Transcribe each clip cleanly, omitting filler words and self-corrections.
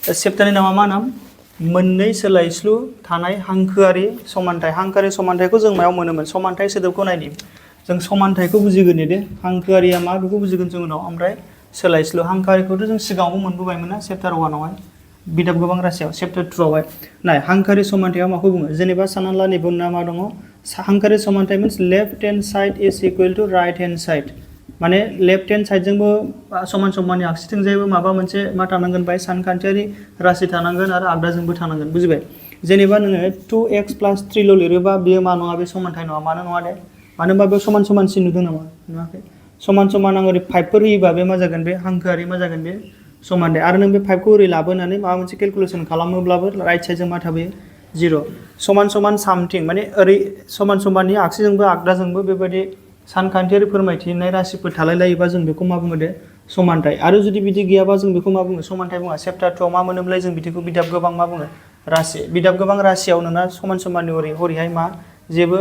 चेप्टारनि नामा मा नाम मोननै सोलायस्लु थानाय हांखोआरि समानथाय हांखोआरि समानथायखौ जों मायाव मोनोमोन समानथाय सोदोबखौ नायनि जों समानथायखौ बुजिगोन दे हांखोआरिया मा बेखौ बुजिगोन जों उनाव ओमफ्राय सोलायस्लु हांखोआरिखौथ' जों सिगाङावबो मोनबोबायमोन ना चेप्टार 1 आवहाय बिदाब गोबां राशियाव चेप्टार 2 आवहाय नाय हांखोआरि समानथायाव माखौ बुङो जेनेबा सानना ला नैबे मा दङ हांखोआरि समानथाय means left hand side is equal to right hand side माने लेफ्ट हैंड साइड जोंबो समान समाननि आगसिथिंजायबो माबा मोनसे मा थानांगोन बाय सानखान्थियारि राशि थानांगोन आरो आगदाजोंबो थानांगोन बुजिबाय जेनेबा नोङो 2x + 3 ल' लिरोबा बेयो मा नङा बे समानथाय नङा मानो नङा दे मानो होनबा बेयाव समान समानसिन नुदों नामा नुवाखै समान समान आं ओरै 5 फोर होयोबा बे मा जागोन बे हांखोआरि मा जागोन बे समानथाय आरो नों बे 5 खौ ओरै लाबोनानै माबा मोनसे केलकुलेसन खालामोब्लाबो राइट साइडजों मा थाबोयो 0 समान समान सामथिं माने ओरै समान समाननि आगसिजोंबो आगदाजोंबो बेबायदि सानखान्थियारि फोरमायथिनाय राशिफोर थालाय लायोबा जों बेखौ मा बुङो दे समानथाय आरो जुदि बिदि गैयाबा जों बेखौ मा बुङो समानथाय बुङा चेप्टार 2 आव मा मोनोब्लाय जों बिदिखौ बिदाब गोबां मा बुङो राशि बिदाब गोबां राशियाव नोंना समान समाननि हरैहाय मा जेबो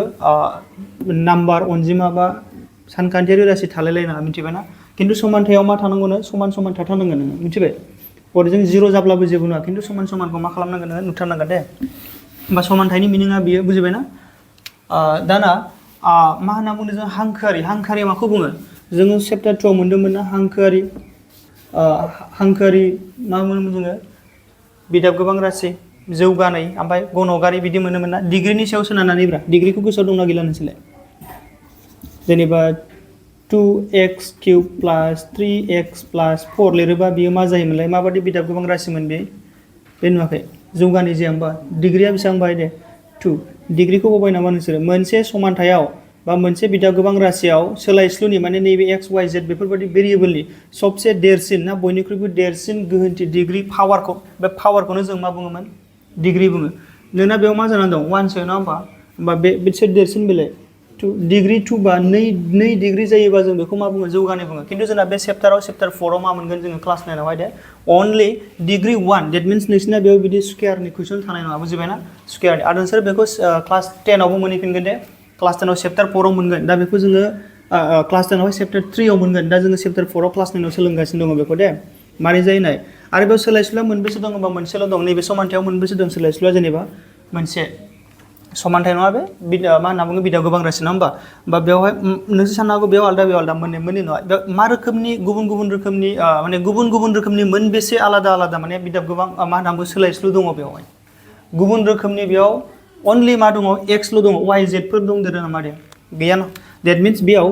नाम्बार अनजिमा बा सानखान्थियारि राशि थालाय लायनाङा मिथिबायना किन्तु समानथायाव मा थानांगौनो समान समान थाथारनांगोन नोङो मिथिबाय हरैजों 0 जाब्लाबो जेबो नङा किन्तु समान समानखौ मा खालामनांगोन नोङो नुथारनांगोन दे होमबा समानथायनि मिनिङा बियो बुजिबायना दाना मा होनना बुंदों जों हांखोआरि माखौ बुङो जोङो चेप्टार 2 आव मोनदोंमोन ना हांखोआरि मा मोनोमोन जोङो बिदाब गोबां राशि जौगानाय ओमफ्राय गणकारि बिदि मोनोमोन ना डिग्रीनि सायाव सोनारनानैब्रा डिग्रीखौ गोसोआव दंना गैला नोंसोरलाय जेनेबा 2x³ + 3x + 4 लिरोबा बियो मा जायोमोनलाय माबादि बिदाब गोबां राशिमोन बे नुवाखै जौगानाय जाया होमबा डिग्रीया बेसेबां बाहाय दे 2 डिग्रीखौ बावबाय नामा नोंसोरो मोनसे समानथायाव बा मोनसे बिदाब गोबां राशियाव सोलायस्लुनि माने नैबे x y z बेफोरबायदि भेरिएबलनि सबसे देरसिन ना बयनिख्रुइबो देरसिन गोहोन्थि डिग्री पावारखौ बे पावारखौनो जों मा बुङोमोन डिग्री बुङो नोंना बेयाव मा जानानै दं 1 सो नङा होमबा बे बिसोर देरसिन बेलाय डिग्री 2 बा 2 डिग्री जायोबा जों बेखौ मा बुङो जौगानाय बुङो किन्तु जोंना बे चेप्टार 4 आव मा मोनगोन जोङो क्लास 9 आवहाय दे अनलि डिग्री 1 दैट मीन्स नोंसिना बेयाव बिदि स्क्वायरनि कुइसन थानाय नङा बुजिबायना स्क्वायरनि आरो नोंसोर बेखौ क्लास 10 आवबो मोनहैफिनगोन दे क्लास 10 आव चेप्टार 4 आव मोनगोन दा बेखौ जोङो क्लास 10 आवहाय चेप्टार 3 आव मोनगोन दा जोङो चेप्टार 4 आव क्लास 9 आव सोलोंगासिनो दङ बेखौ दे मारै जायो नाय आरो बेयाव सोलायस्लुआ मोनबेसे दङ होनबा मोनसेल' दं नैबे समानथायाव मोनबेसे दं सोलायस्लुआ जेनेबा मोनसे समानथाय नङा बे मा होनना बुङो बिदाब गोबां राशि नङा होमबा बेवहाय नोंसोर साननो हागौ बेयाव आलदा मोननै नङा मा रोखोमनि गुबुन रोखोमनि माने गुबुन रोखोमनि मोनबेसे आलादा माने बिदाब गोबां मा होनना बुङो सोलायस्लु दङ बेवहाय गुबुन रोखोमनि बेयाव अनलि मा दङ एक्सल' दङ वाइ जेडफोर दंदेरो नामा दे गैया देट मिन्स बेयाव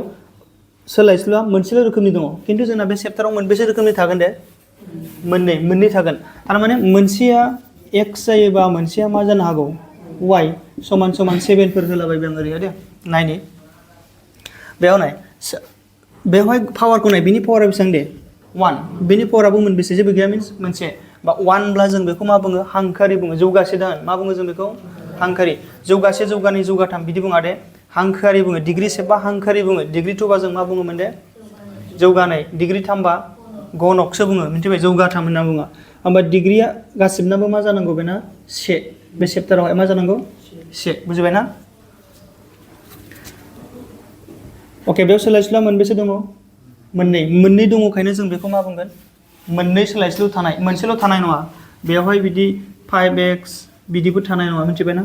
सोलायस्लुआ मोनसेल' रोखोमनि दङ किन्तु जोंना बे चेप्टाराव मोनबेसे रोखोमनि थागोन दे मोननै थागोन थारमाने मोनसेया एक्स जायोबा मोनसेया मा जानो हागौ वाइ समान 7 फोर होलाबायबाय आं ओरैहाय दे नायनि बेवहाय पावारखौ नाय बिनि पावारा बेसेबां दे 1 बेनि पावाराबो मोनबेसे जेबो गैया मिन्स मोनसे बा 1 ब्ला जों बेखौ मा बुङो हांखोआरि बुङो जौगासे दाहोन मा बुङो जों बेखौ हांखोआरि जौगासे जौगानै जौगाथाम बिदि बुङा दे हांखोआरि बुङो डिग्री 7 बा हांखोआरि बुङो डिग्री 2 बा जों मा बुङोमोन दे जौगानाय डिग्री 3 बा गणकसो बुङो मिथिबाय जौगाथाम होनना बुङा होमबा डिग्रीया गासिबनाबो मा जानांगौ बेना 1 बे चेप्टारावहाय मा जानांगौ 1 बुजिबाय ना अके बेयाव सोलायस्लुआ मोनबेसे दङ मोननै दङखायनो जों बेखौ मा बुंगोन मोननै सोलायस्लु थानाय मोनसेल' थानाय नङा बेवहाय बिदि 5x बिदिबो थानाय नङा मिथिबायना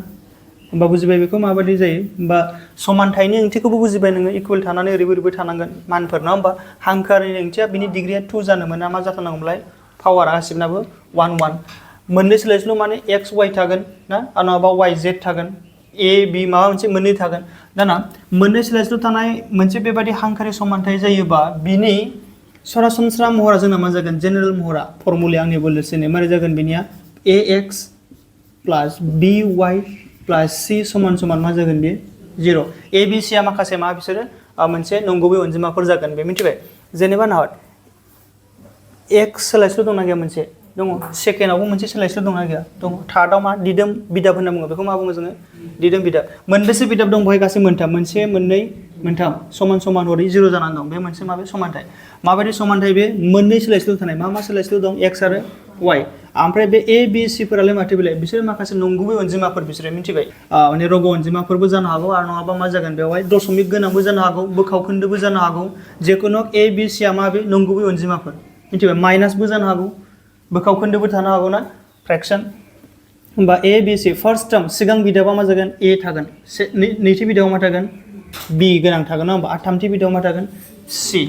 होमबा बुजिबाय बेखौ माबायदि जायो होमबा समानथायनि ओंथिखौबो बुजिबाय नोङो इकुवेल थानानै ओरैबो थानांगोन मानफोर नङा होमबा हांखोआरिनि ओंथिया बिनि डिग्रीया 2 जानो मोना मा जाथारनांगौमोनलाय पावारा गासिबनाबो 1 मोननै सोलायस्लु माने एक्स वाइ थागोन ना आरो नङाबा वाइ जेड थागोन ए बि माबा मोनसे मोननै थागोन दाना मोननै सोलायस्लु थानाय मोनसे बेबायदि हांखोआरि समानथाय जायोबा बिनि सरासनस्रा महरा जोंना मा जागोन जेनेरेल महरा फर्मुलाया आंनि बोलोसिनै मारै जागोन बिनिया ax + by + c = मा जागोन बे 0 a b c आ माखासे मा बिसोरो मोनसे नंगुबै अनजिमाफोर जागोन बे मिथिबाय जेनेबा नाहर x सोलायस्लु दंना गैया मोनसे दङ सेकेन्डआवबो मोनसे सोलायस्लु दंना गैया दङ थार्डआव मा दिदोम बिदाब होनना बुङो बेखौ मा बुङो जोङो दिदोम बिदाब मोनबेसे बिदाब दं बेवहाय गासै मोनथाम मोनसे मोननै मोनथाम समान हरै 0 जानानै दं बे मोनसे माबे समानथाय माबायदि समानथाय बे मोननै सोलायस्लु थानाय मा सोलायस्लु दं x आरो y ओमफ्राय बे a b c फोरालाय माथो बिलाय बिसोर माखासे नंगुबै अनजिमाफोर बिसोरो मिथिबाय माने रग' अनजिमाफोरबो जानो हागौ आरो नङाबा मा जागोन बेवहाय दशमिक गोनांबो जानो हागौ बोखावखोन्दोबो जानो हागौ जेखुनु a b c आ मा बे नंगुबै अनजिमाफोर मिथिबाय माइनासबो जानो हागौ बोखाव खोन्दोबो थानो हागौ ना फ्रेक्शन होमबा ए बि सि फार्स्ट टार्म सिगां बिदाबा मा जागोन ए थागोन नैथि बिदायाव मा थागोन बि गोनां थागोन ना होमबा आरो थामथि बिदायाव मा थागोन सि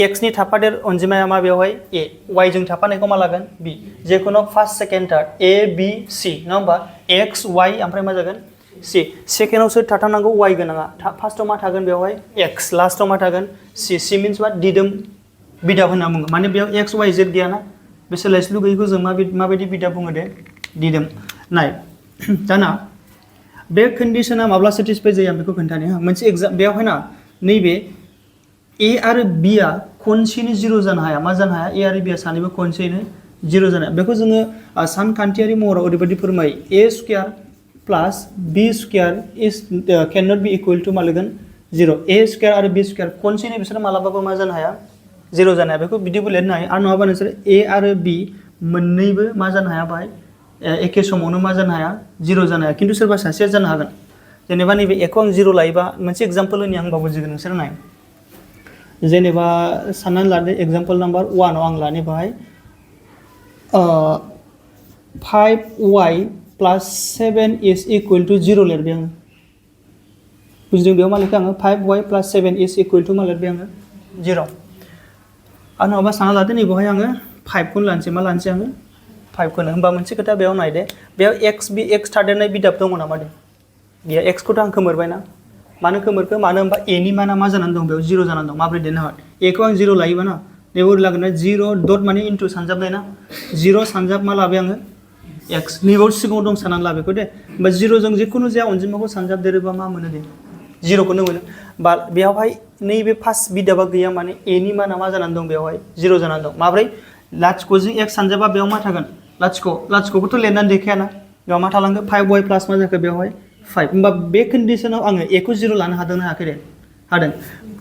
एक्स नि थाफादेर अनजिमाया मा बेवहाय ए वाइ जों थाफानायखौ मा लागोन बि जेखुनु फार्स्ट सेकेन्ड थार्ड ए बि सि नङा होमबा एक्स वाइ ओमफ्राय मा जागोन सि सेकेन्डआव सोर थाथारनांगौ वाइ गोनाङा फार्स्टआव मा थागोन बेवहाय एक्स लास्टआव मा थागोन सि मिन्स मा दिदोम बिदाब होनना बुङो माने बेयाव एक्स वाइ जेड गैयाना बे सोलायस्लु गैयैखौ जों माबायदि बिदाब बुङो दे दिदोम नाय दाना बे कन्डिशना माब्ला सेटिसफाइ जायो आं बेखौ खोन्थानो मोनसे एग्जाम बेयावहाय ना नैबे ए आरो बि आ खनसेनो जिर' जानो हाया मा जानो हाया ए आरो बि आ सानैबो खनसेनो जिर' जानो हाया बेखौ जोङो सानखान्थियारि महराव ओरैबायदि फोरमायो A square plus B square is can not be equal to मा लोगोन जिर' ए स्क्वायर आरो बि स्क्वायर खनसेनो बिसोर मालाबाबो मा जानो हाया जिर' जानो हाया बेखौ बिदिबो लिरनो हायो आरो नङाबा नोंसोर ए आरो बि मोननैबो मा जानो हाया बाहाय एखे समावनो मा जानो हाया जिर' जानो हाया खिन्थु सोरबा सासेया जानो हागोन जेनेबा नैबे एखौ आं जिर' लायोबा मोनसे एग्जाम्पल होनि आं होनबा बुजिगोन नोंसोर नाय जेनेबा साननानै लादो एग्जाम्पल नाम्बार 1 आव आं लानो बाहाय 5y plus 7 is equal to 0 लिरबाय आङो बुजिदों बेयाव मा लिरखो आङो 5y plus 7 is equal to मा लिरबाय आङो 0 आरो नङाबा सानना लादो नै बेवहाय आङो 5 खौनो लानोसै मा लानोसै आङो 5 खौनो होमबा मोनसे खोथा बेयाव नायदे बेयाव x थादेरनाय बिदाब दङ नामा दे गैया x खौथ' आं खोमोरबायना मानो खोमोरखो मानो होनबा a नि माना मा जानानै दं बेयाव 0 जानानै दं माब्रै देरनो हागोन a खौ आं 0 लायोबा ना बेयाव लागोन 0 डट माने इनटु सानजाबनाय ना 0 सानजाब मा लाबाय आङो x नैबाव सिगाङाव दं साननानै ला बेखौ दे होमबा 0 जों जिखुनु जाया अनजिमाखौ सानजाबदेरोबा मा मोनो दे 0 खौनो मोनो बा बेयावहाय नैबे फार्स्ट बिदाबा गैया माने a नि माना मा जानानै दं बेयावहाय 0 जानानै दं माब्रै लाथिख'जों x सानजाबा बेयाव मा थागोन लाथिख'खौथ' लिरनानै देखायाना बेयाव मा थालांगो 5y प्लास मा जाखो बेवहाय 5 होमबा बे कन्डिशनाव आङो a खौ 0 लानो हादोंना हायाखै दे हादों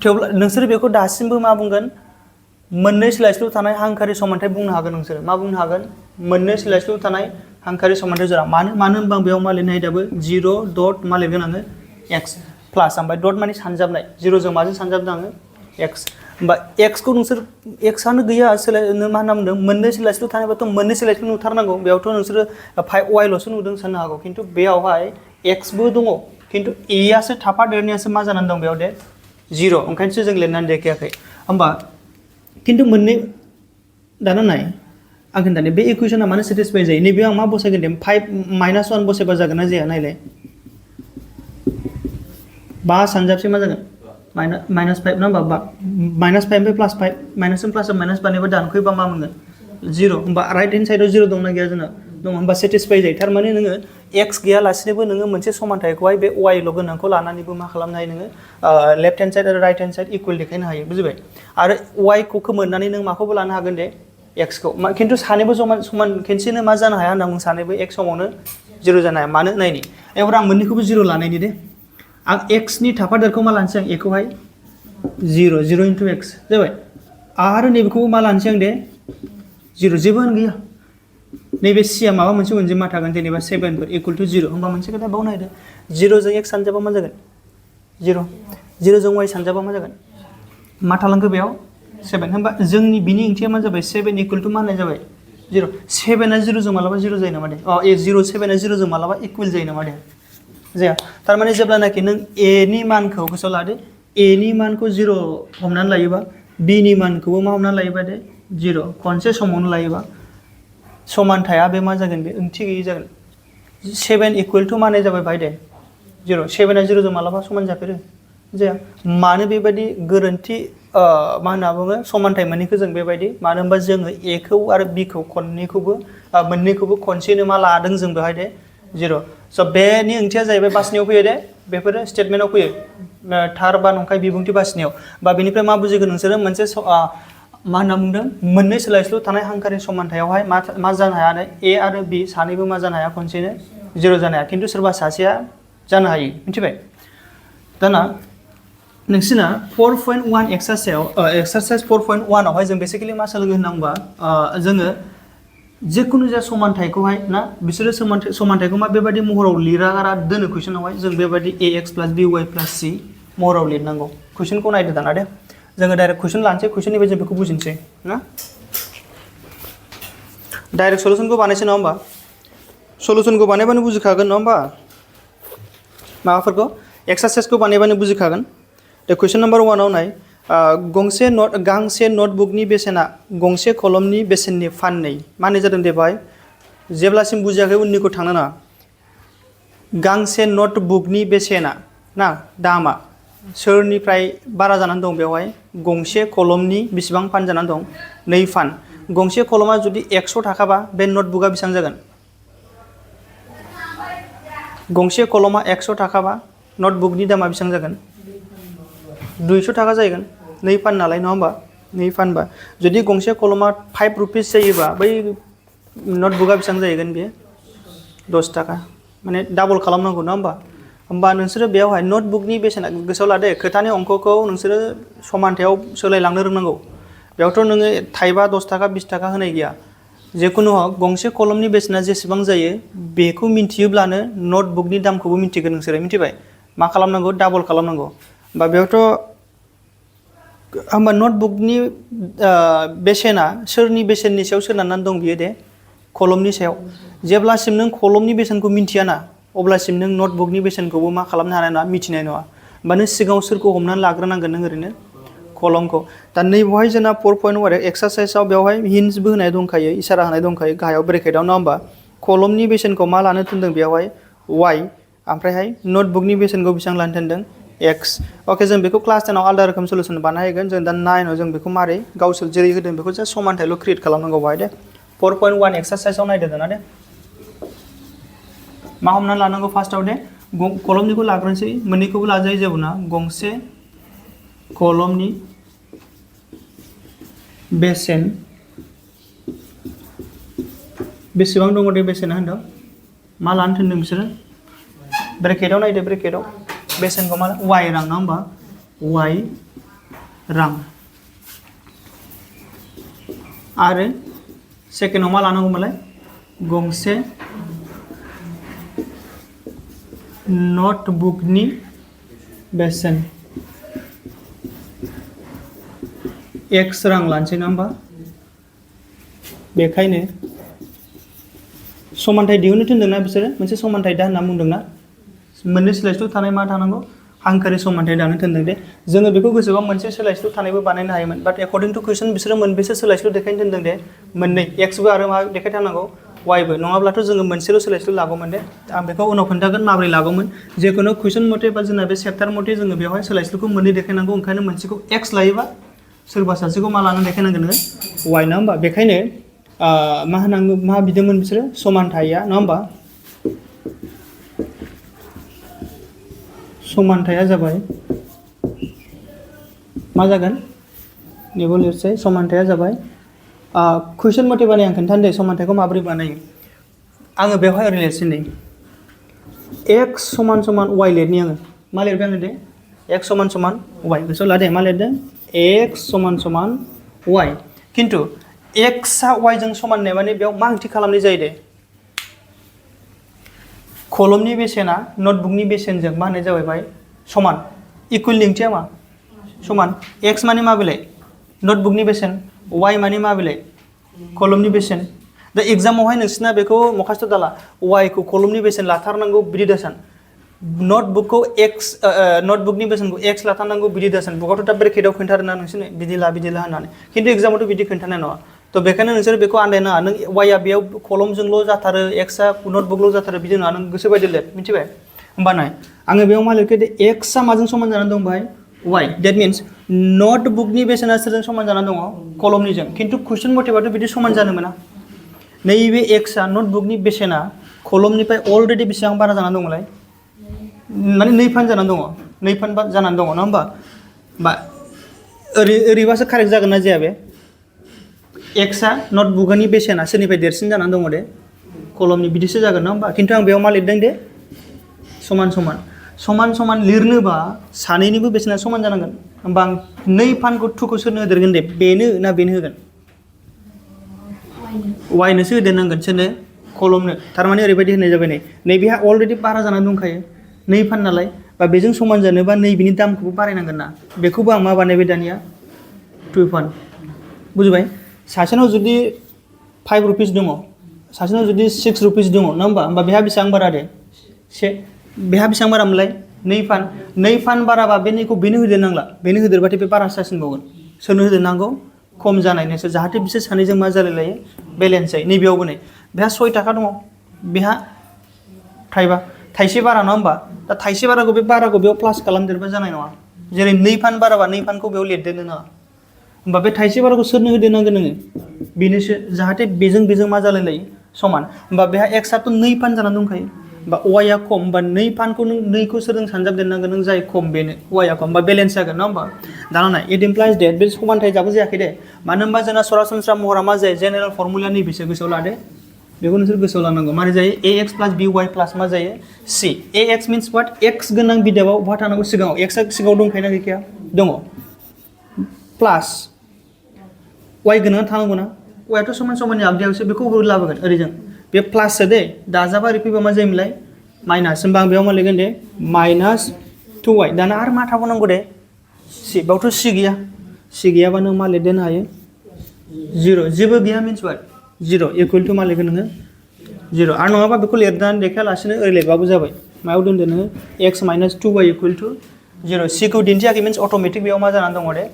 थेवब्ला नोंसोर बेखौ दासिमबो मा बुंगोन मोननै सोलायस्लु थानाय हांखोआरि समानथाय बुंनो हागोन नोंसोर मा बुंनो हागोन मोननै सोलायस्लु थानाय हांखोआरि समानथाय जरा मानो होनबा बेयाव मा लिरनो हायो दाबो 0 डट मा लिरगोन आङो x प्लास ओमफ्राय डट माने सानजाबनाय 0 जों माजों सानजाबदों आङो x होमबा x खौ नोंसोर x आनो गैया सोलायनो मा होनना बुंदों मोननै सोलायस्लु थानायबाथ' मोननै सोलायस्लु नुथारनांगौ बेयावथ' नोंसोरो 5y ल'सो नुदों साननो हागौ खिन्थु बेयावहाय x बो दङ खिन्थु a आसो थाफादेरनायासो मा जानानै दं बेयाव दे 0 ओंखायनोसो जों लिरनानै देखायाखै होमबा खिन्थु मोननै दाना नाय आं खोन्थानो बे इकुवेशना मानो सेटिसफाइ जायो नैबेयाव आं मा बसायगोन दे 5 - 1 बसायबा जागोन ना जाया नायलाय 5 सानजाबसे मा जागोन -5 ना होमबा -5 निफ्राय +5 माइनास प्लास माइनास बानायबा दानखोबा मा मोनगोन 0 होमबा राइट हेन्ड साइडआव 0 दंना गैया जोंना दङ होमबा सेटिसफाइ जायो थारमाने नोङो x गैयालासिनोबो नोङो मोनसे समानथायखौहाय बे y ल' गोनांखौ लानानैबो मा खालामनो हायो नोङो लेफ्ट हेन्ड साइड आरो राइट हेन्ड साइड इकुवेल देखायनो हायो बुजिबाय आरो y खौ खोमोरनानै नों माखौबो लानो हागोन दे x खौ खिन्थु सानैबो समान खेनसेनो मा जानो हाया होनना बुं सानैबो x समावनो 0 जानो हाया मानो नायनि एबार आं मोननैखौबो 0 लानायनि दे आं x नि थाफादेरखौ मा लानोसै आं a खौहाय 0 into x जाबाय आरो नैबेखौबो मा लानोसै आं दे 0 जेबोआनो गैया नैबे c आ माबा मोनसे अनजिमा थागोन जेनेबा 7 फोर इक्वल टू 0 होमबा मोनसे खोथा बाव नायदो 0 जों x सानजाबा मा जागोन 0 जों y सानजाबा मा जागोन मा थालांखो बेयाव 7 होमबा जोंनि बिनि ओंथिया मा जाबाय 7 इक्वल टू मा होननाय जाबाय 0 7 आ 0 जों मालाबा 0 जायो नामा दे 0 7 आ 0 जों मालाबा इक्वल जायो नामा दे जाया थारमाने जेब्लानाखि नों a नि मानखौ गोसोआव लादो a नि मानखौ 0 हमनानै लायोबा b नि मानखौबो मा हमनानै लायोबा दे 0 खनसे समावनो लायोबा समानथाया बे मा जागोन बे ओंथि गैयै जागोन 7 इक्वल टू माने जाबाय बाय दे 0 7 आ 0 जों मालाबा समान जाफेरो जाया मानो बेबायदि गोरोन्थि मा होनना बुङो समानथाय मोननैखौ जों बेबायदि मानो होनबा जोङो a खौ आरो b खौ मोननैखौबो खनसेनो मा लादों जों बेवहाय दे 0 स' बेनि ओंथिया जाहैबाय बासिनायाव फैयो दे बेफोरो स्टेटमेन्टआव फैयो थार बा नंखाय बिबुंथि बासिनायाव बा बेनिफ्राय मा बुजिगोन नोंसोरो मोनसे मा होनना बुंदों मोननै सोलायस्लु थानाय हांखोआरि समानथायावहाय मा जानो हाया a आरो b सानैबो मा जानो हाया खनसेनो 0 जानो हाया खिन्थु सोरबा सासेया जानो हायो मिथिबाय दाना नोंसिना 4.1 एक्सारसाइज 4.1 आवहाय जों बेसिकेलि मा सोलोंगोन होननांगौबा जोङो जिखुनु जाया समानथायखौहाय ना बिसोरो समानथायखौ मा बेबायदि महराव लिरागारा दोनो कुइसनावहाय जों बेबायदि ax + by + c महराव लिरनांगौ कुइसनखौ नायदो दाना दे जोङो डाइरेक्ट कुइसन लानोसै कुइसननिफ्राय जों बेखौ बुजिनोसै ना डाइरेक्ट सलुशनखौ बानायसै नङा होमबा सलुशनखौ बानायबानो बुजिखागोन नङा होमबा माबाफोरखौ एक्सारसाइजखौ बानायबानो बुजिखागोन दा कुइसन नाम्बार 1 आव नाय गांसे नटबुकनि बेसेना गंसे कलमनि बेसेननि फाननै माने जादों दे बाय जेब्लासिम बुजियाखै उननिखौ थांनो नाङा गांसे नटबुकनि बेसेना ना दामा सोरनिफ्राय बारा जानानै दं बेवहाय गंसे कलमनि बेसेबां फान जानानै दं 2 फान गंसे कलमा जुदि 100 थाखाबा बे नटबुकआ बेसेबां जागोन गंसे कलमा 100 थाखाबा नटबुकनि दामा बेसेबां जागोन 200 थाखा जागोन 2 फान नालाय नङा होमबा 2 फानबा जुदि गंसे कलमा 5 रुपिस जायोबा बै नटबुकआ बेसेबां जाहैगोन बेयो 10 थाखा माने डाबल खालामनांगौ नङा होमबा नोंसोरो बेयावहाय नटबुकनि बेसेना गोसोआव लादो खोथानि अंकखौ नोंसोरो समानथायाव सोलायलांनो रोंनांगौ बेयावथ' नोङो थाइबा 10 थाखा 20 थाखा होनाय गैया जेखुनु हक गंसे कलमनि बेसेना जेसेबां जायो बेखौ मिन्थियोब्लानो नटबुकनि दामखौबो मिन्थिगोन नोंसोरो मिन्थिबाय मा खालामनांगौ डाबल खालामनांगौ होमबा बेयावथ' होमबा नटबुकनि बेसेना सोरनि बेसेननि सायाव सोनारनानै दं बियो दे कलमनि सायाव जेब्लासिम नों कलमनि बेसेनखौ मिन्थियाना अब्लासिम नों नटबुकनि बेसेनखौबो मा खालामनो हानाय नङा मिथिनाय नङा होमबा नों सिगाङाव सोरखौ हमनानै लाग्रोनांगोन नों ओरैनो कलमखौ दा नैबेवहाय जोंना 4.1 एक्सारसाइजआव बेवहाय हिन्ट्सबो होनाय दंखायो इसारा होनाय दंखायो गाहायाव ब्रेकेटआव नङा होमबा कलमनि बेसेनखौ मा लानो थिनदों बेवहाय y ओमफ्रायहाय नटबुकनि बेसेनखौ बेसेबां लानो थिनदों x अके जों बेखौ क्लास 10 आव आलादा रोखोम सलुसन बानायगोन जों दा 9 आव जों बेखौ मारै गावसोर जेरै होदों बेखौ जास्ट समानथायल' क्रिएट खालामनांगौ बाहाय दे 4.1 एक्सारसाइजआव नायदो दाना दे मा हमनानै लानांगौ फार्स्टआव दे कलमनिखौ लाग्रोनोसै मोननैखौबो लाजायो जेबो ना गंसे कलमनि बेसेन बेसेबां दङ दे बेसेना होनदों मा लानो थिनदों बिसोरो ब्रेकेटआव नायदो ब्रेकेटआव बेसेनखौ मा y रां नङा होमबा y रां आरो सेकेन्डआव मा लानांगौमोनलाय गंसे नटबुकनि बेसेन x रां लानोसै नङा होमबा बेखायनो समानथाय दिहुननो थिनदोंना बिसोरो मोनसे समानथाय दा होनना बुंदोंना मोननै सोलायस्लु थानाय मा थानांगौ हांखोनि समानथाय दानो थिनदों दे जोङो बेखौ गोसोबा मोनसे सोलायस्लु थानायबो बानायनो हायोमोन बाट एकर्डिं टु कुइसन बिसोरो मोनबेसे सोलायस्लु देखायनो थिनदों दे मोननै एक्सबो आरो मा देखायथारनांगौ वाइबो नङाब्लाथ' जोङो मोनसेल' सोलायस्लु लागौमोन दे आं बेखौ उनाव खोन्थागोन माबोरै लागौमोन जेखुनु कुइसन मथे बा जोंना बे चेप्टार मथे जोङो बेवहाय सोलायस्लुखौ मोननै देखायनांगौ ओंखायनो मोनसेखौ एक्स लायोबा सोरबा सासेखौ मा लानानै देखायनांगोन वाइ नङा होमबा बेखायनो मा होनांगौ मा बिदोंमोन बिसोरो समानथाया नङा होमबा समानथाया जाबाय मा जागोन नैबो लिरसै समानथाया जाबाय कुइसन मथे बानाय आं खोन्थानो दे समानथायखौ माबोरै बानायो आङो बेवहाय ओरै लिरसै नै x समान समान y लिरनि आङो मा लिरबाय आङो दे x समान समान y गोसोआव लादे मा लिरदों x समान समान y खिन्थु x आ y जों समाननाय माने बेयाव मा ओंथि खालामनाय जायो दे कलमनि बेसेना नटबुकनि बेसेनजों मा होननाय जाबाय समान इकुवेलनि ओंथिया मा समान x माने मा बेलाय नटबुकनि बेसेन y माने मा बेलाय कलमनि बेसेन दा एग्जामावहाय नोंसिना बेखौ मखास्थ' दाला y खौ कलमनि बेसेन लाथारनांगौ बिदि दासान नटबुकखौ x नटबुकनि बेसेनखौ x लाथारनांगौ बिदि दासान बुकआवथ' दा ब्रेकेटआव खोन्थारोना नोंसोरनो बिदि ला होननानै खिन्थु एग्जामावथ' बिदि खोन्थानाय नङा थ' बेखायनो नोंसोर बेखौ आन्दायनाङा नों y आ बेयाव कलमजोंल' जाथारो x आ नटबुकल' जाथारो बिदि नङा नों गोसो बायदि लिर मिथिबाय होमबा नाय आङो बेयाव मा लिरखो दे x आ माजों समान जानानै दं बाहाय y डेट मिन्स नटबुकनि बेसेना सोरजों समान जानानै दङ कलमनिजों खिन्थु कुइसन मथेबाथ' बिदि समान जानो मोना नैबे x आ नटबुकनि बेसेना कलमनिफ्राय अलरेडि बेसेबां बारा जानानै दंलाय माने 2 फान जानानै दङ 2 फान जानानै दङ नङा होमबा ओरैबासो कारेक्ट जागोन ना जाया बे x आ नटबुकनि बेसेना सोरनिफ्राय देरसिन जानानै दङ दे कलमनि बिदिसो जागोन ना होमबा खिन्थु आं बेयाव मा लिरदों दे समान समान लिरनोबा सानैनिबो बेसेना समान जानांगोन होमबा आं 2 फानखौ 2 खौ सोरनो होदेरगोन दे बेनो ना बेनो होगोन y नोसो होदेरनांगोन सोरनो कलमनो थारमाने ओरैबायदि होननाय जाबाय नैबेहा अलरेडि बारा जानानै दंखायो 2 फान नालाय बा बेजों समान जानोबा नैबेनि दामखौबो बारायनांगोन ना बेखौबो आं मा बानायबाय दानिया 2 फान बुजिबाय सासेनाव जुदि 5 रुपिस दङ सासेनाव जुदि 6 रुपिस दङ नङा होमबा बेहा बेसेबां बारा दे बेहा बेसेबां बारा मोनलाय 2 फान बाराबा बे नैखौ बेनो होदेरनांला बेनो होदेरबाथाय बे बारा जासिनबावगोन सोरनो होदेरनांगौ खम जानायनोसो जाहाथे बिसोर सानैजों मा जालाय लायो बेलेन्स जायो नैबेयावबो नै बेहा 6 थाखा दङ बेहा थाइसे बारा नङा होमबा दा थाइसे बाराखौ बेयाव प्लास खालामदेरबा जानाय नङा जेरै 2 फान बाराबा 2 फानखौ बेयाव लिरदेरनो नाङा होमबा बे थाइसे बाराखौ सोरनो होदेरनांगोन नोङो बेनोसो जाहाथे बेजों मा जालाय लायो समान होमबा बेहा x आथ' 2 फान जानानै दंखायो होमबा y आ खम होमबा 2 फानखौ नों 2 खौ सोरजों सानजाबदेरनांगोन नों जाय खम बेनो y आ खम होमबा बेलेन्स जागोन नङा होमबा दाना नाय इट इमप्लाइज डेट बे समानथाय जाबो जायाखै दे मानो होनबा जोंना सरासनस्रा महरा मा जायो जेनेरेल फर्मुला नैबेसो गोसोआव लादो बेखौ नोंसोर गोसोआव लानांगौ मारै जायो ax + by + मा जायो c ax means what x गोनां बिदाबाव बहा थानांगौ सिगाङाव x आ सिगाङाव दंखायोना गैखाया दङ प्लास y गोनां थानांगौ ना y आथ' समाननि आगदायावसो बेखौ बोरै लाबोगोन ओरैजों बे प्लाससो दे दाजाबा ओरै फैबा मा जायोमोनलाय माइनास होमबा आं बेयाव मा लिरगोन दे -2y दाना आरो मा थाबावनांगौ दे c बेयावथ' c गैया c गैयाबा नों मा लिरदेरनो हायो 0 जेबो गैया मिन्स what 0 इकुवेल टु मा लिरगोन नोङो 0 आरो नङाबा बेखौ लिरनानै देखायालासिनो ओरै लिरबाबो जाबाय मायाव दोनदो नोङो x - 2y equal two 0 c खौ दिन्थियाखै मिन्स अट'मेटिक बेयाव मा जानानै दङ दे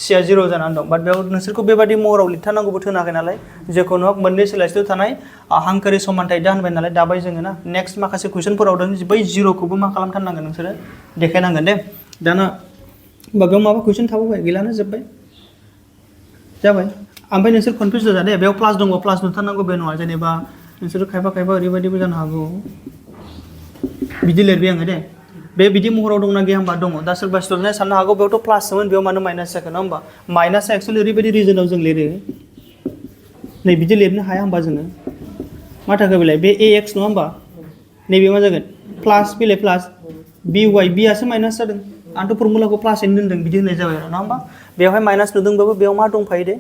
c आ 0 जानानै दं बाट बेयाव नोंसोरखौ बेबादि महराव लिरथारनांगौबो थोनाखै नालाय जेखुनु हक मोननै सोलायस्लु थानाय हांखोरि समानथाय दा होनबाय नालाय दाबाय जोङो ना नेक्स्ट माखासे कुइसनफोराव दों बै 0 खौबो मा खालामथारनांगोन नोंसोरो देखायनांगोन दे दाना होमबा बेयाव माबा कुइसन थाबावबाय गैलानो जोब्बाय जाबाय ओमफ्राय नोंसोर कनफिउज जाजा दे बेयाव प्लास दङ प्लास नुथारनांगौ बे नङा जेनेबा नोंसोर खायफा ओरैबायदिबो जानो हागौ बिदि लिरबाय आङो दे बे बिदि महराव दंना गैया होमबा दङ दा सोरबा स्टुडेन्टआ साननो हागौ बेयावथ' प्लासमोन बेयाव मानो माइनास जाखो नङा होमबा माइनासआ एक्चुअलि ओरैबायदि रिजनाव जों लिरो नै बिदि लिरनो हाया होमबा जोङो मा थाखो बेलाय बे ax नङा होमबा नैबे मा जागोन प्लास बेलाय प्लास by b आसो माइनास जादों आंथ' फर्मुलाखौ प्लासैनो दोनदों बिदि होननाय जाबाय आरो नङा होमबा बेवहाय माइनास नुदोंबाबो बेयाव मा दंफायो दे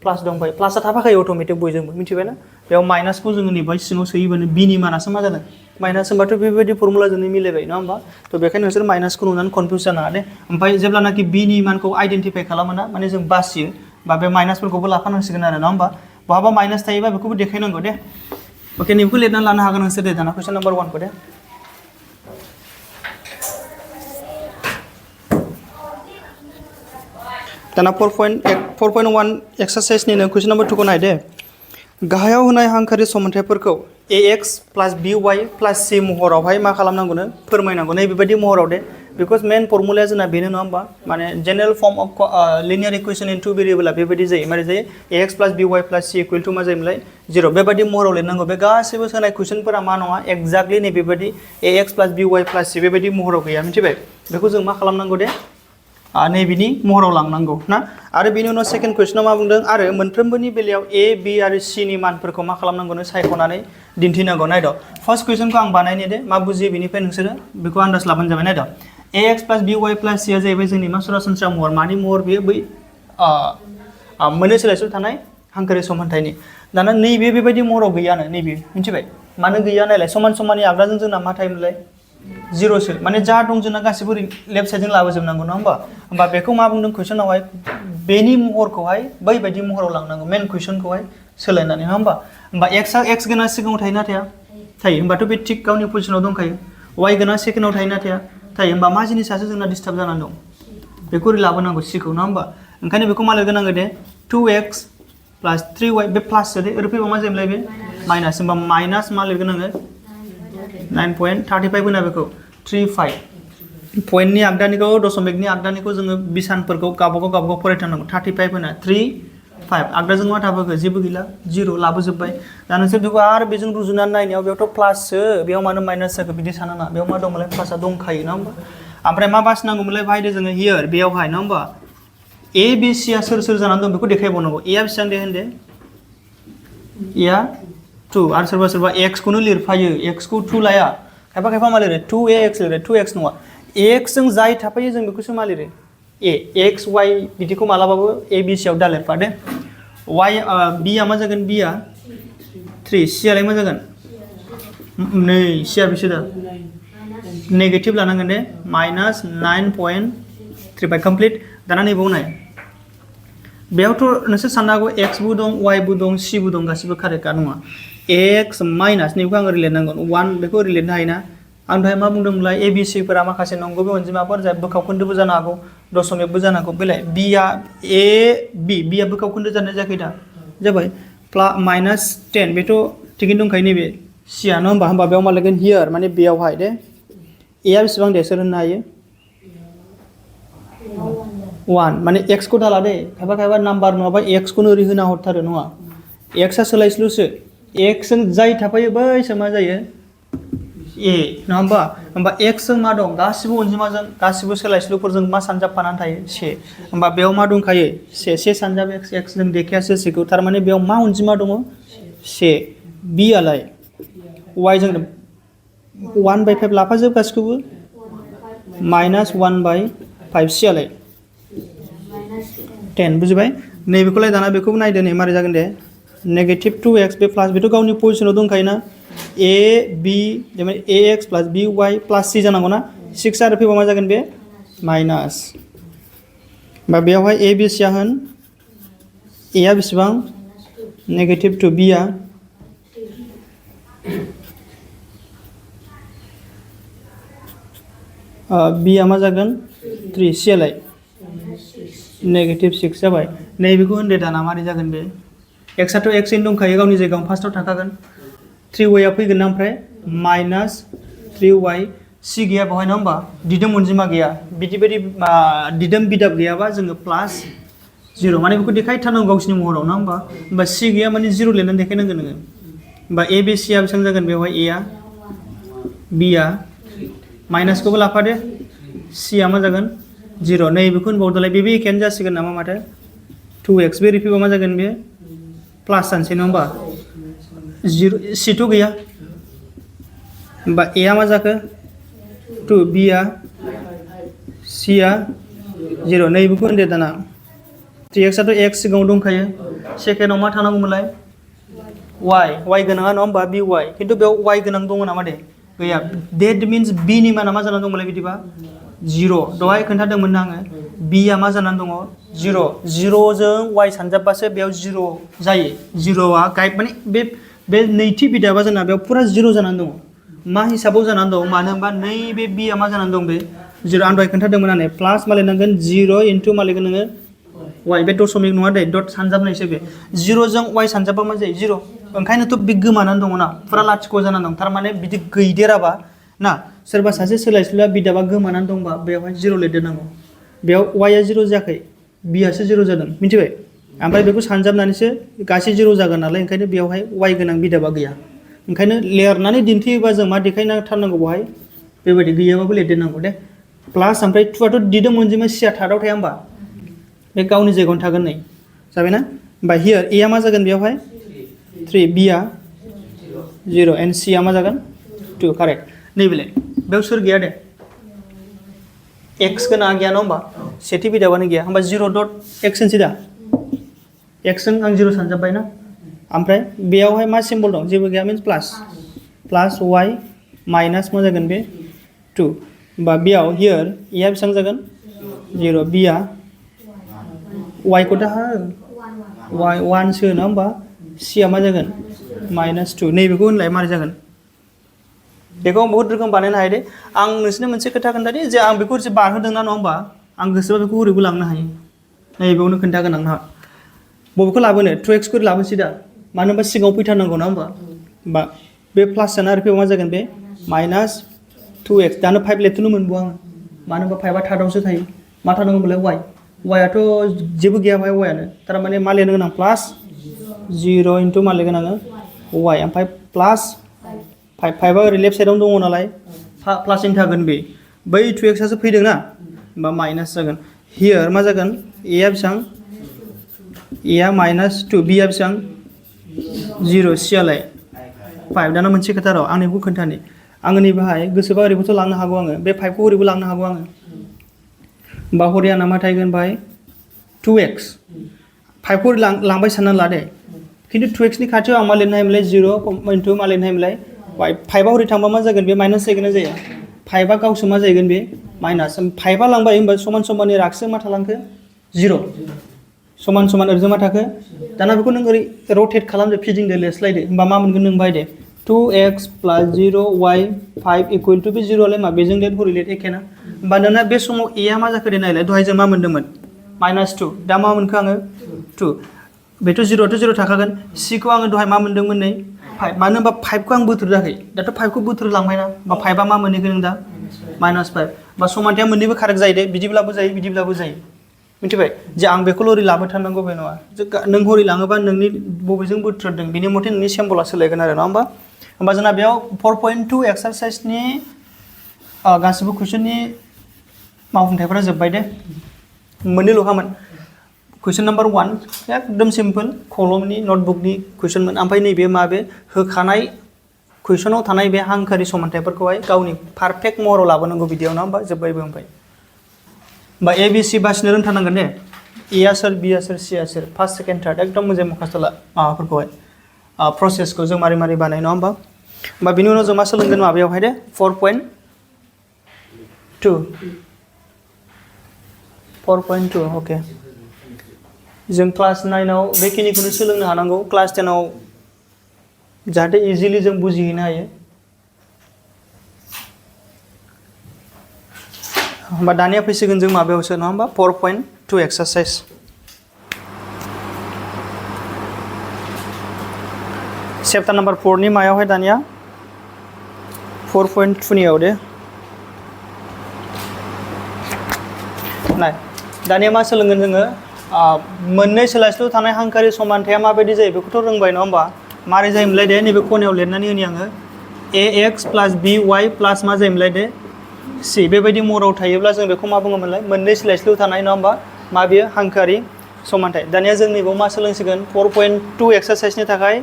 प्लास दंफायो प्लासआ थाफाखायो अट'मेटिक बयजोंबो मिथिबायना बेयाव माइनासखौ जोङो नैबाय सिङाव सोयोबानो बिनि मानासो मा जादों माइनास होनबाथ' बेबायदि फर्मुलाजोंनो मिलायबाय नङा होमबा थ' बेखायनो नोंसोर माइनासखौ नुनानै कनफिउज जानो हादे ओमफ्राय जेब्लानाखि बिनि मानखौ आइडेन्टिफाइ खालामोना माने जों बासियो बा बे माइनासफोरखौबो लाफानांसिगोन आरो नङा होमबा बहाबा माइनास थायोबा बेखौबो देखायनांगौ दे अके नैबेखौ लिरनानै लानो हागोन नोंसोर दे दाना कुइसन नाम्बार 1 खौ दे दाना 4.1 एक्सारसाइजनिनो कुइसन नाम्बार 2 खौ नाय दे गाहायाव होनाय हांखोरि समानथायफोरखौ ax + by + c महरावहाय मा खालामनांगौनो फोरमायनांगौ नै बेबायदि महराव दे बिकज मेन फर्मुलाया जोंना बेनो नङा होमबा माने general form of linear equation in 2 भेरिएबोला बेबायदि जायो मारै जायो ax + by + c equal to मा जायोमोनलाय 0 बेबायदि महराव लिरनांगौ बे गासैबो होनाय कुइसनफोरा मा नङा एक्जाक्टलि नै बेबायदि ax + by + c बेबायदि महराव गैया मिथिबाय बेखौ जों मा खालामनांगौ दे नैबेनि महराव लांनांगौ ना आरो बेनि उनाव सेकेन्ड कुइसनाव मा बुंदों आरो मोनफ्रोमबोनि बेलायाव a b आरो c नि मानफोरखौ मा खालामनांगौनो सायख'नानै दिन्थिनांगौ नायद' फार्स्ट कुइसनखौ आं बानायनो दे मा बुजियो बेनिफ्राय नोंसोरो बेखौ आन्दाज लाबानो जाबाय नायद' ax + by + c आ जाहैबाय जोंनि मा सरासनस्रा महर मानि महर बेयो बै मोननै सोलायस्लु थानाय हांखोरि समानथायनि दाना नैबे बेबायदि महराव गैयानो नैबे मिथिबाय मानो गैया नायलाय समान समाननि आगदाजों जोंना मा थायोमोनलाय 0सो माने जा दं जोंना गासिबो लेफ्ट साइडजों लाबोजोबनांगौ नङा होमबा बेखौ मा बुंदों कुइसनावहाय बेनि महरखौहाय बैबायदि महराव लांनांगौ मेन कुइसनखौहाय सोलायनानै नङा होमबा x आ x गोनां सिगाङाव थायोना थाया थायो होमबाथ' बे थिग गावनि पजिसनाव दंखायो y गोनां सेकेन्डआव थायोना थाया थायो होमबा मा जिनिसासो जोंना डिस्टार्ब जानानै दं बेखौ ओरै लाबोनांगौ c खौ नङा होमबा ओंखायनो बेखौ मा लिरगोनांगौ दे 2x + 3y बे प्लाससो दे ओरै फैबा मा जायोमोनलाय बे माइनास होमबा माइनास मा लिरगोनांगो 9.35 होना बेखौ 35 पइन्टनि आगदानिखौ दशमिकनि आगदानिखौ जोङो बिसानफोरखौ गावबागाव फरायथारनांगौ 35 होना 35 आगदाजों मा थाबोखो जेबो गैला 0 लाबोजोब्बाय दा नोंसोर बेखौ आरो बेजों रुजुनानै नायनायाव बेयावथ' प्लाससो बेयाव मानो माइनास जाखो बिदि सानाङा बेयाव मा दंमोनलाय प्लासआ दंखायो नङा होमबा ओमफ्राय मा बासिनांगौमोनलाय बाहायदो जोङो हियर बेयावहाय नङा होमबा a b c आ सोर जानानै दं बेखौ देखायबावनांगौ a आ बेसेबां दे होनदे a आ 2 आरो सोरबा x खौनो लिरफायो x खौ 2 लाया खायफा मा लिरो 2ax लिरो 2x नङा ax जों जाय थाफायो जों बेखौसो मा लिरो x y बिदिखौ मालाबाबो a b c आव दा लिरफादो y b आ मा जागोन b आ 3 c आलाय मा जागोन नै c आ बेसे दा नेगेटिभ लानांगोन दे -9.35 कमप्लिट दाना नैबाव नाय बेयावथ' नोंसोर साननो हागौ x बो दं y बो दं c बो दं गासिबो कारेक्टआ नङा x माइनास नैबेखौ आङो रिलेट नांगोन 1 बेखौ रिलेट हायोना आं दहाय मा बुंदोंमोनलाय a b c फोरा माखासे नंगुबै अनजिमाफोर जाय बोखावखोन्दोबो जानो हागौ दशमिकबो जानो हागौ बेलाय b आ a b आ बोखावखोन्दो जानाय जायाखै दा जाबाय माइनास 10 बेथ' थिगैनो दंखायो नैबे c आ नङा होमबा बेयाव मा लागोन हियार माने बेयावहाय दे a आ बेसेबां दे सोर होननो हायो 1 माने x को दाला दे खायफा नाम्बार नङाबा x खौनो ओरै होना हरथारो नङा x आ सोलायस्लुसो x जों जाय थाफायो बैसो मा जायो a नङा होमबा x जों मा दं गासिबो अनजिमाजों गासिबो सोलायस्लुफोरजों मा सानजाबफानानै थायो से होमबा बेयाव मा दंखायो से सानजाब x जों देखायासो सेखौ थारमाने बेयाव मा अनजिमा दङ से b आलाय y जों 1/5 लाफाजोब गासिखौबो माइनास 1/5 c आलाय 10 बुझिबाय नैबेखौलाय दाना बेखौबो नायदो नै मारै जागोन दे नेगेटिभ 2x बे प्लास बेथ' गावनि पजिशनाव दंखायोना a b जेनेबा ax plus by plus c जानांगौ ना 6 आरो फैबा मा जागोन बे माइनास बा बेयावहाय a b c आ होन a आ बेसेबां नेगेटिभ 2 b आ b आ मा जागोन 3 c आलाय नेगेटिभ 6 जाबाय नैबेखौ होनदो दाना मारै जागोन बे x आथ' x इन दंखायो गावनि जायगायाव फार्स्टआव थाखागोन 3y आ फैगोन ना ओमफ्राय माइनास 3y c गैया बेवहाय नङा होमबा दिदोम अनजिमा गैया बिदिबायदि दिदोम बिदाब गैयाबा जोङो प्लास 0 माने बेखौ देखायथारनांगौ गावसिनि महराव ना होमबा c गैया माने 0 लिरनानै देखायनांगोन नोङो होमबा a b c आ बेसेबां जागोन बेवहाय a आ b आ माइनासखौबो लाफादो c आ मा जागोन 0 नैबेखौ होनबावदोलाय बेबो एखेयानो जासिगोन नामा माथो 2x बे रिफिबा मा जागोन बे प्लास जानोसै नङा होमबा 0 c थ' गैया होमबा a आ मा जाखो 2 b आ c आ 0 नैबेखौ होनदो दाना 3x आथ' x सिगाङाव दंखायो सेकेन्डआव मा थानांगौमोनलाय y गोनाङा नङा होमबा by खिन्थु बेयाव y गोनां दङ नामा दे गैया डेट मिन्स b नि माना मा जानानै दंमोनलाय बिदिबा 0 दहाय खोन्थादोंमोन ना आङो b आ मा जानानै दङ 0 जों y सानजाबबासो बेयाव 0 जायो 0 आ गाइड माने बे नैथि बिदाबा जोंना बेयाव फुरा 0 जानानै दङ मा हिसाबाव जानानै दं मानो होनबा नैबे b आ मा जानानै दं बे 0 आं दहाय खोन्थादोंमोन आं प्लास मा लिरनांगोन 0 इनटु मा लिरगोन नोङो y बे दशमिक नङा दे डट सानजाबनायसो बे 0 जों y सानजाबबा मा जायो 0 ओंखायनोथ' बे गोमानानै दङ ना फुरा लाथिख' जानानै दं थारमाने बिदि गैदेराबा ना सोरबा सासे सोलायस्लुआ बिदाबा गोमानानै दंबा बेवहाय 0 लिरदेरनांगौ बेयाव y आ 0 जायाखै b आसो 0 जादों मिथिबाय ओमफ्राय बेखौ सानजाबनानैसो गासै 0 जागोन नालाय ओंखायनो बेवहाय y गोनां बिदाबा गैया ओंखायनो लिरनानै दिन्थियोबा जों मा देखायना थारनांगौ बेवहाय बेबायदि गैयाबाबो लिरदेरनांगौ दे प्लास ओमफ्राय 2 आथ' दिदोम अनजिमा c आ थार्डआव थाया होमबा बे गावनि जायगायावनो थागोन नै जाबायना ओमफ्राय हियार a आ मा जागोन बेवहाय 3 b आ 0 and c आ मा जागोन 2 कारेक्ट नैबेलाय बेयाव सोर गैया दे x गोनाङा गैया नङा होमबा सेथि बिदाबानो गैया होमबा 0 डट x होनसै दा x जों आं 0 सानजाबबाय ना ओमफ्राय बेयावहाय मा सिम्बल दं जेबो गैया मिन्स प्लास y माइनास मा जागोन बे 2 होमबा बेयाव हियार a आ बेसेबां जागोन 0 b आ y को दा y 1 सो ना होमबा c आ मा जागोन -2 नैबेखौ होनलाय मारै जागोन बेखौ बहुत रोखोम बानायनो हायो दे आं नोंसोरनो मोनसे खोथा खोन्थादे जे आं बेखौ एसे बारहोदोंना नङा होमबा आं गोसोबा बेखौ ओरैबो लांनो हायो नैबेयावनो खोन्थागोन आंहा बबेखौ लाबोनो 2x खौ लाबोसै दा मानो होनबा सिगाङाव फैथारनांगौ ना होमबा बे प्लास जाना आरो फैबा मा जागोन बे -2x दानो 5 लेथ'नो मोनबाव आङो मानो होनबा 5 आ थार्डआवसो थायो मा थानांगौमोनलाय y आथ' जेबो गैया बेवहाय y आनो थारमाने मा लिरनो गोनां प्लास 0 इनटु मा लिरगोन आङो y ओमफ्राय प्लास 5 आ ओरै लेफ्ट साइडआवनो दङ नालाय प्लास इन थागोन बे बै 2x आसो फैदों ना होमबा माइनास जागोन हियार मा जागोन a आ बेसेबां a आ -2 b आ बेसेबां 0 c आलाय 5 दाना मोनसे खोथा र' आं नैखौ खोन्थानि आङो नैबेहाय गोसोबा ओरैबोथ' लांनो हागौ आङो बे 5 खौ ओरैबो लांनो हागौ आङो होमबा हरियाना मा थाहैगोन बाहाय 2x 5 खौ लांबाय सानना ला दे खिन्थु 2x नि खाथियाव आं मा लिरनो हायोमोनलाय 0 इनटु मा लिरनो हायोमोनलाय 5 आ हरै थांबा मा जागोन बे माइनास जाहैगोन ना जाया 5 आ गावसो मा जाहैगोन बे माइनास 5 आ लांबाय होमबा समान समाननि रागसो मा थालांखो 0 समान समान ओरैजों मा थाखो दाना बेखौ नों ओरै रटेट खालामदो फिदिंदो लेस्लायदो होमबा मा मोनगोन नों बाहाय दे 2x + 0y 5 = बे 0 मा बेजों लेट हरिलेट एखे ना होमबा नोंना बे समाव a आ मा जाखो दे नायलाय दहाय जों मा मोन्दोंमोन -2 दा मा मोनखो आङो 2 बेथ' 0 थ' 0 थाखागोन c खौ आङो दहाय मा मोन्दोंमोन नै 5 मानो होनबा 5 खौ आं बोथोराखै दाथ' 5 खौ बोथोरलांबायना बा 5 आ मा मोनहैगोन नों दा -5 बा समानथाया मोननैबो कारेक्ट जायो दे बिदिब्लाबो जायो मिथिबाय जे आं बेखौल' ओरै लाबाय थानांगौ बे नङा नों हरै लाङोबा नोंनि बबेजों बोथ्रोदों बिनि मथे नोंनि सिम्बला सोलायगोन आरो नङा होमबा जोंना बेयाव 4.2 एक्सारसाइसनि गासिबो कुइसननि मावफुंथायफोरा जोब्बाय दे मोननैल'खामोन कुइसन नाम्बार 1 एकदम सिम्पल कलमनि नटबुकनि कुइसनमोन ओमफ्राय नैबे माबे होखानाय कुइसनाव थानाय बे हांखोआरि समानथायफोरखौहाय गावनि पारफेक्ट महराव लाबोनांगौ बिदियाव नङा होमबा जोब्बायबो ओमफ्राय होमबा ए बि सि बासिनो रोंथारनांगोन दे ए आ सोर बि आ सोर सि आ सोर फार्स्ट सेकेन्ड थार्ड एकदम मोजां मखास्थ' माबाफोरखौहाय प्रसेसखौ जों मारै बानाय नङा होमबा बिनि उनाव जों मा सोलोंगोन माबायावहाय दे 4.2 अके जों क्लास 9 आव बेखिनिखौनो सोलोंनो हानांगौ क्लास 10 आव जाहाथे इजिलि जों बुजिहैनो हायो होमबा दानिया फैसिगोन जों माबायावसो नङा होमबा 4.2 एक्सारसाइज चेप्टार नाम्बार 4 नि मायावहाय दानिया 4.2 नियाव दे नाय दानिया मा सोलोंगोन जोङो मोननै सोलायस्लु थानाय हांखोआरि समानथाया माबायदि जायो बेखौथ' रोंबाय नङा होमबा मारै जायोमोनलाय दे नैबे खनायाव लिरनानै होनि आङो ax + by + मा जायोमोनलाय दे c बेबायदि महराव थायोब्ला जों बेखौ मा बुङोमोनलाय मोननै सोलायस्लु थानाय नङा होमबा मा बेयो हांखोआरि समानथाय दानिया जों नैबेयाव मा सोलोंसिगोन 4.2 एक्सारसाइसनि थाखाय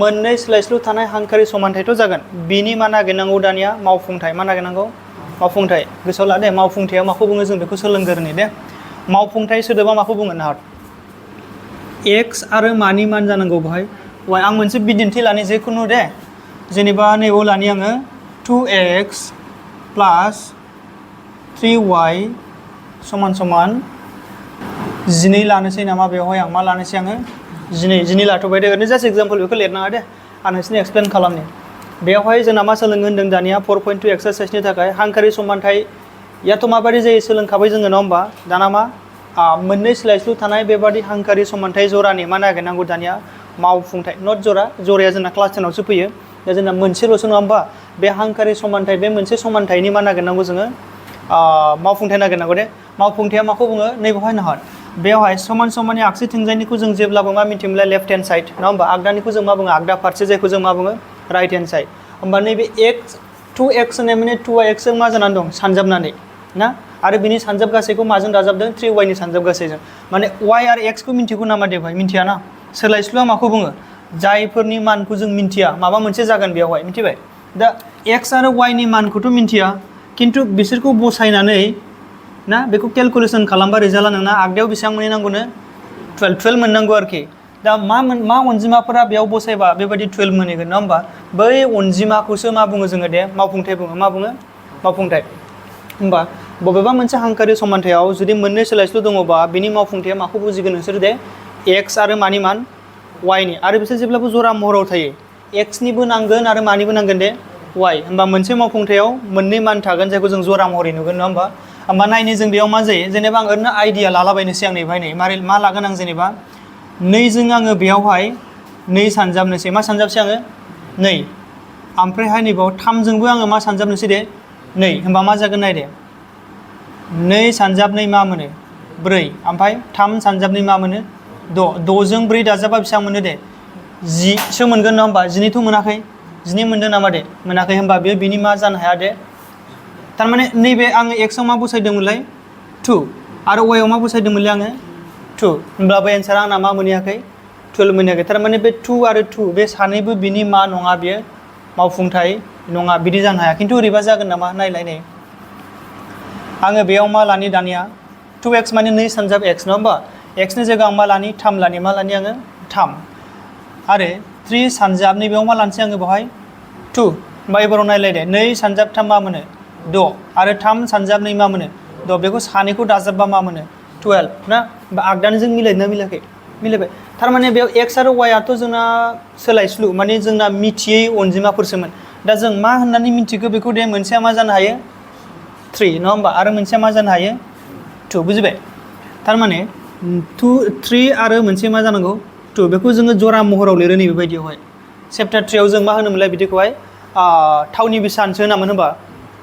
मोननै सोलायस्लु थानाय हांखोआरि समानथायथ' जागोन बिनि मा नागिरनांगौ दानिया मावफुंथाय मा नागिरनांगौ मावफुंथाय गोसोआव ला दे मावफुंथाया माखौ बुङो जों बेखौ सोलोंगोरनि दे मावफुंथाय सोदोबा माखौ बुङो नाहर x आरो मानि मान जानांगौ बेवहाय y आं मोनसे बिदिन्थि लानि जेखुनु दे जेनेबा नैबाव लानि आङो 2x + 3y = 12 लानोसै नामा बेवहाय आं मा लानोसै आङो 12 लाथ'बाय दे ओरैनो जास्ट एग्जाम्पल बेखौ लिरनाङा दे आं नोंसोरनो एक्सप्लेन खालामनि बेवहाय जोंना मा सोलोंगोन होनदों दानिया 4.2 एक्सारसाइसनि थाखाय हांखोआरि समानथायाथ' माबायदि जायो सोलोंखाबाय जोङो नङा होमबा दाना मा मोननै सोलायस्लु थानाय बेबादि हांखोआरि समानथाय जरानि मा नागिरनांगौ दानिया मावफुंथाय नट जराया जोंना क्लास 10 आवसो फैयो दा जोंना मोनसेल'सो नङा होमबा बे हांखोआरि समानथाय बे मोनसे समानथायनि मा नागिरनांगौ जोङो मावफुंथाय नागिरनांगौ दे मावफुंथाया माखौ बुङो नैबेवहाय नाहर बेवहाय समान समाननि आगसिथिंजायनिखौ जों जेब्लाबो मा मिथियोमोनलाय लेफ्ट हेन्ड साइड नङा होमबा आगदानिखौ जों मा बुङो आगदा फारसे जायखौ जों मा बुङो राइट हेन्ड साइड होमबा नैबे 2x होननाय माने 2y x जों मा जानानै दं सानजाबनानै ना आरो बिनि सानजाब गासैखौ माजों दाजाबदों 3y नि सानजाब गासैजों माने y आरो x खौ मिन्थिगौ नामा दे भाई मिन्थिया ना सोलायस्लुआ माखौ बुङो जायफोरनि मानखौ जों मिन्थिया माबा मोनसे जागोन बेवहाय मिथिबाय दा x आरो y नि मानखौथ' मिन्थिया खिन्थु बिसोरखौ बसायनानै ना बेखौ केलकुलेसन खालामबा रिजाल्टआ नोंना आगदायाव बेसेबां मोनहैनांगौनो 12 मोननांगौ आरोखि दा मा अनजिमाफोरा बेयाव बसायबा बेबायदि 12 मोनहैगोन नङा होमबा बै अनजिमाखौसो मा बुङो जोङो दे मावफुंथाय बुङो मा बुङो मावफुंथाय होमबा बबेबा मोनसे हांखोआरि समानथायाव जुदि मोननै सोलायस्लु दङबा बिनि मावफुंथाया माखौ बुजिगोन नोंसोर दे x आरो मानि मान y नि आरो बिसोर जेब्लाबो जरा महराव थायो x निबो नांगोन आरो मानिबो नांगोन दे y होमबा मोनसे मावफुंथायाव मोननै मान थागोन जायखौ जों जरा महरै नुगोन नङा होमबा नायनो जों बेयाव मा जायो जेनेबा आं ओरैनो आइडिया लालाबायनोसै आं नैबाय नै मारै मा लागोन आं जेनेबा 2 जों आङो बेयावहाय 2 सानजाबनोसै मा सानजाबसै आङो 2 ओमफ्रायहाय नैबाव 3 जोंबो आङो मा सानजाबनोसै दे 2 होमबा मा जागोन नाय दे 2 सानजाब 2 मा मोनो 4 ओमफ्राय 3 सानजाब 2 मा मोनो 6 जों 4 दाजाबा बेसेबां मोनो दे 10 सो मोनगोन नङा होमबा 12 थ' मोनाखै 12 मोनदों नामा दे मोनाखै होमबा बेयो बिनि मा जानो हाया दे थारमाने नैबे आङो x आव मा बसायदोंमोनलाय 2 आरो y आव मा बसायदोंमोनलाय आङो 2 होमब्लाबो एन्सारा आंना मा मोनहैयाखै 12 मोनहैयाखै थारमाने बे 2 आरो 2 बे सानैबो बिनि मा नङा बेयो मावफुंथाय नङा बिदि जानो हाया खिन्थु ओरैबा जागोन नामा नायलाय नै आङो बेयाव मा लानि दानिया 2x माने 2 सानजाब x नङा होमबा x नि जायगायाव आं मा लानि 3 लानि मा लानि आङो 3 आरो 3 सानजाब नैबेयाव मा लानोसै आङो बेवहाय 2 होमबा एबाराव नायलाय दे 2 सानजाब 3 मा मोनो 6 आरो 3 सानजाब 2 मा मोनो 6 बेखौ सानैखौ दाजाबबा मा मोनो 12 ना बा आगदानिजों मिलायदोंना मिलायाखै मिलायबाय थारमाने बेयाव x आरो y आथ' जोंना सोलायस्लु माने जोंना मिथियै अनजिमाफोरसोमोन दा जों मा होननानै मिथिगौ बेखौ दे मोनसेया मा जानो हायो 3 नङा होमबा आरो मोनसेया मा जानो हायो 2 बुजिबाय थारमाने 2 3 आरो मोनसे मा जानांगौ 2 बेखौ जोङो जरा महराव लिरो नै बेबायदियावहाय चैप्टार 3 आव जों मा होनोमोनलाय बिदिखौहाय थावनि बिसानसो होनामोन होनबा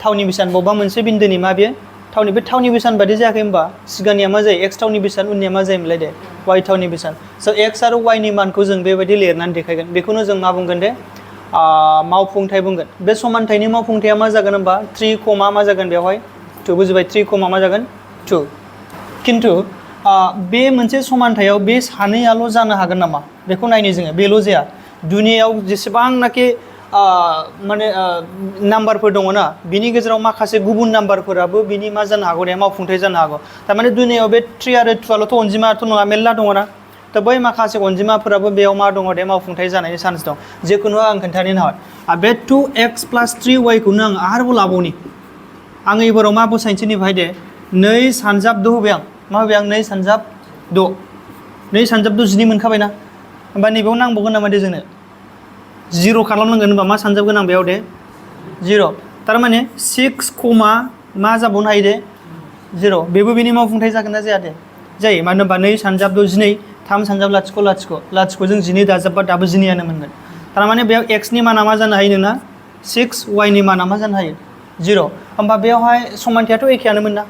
थावनि बिसान बबेबा मोनसे बिन्दोनि मा बेयो थावनि बे थावनि बिसान बायदि जायाखै होनबा सिगांनिया मा जायो x थावनि बिसान उननिया मा जायोमोनलाय दे y थावनि बिसान स' x आरो y नि मानखौ जों बेबायदि लिरनानै देखायगोन बेखौनो जों मा बुंगोन दे मावफुंथाय बुंगोन बे समानथायनि मावफुंथाया मा जागोन होनबा 3, मा जागोन बेवहाय 2 बुजिबाय 3, मा जागोन 2 खिन्थु बे मोनसे समानथायाव बे सानैयाल' जानो हागोन नामा बेखौ नायनो जोङो बेल' जाया दुनियायाव जेसेबांनाखि माने नाम्बारफोर दङ ना बिनि गेजेराव माखासे गुबुन नाम्बारफोराबो बिनि मा जानो हागौ दे मावफुंथाय जानो हागौ थारमाने दुनियायाव बे 3 आरो 2आल'थ' अनजिमाथ' नङा मेरला दङ ना दा बै माखासे अनजिमाफोराबो बेयाव मा दङ दे मावफुंथाय जानायनि चान्स दं जेखुनु आं खोन्थानो नाङा बे 2x + 3y खौनो आं आरोबाव लाबावनि आं एबाराव मा बसायनोसै निफ्राय दे 2 सानजाब 6 होबाय आं मा होबाय आं 2 सानजाब 6 2 सानजाब 6 12 मोनखाबायना होमबा नैबेयाव नांबावगोन नामा दे जोंनो 0 खालामनांगोन होनबा मा सानजाबगोन आं बेयाव दे 0 थारमाने 6, मा जाबावनो हायो दे 0 बेबो बेनि मावफुंथाय जागोन ना जाया दे जायो मानो होनबा 2 सानजाब 6 12 3 सानजाब 0 जों 12 दाजाबबा दाबो 12आनो मोनगोन थारमाने बेयाव x नि माना मा जानो हायो नोंना 6 y नि माना मा जानो हायो 0 होमबा बेयावहाय समानथायाथ' एखेयानोमोन ना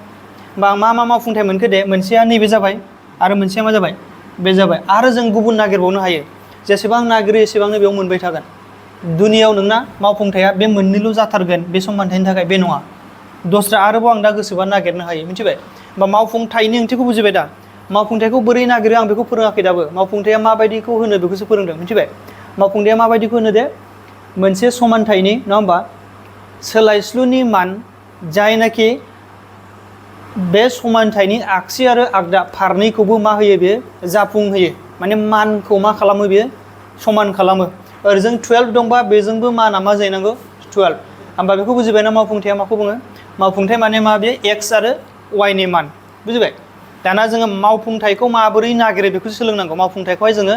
होमबा मा मावफुंथाय मोनखो दे मोनसेया नैबे जाबाय आरो मोनसेया मा जाबाय बे जाबाय आरो जों गुबुन नागिरबावनो हायो जेसेबां नागिरो एसेबांनो बेयाव मोनबाय थागोन दुनियायाव नोंना मावफुंथाया बे मोननैल' जाथारगोन बे समानथायनि थाखाय बे नङा दस्रा आरोबाव आं दा गोसोबा नागिरनो हायो मिथिबाय होमबा मावफुंथायनि ओंथिखौ बुजिबाय दा मावफुंथायखौ बोरै नागिरो आं बेखौ फोरोङाखै दाबो मावफुंथाया माबायदिखौ होनो बेखौसो फोरोंदों मिथिबाय मावफुंथाया माबायदिखौ होनो दे मोनसे समानथायनि नङा होमबा सोलायस्लुनि मान जायनाखि बे समानथायनि आगसि आरो आगदा फारनैखौबो मा होयो बे जाफुंहोयो माने मानखौ मा खालामो बेयो समान खालामो ओरैजों 12 दंबा बेजोंबो माना मा जाहैनांगौ 12 होमबा बेखौ बुजिबायना मावफुंथाया माखौ बुङो मावफुंथाय माने मा बे x आरो y नि मान बुजिबाय दाना जोङो मावफुंथायखौ माबोरै नागिरो बेखौसो सोलोंनांगौ मावफुंथायखौहाय जोङो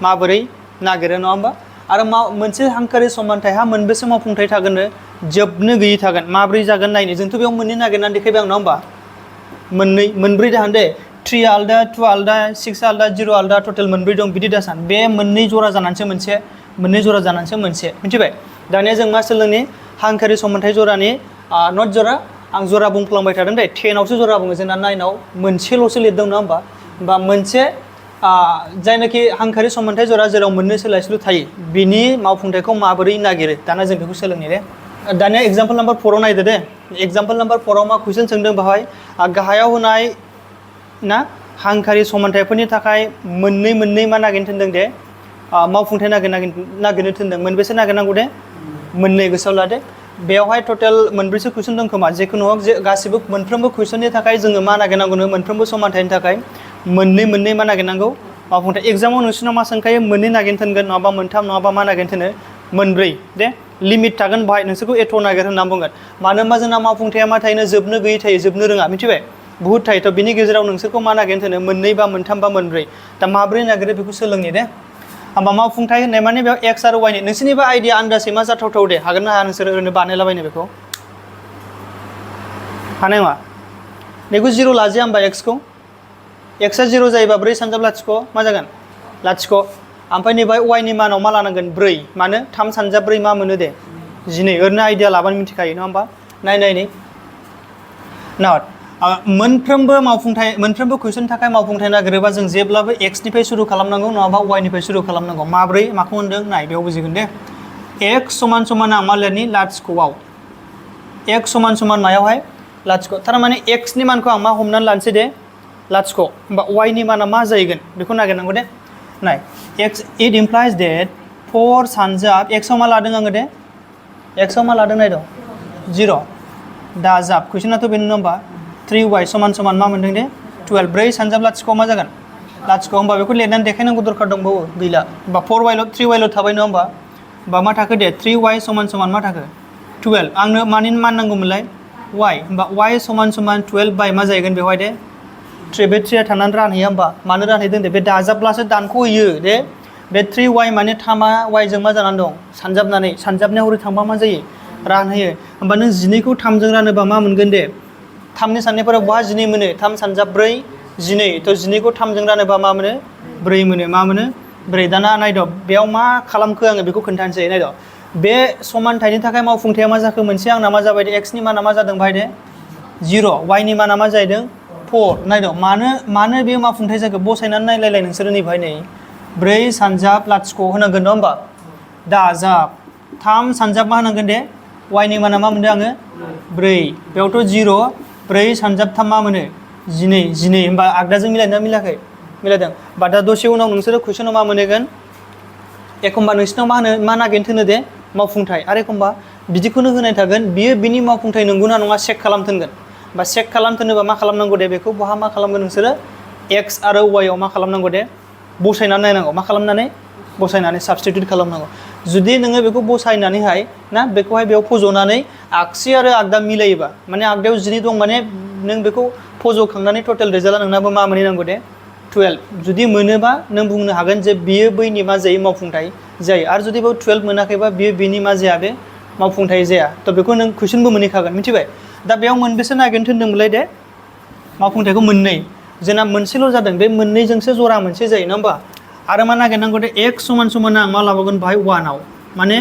माबोरै नागिरो नङा होमबा आरो मोनसे हांखोआरि समानथायहा मोनबेसे मावफुंथाय थागोननो जोबनो गैयै थागोन माब्रै जागोन नायनो जोंथ' बेयाव मोननै नागिरनानै देखायबाय आं नङा होमबा मोनब्रै दाहान दे 3 आलदा 2 आलदा 6 आलदा 0 आलदा टटेल मोनब्रै दं बिदि दासान बे मोननै जरा जानानैसो मोनसे मिथिबाय दानिया जों मा सोलोंनि हांखोआरि समानथाय जरानि नट जरा आं जरा बुंफ्लांबाय थादों दे 10 आवसो जरा बुङो जोंना 9 आव मोनसेल'सो लिरदों नङा होमबा मोनसे जायनाखि हांखोआरि समानथाय जरा जेराव मोननै सोलायस्लु थायो बिनि मावफुंथायखौ माबोरै नागिरो दाना जों बेखौ सोलोंनि दे दानिया एग्जाम्पल नाम्बार 4 आव नायदो दे एग्जाम्पल नाम्बार 4 आव मा कुइसन सोंदों बेवहाय गाहायाव होनाय ना हांखोआरि समानथायफोरनि थाखाय मोननै मा नागिरनो थिनदों दे मावफुंथाय नागिरनो थिनदों मोनबेसे नागिरनांगौ दे मोननै गोसोआव लादे बेयावहाय टटेल मोनब्रैसो कुइसन दं खोमा जेखुनु हक गासिबो मोनफ्रोमबो कुइसननि थाखाय जोङो मा नागिरनांगौनो मोनफ्रोमबो समानथायनि थाखाय मोननै मा नागिरनांगौ मावफुंथाय एग्जामाव नोंसोरनाव मा सोंखायो मोननै नागिरनो थिनगोन नङाबा मोनथाम नङाबा मा नागिरनो थिनो मोनब्रै दे लिमिट थागोन बाहाय नोंसोरखौ एथ' नागिर होनना बुंगोन मानो होनबा जोंना मावफुंथाया मा थायो जोबनो गैयै थायो जोबनो रोङा मिथिबाय बुहुत थायोथ' बिनि गेजेराव नोंसोरखौ मा नागिरनो थिनो मोननै बा मोनथाम बा मोनब्रै दा माब्रै नागिरो बेखौ सोलोंनि दे होमबा मावफुंथाय होननाय माने बेयाव x आरो y नि नोंसोरनिबो आइडिया आन्दाजै मा जाथावथाव दे हागोन ना हाया नोंसोर ओरैनो बानायलाबायनो बेखौ हानाय नङा बेखौ 0 लाजाया होमबा x-खौ x-आ 0 जायोबा 4 सानजाब 0 मा जागोन 0 ओमफ्राय नैबे y नि मानाव मा लानांगोन 4 मानो 3 सानजाब 4 मा मोनो दे 12 ओरैनो आइडिया लाबानो मिथिखायो नङा होमबा नायनि नाट मोनफ्रोमबो कुइसन थाखाय मावफुंथाय नागिरोबा जों जेब्लाबो x निफ्राय सुरु खालामनांगौ नङाबा y निफ्राय सुरु खालामनांगौ माब्रै माखौ होनदों नाय बेयाव बुजिगोन दे x समान आं मा लिरनि 0आव x समान मायावहाय 0 थारमाने x नि मानखौ आं मा हमनानै लानोसै दे 0 होमबा y नि माना मा जाहैगोन बेखौ नागिरनांगौ दे नाय x इट इमप्लाइज डेट 4 सानजाब x आव मा लादों आङो दे x आव मा लादों नायदो 0 दाजाब कुइसनाथ' बेनो नङा होमबा 3y समान मा मोनदों दे 12 4 सानजाब 0 मा जागोन 0 होमबा बेखौ लिरनानै देखायनांगौ दरखार दंबावो गैला होमबा 3y थाबाय नङा होमबा मा थाखो दे 3y समान मा थाखो 12 आंनो मानि मान नांगौमोनलाय y होमबा y समान 12 बाय मा जाहैगोन बेवहाय दे 3 बे 3 थानानै रानहैया होमबा मानो रानहैदों दे बे दाजाबब्लासो दानख'हैयो दे बे 3y माने 3आ y जों मा जानानै दं सानजाबनायाव हरै थांबा मा जायो रानहैयो होमबा नों 12 खौ 3 जों रानोबा मा मोनगोन दे 3 नि साननायफोराव बहा 12 मोनो 3 सानजाब 4 12 थ' 12 खौ 3 जों रानोबा मा मोनो 4 मोनो मा मोनो 4 दाना नायद' बेयाव मा खालामखो आङो बेखौ खोन्थानोसै नायद' बे समानथायनि थाखाय मावफुंथाया मा जाखो मोनसे आंना मा जाबाय दे x नि माना मा जादों बाहाय दे 0 y नि माना मा जाहैदों 4 नायद' मानो बे मावफुंथाय जाखो बसायनानै नायलायलाय नोंसोरो नैबाय नै 4 सानजाब लाथिख' होनांगोन नङा होमबा दाजाब 3 सानजाब मा होनांगोन दे y नि माना मा मोनदों आङो 4 बेयावथ' 0 4 सानजाब 3 मा मोनो 12 होमबा आगदाजों मिलायदोंना मिलायाखै मिलायदों बा दा दसे उनाव नोंसोरो कुइसनाव मा मोनहैगोन एखमबा नोंसिनाव मा नागिरनो थोनो दे मावफुंथाय आरो एखमबा बिदिखौनो होनाय थागोन बियो बिनि मावफुंथाय नंगौना नङा चेक खालामथोनगोन बा चेक खालामथोनोबा मा खालामनांगौ दे बेखौ बहा मा खालामगोन नोंसोरो x आरो y आव मा खालामनांगौ दे बसायनानै नायनांगौ मा खालामनानै बसायनानै साबस्टिटिउट खालामनांगौ जुदि नोङो बेखौ बसायनानैहाय ना बेखौहाय बेयाव फज'नानै आगसि आरो आगदा मिलायोबा माने आगदायाव 12 दं माने नों बेखौ फज'खांनानै टटेल रिजाल्टआ नोंनाबो मा मोनहैनांगौ दे 12 जुदि मोनोबा नों बुंनो हागोन जे बियो बैनि मा जायो मावफुंथाय जायो आरो जुदि बेयाव 12 मोनाखैबा बियो बिनि मा जाया बे मावफुंथाय जाया थ' बेखौ नों कुइसनबो मोनहैखागोन मिथिबाय दा बेयाव मोनबेसे नागिरनो थोनदोंमोनलाय दे मावफुंथायखौ मोननै जोंना मोनसेल' जादों बे मोननैजोंसो जरा मोनसे जायो नङा होमबा आरो मा नागिरनांगौ दे x समान समान आं मा लाबावगोन बाहाय 1 आव माने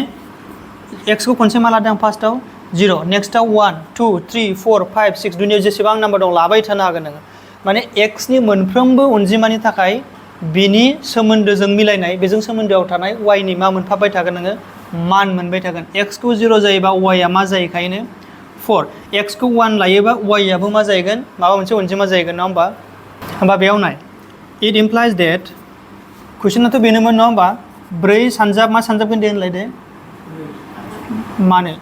x खौ खनसे मा लादों फार्स्टआव 0 नेक्स्टआव 1 2 3 4 5 6 दुनियाव जेसेबां नाम्बार दं लाबाय थानो हागोन नोङो माने x नि मोनफ्रोमबो अनजिमानि थाखाय बिनि सोमोन्दोजों मिलायनाय बेजों सोमोन्दोआव थानाय y नि मा मोनफाबाय थागोन नोङो मान मोनबाय थागोन x खौ 0 जायोबा y आ मा जाहैखायनो 4 x खौ 1 लायोबा y आबो मा जाहैगोन माबा मोनसे अनजिमा जाहैगोन नङा होमबा बेयाव नाय इट इमप्लाइज डेट कुइसनाथ' बेनोमोन नङा होमबा 4 सानजाब मा सानजाबगोन दे होनलाय दे मानो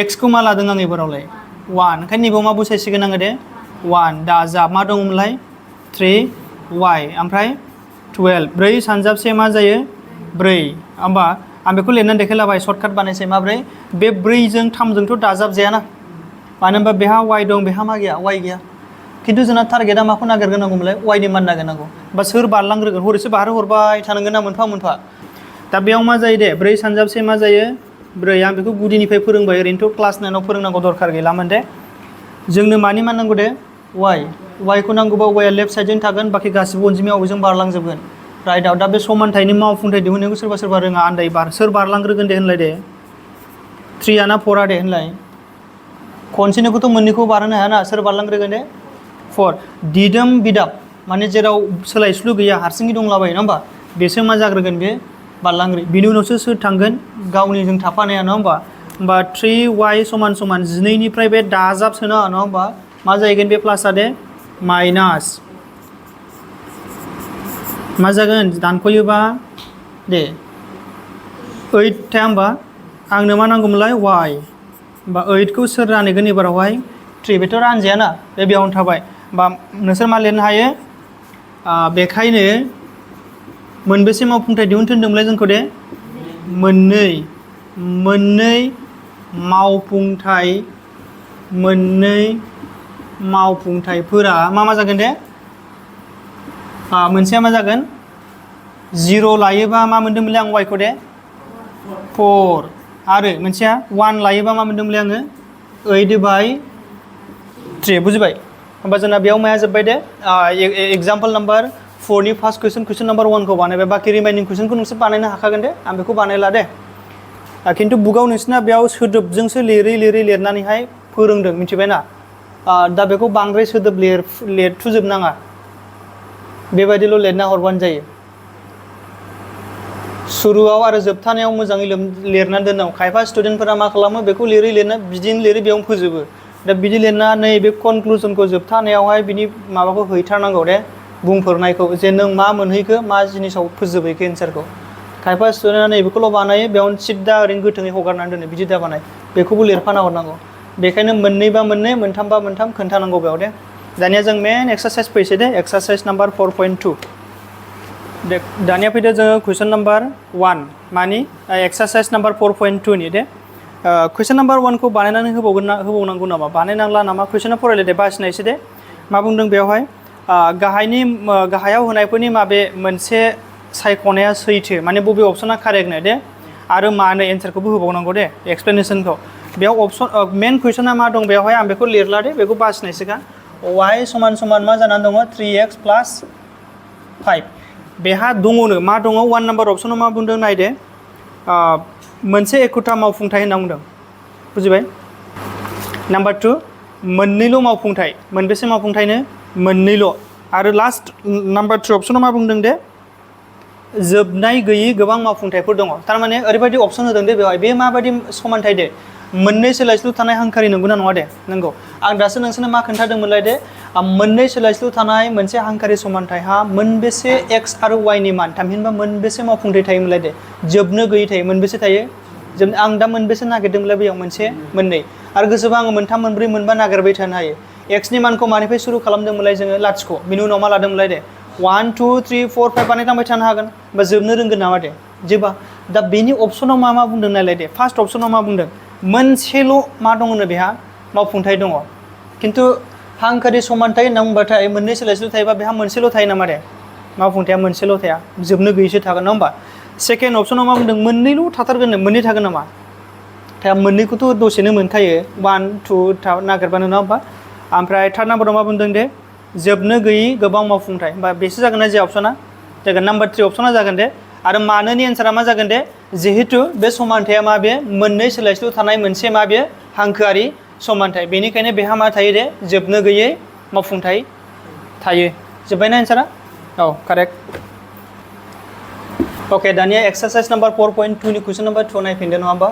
x खौ मा लादों आं एबारावलाय 1 ओंखायनो नैबाव मा बसायसिगोन आङो दे 1 दाजाब मा दङमोनलाय 3y ओमफ्राय 12 4 सानजाबसे मा जायो 4 होमबा आं बेखौ लिरनानै देखायलाबाय सर्टकाट बानायसै माब्रै बे 4 जों 3 जोंथ' दाजाब जायाना मानो होनबा बेहा y दं बेहा मा गैया y गैया खिन्थु जोंना टारगेटआ माखौ नागिरग्रोनांगौमोनलाय y नि मान नागिरनांगौ बा सोर बारलांग्रोगोन हरैसो बारहोहरबाय थानांगोन ना मोनफा दा बेयाव मा जायो दे 4 सानजाबसे मा जायो 4 आं बेखौ गुदिनिफ्राय फोरोंबाय ओरैनोथ' क्लास 9 आव फोरोंनांगौ दरखार गैलामोन दे जोंनो मानि मान नांगौ दे y खौ नांगौबा y आ लेफ्ट साइडजों थागोन बाखि गासिबो अनजिमाया अबेजों बारलांजोबगोन राइटआव दा बे समानथायनि मावफुंथाय दिहुननायखौ सोरबा रोङा आन्दाय सोर बारलांग्रोगोन दे होनलाय दे 3 आ ना 4 आ दे होनलाय खनसेनोखौथ' मोननैखौ बारहोनो हायाना सोर बारलांग्रोगोन दे 4 दिदोम बिदाब माने जेराव सोलायस्लु गैया हारसिङै दंलाबायो नङा होमबा बेसो मा जाग्रोगोन बे बारलांग्रो बिनि उनावसो सोर थांगोन गावनिजों थाफानाया नङा होमबा 3y समान 12 निफ्राय बे दाजाब सोना नङा होमबा मा जाहैगोन बे प्लासआ दे माइनास मा जागोन दानख'योबा दे 8 थाया होमबा आंनो मा नांगौमोनलाय y होमबा 8 खौ सोर रानहैगोन एबारावहाय 3 बेथ' रानजायाना बे बेयावनो थाबाय होमबा नोंसोर मा लिरनो हायो बेखायनो मोनबेसे मावफुंथाय दिहुननो थिनदोंमोनलाय जोंखौ दे मोननै मावफुंथायफोरा मा जागोन दे मोनसेया मा जागोन 0 लायोबा मा मोनदोंमोनलाय आं y खौ दे 4 आरो मोनसेया 1 लायोबा मा मोनदोंमोनलाय आङो 8/3 बुजिबाय होमबा जोंना बेयाव माया जोब्बाय दे एग्जाम्पल नाम्बार 4 नि फार्स्ट कुइसन नाम्बार 1 खौ बानायबाय बाखि रिमाइनिं कुइसनखौ नोंसोर बानायनो हाखागोन दे आं बेखौ बानायला दे खिन्थु बुकआव नोंसिना बेयाव सोदोबजोंसो लिरनानैहाय फोरोंदों मिथिबायना दा बेखौ बांद्राय सोदोब लिरथुजोबनाङा बेबायदिल' लिरना हरबानो जायो सुरुआव आरो जोबथानायाव मोजाङै लिरनानै दोननांगौ खायफा स्टुडेन्टफोरा मा खालामो बेखौ लिरना बिदिनो लिरो बेयावनो फोजोबो दा बिदि लिरनानै बे कनक्लुजनखौ जोबथानायावहाय बिनि माबाखौ हैथारनांगौ दे बुंफोरनायखौ जे नों मा मोनहैखो मा जिनिसाव फोजोबहैखो एन्सारखौ खायफा स्टुडेन्टआ नैबेखौल' बानायो बेयावनो सिद्दा ओरैनो गोथोङै हगारनानै दोनो बिदि दा बानाय बेखौबो लिरफाना हरनांगौ बेखायनो मोननैबा मोननै मोनथामबा मोनथाम खोन्थानांगौ बेयाव दे दानिया जों मेन एक्सारसाइज फैसै दे एक्सारसाइज नाम्बार 4.2 दे दानिया फैदो जोङो कुइसन नाम्बार 1 मानि एक्सारसाइज नाम्बार 4.2 नि दे कुइसन नाम्बार 1 खौ बानायनानै होबावनांगौ नामा बानायनांला नामा कुइसना फरायलाय दे बासिनायसै दे मा बुंदों बेयावहाय गाहायाव होनायफोरनि माबे मोनसे सायख'नाया सैथो माने बबे अपसना कारेक्टनो दे आरो मानो एन्सारखौबो होबावनांगौ दे एक्सप्लेनेसनखौ बेयाव अपसन मेन कुइसना मा दं बेवहाय आं बेखौ लिरला दे बेखौ बासिनायसोखा y समान समान मा जानानै दङ 3x प्लास 5 बेहा दङनो मा दङ 1 नाम्बार अपसनाव मा बुंदों नायदो मोनसे एखुथा मावफुंथाय होनना बुंदों बुजिबाय नाम्बार 2 मोननैल' मावफुंथाय मोनबेसे मावफुंथायनो मोननैल' आरो लास्ट नाम्बार 3 अपसनाव मा बुंदों दे जोबनाय गैयै गोबां मावफुंथायफोर दङ थारमाने ओरैबायदि अपसन होदों दे बेवहाय बे माबायदि समानथाय दे मोननै सोलायस्लु थानाय हांखोआरि नंगौना नङा दे नंगौ आं दासो नोंसोरनो मा खोन्थादोंमोनलाय दे मोननै सोलायस्लु थानाय मोनसे हांखोआरि समानथायहा मोनबेसे x आरो y नि मान थामहिनबा मोनबेसे मावफुंथाय थायोमोनलाय दे जोबनो गैयै थायो मोनबेसे थायो आं दा मोनबेसे नागिरदोंमोनलाय बेयाव मोनसे मोननै आरो गोसोबा आङो मोनथाम मोनब्रै मोनबा नागिरबाय थानो हायो x नि मानखौ मानिफ्राय सुरु खालामदोंमोनलाय जोङो लाथिख' बिनि उनाव मा लादोंमोनलाय दे 1 2 3 4 5 बानायलांबाय थानो हागोन बा जोबनो रोंगोन नामा दे जोबा दा बेनि अपसनाव मा बुंदों नायलाय दे फार्स्ट अपसनाव मा बुंदों मोनसेल' मा दङनो बेहा मावफुंथाय दङ खिन्थु हांखोआरि समानथाय होनना बुंबाथाय मोननै सोलायस्लु थायोबा बेहा मोनसेल' थायो नामा दे मावफुंथाया मोनसेल' थाया जोबनो गैयैसो थागोन नङा होमबा सेकेन्ड अपसनाव मा बुंदों मोननैल' थाथारगोन मोननै थागोन नामा थाया मोननैखौथ' दसेनो मोनखायो 1 2 नागिरबानो नङा होमबा ओमफ्राय थार्ड नाम्बाराव मा बुंदों दे जोबनो गैयै गोबां मावफुंथाय होमबा बेसो जागोन ना जे अपसना जागोन नाम्बार 3 अपसना जागोन दे आरो मानोनि एन्सारा मा जागोन दे जिहेतु बे समानथाया मा बे मोननै सोलायस्लु थानाय मोनसे मा बे हांखोआरि समानथाय बेनिखायनो बेहा मा थायो दे जोबनो गैयै मावफुंथाय थायो जोब्बायना एन्सारा औ कारेक्ट अके दानिया एक्सारसाइज नाम्बार 4.2 नि कुइसन नाम्बार 2 नायफिनदो नङा होमबा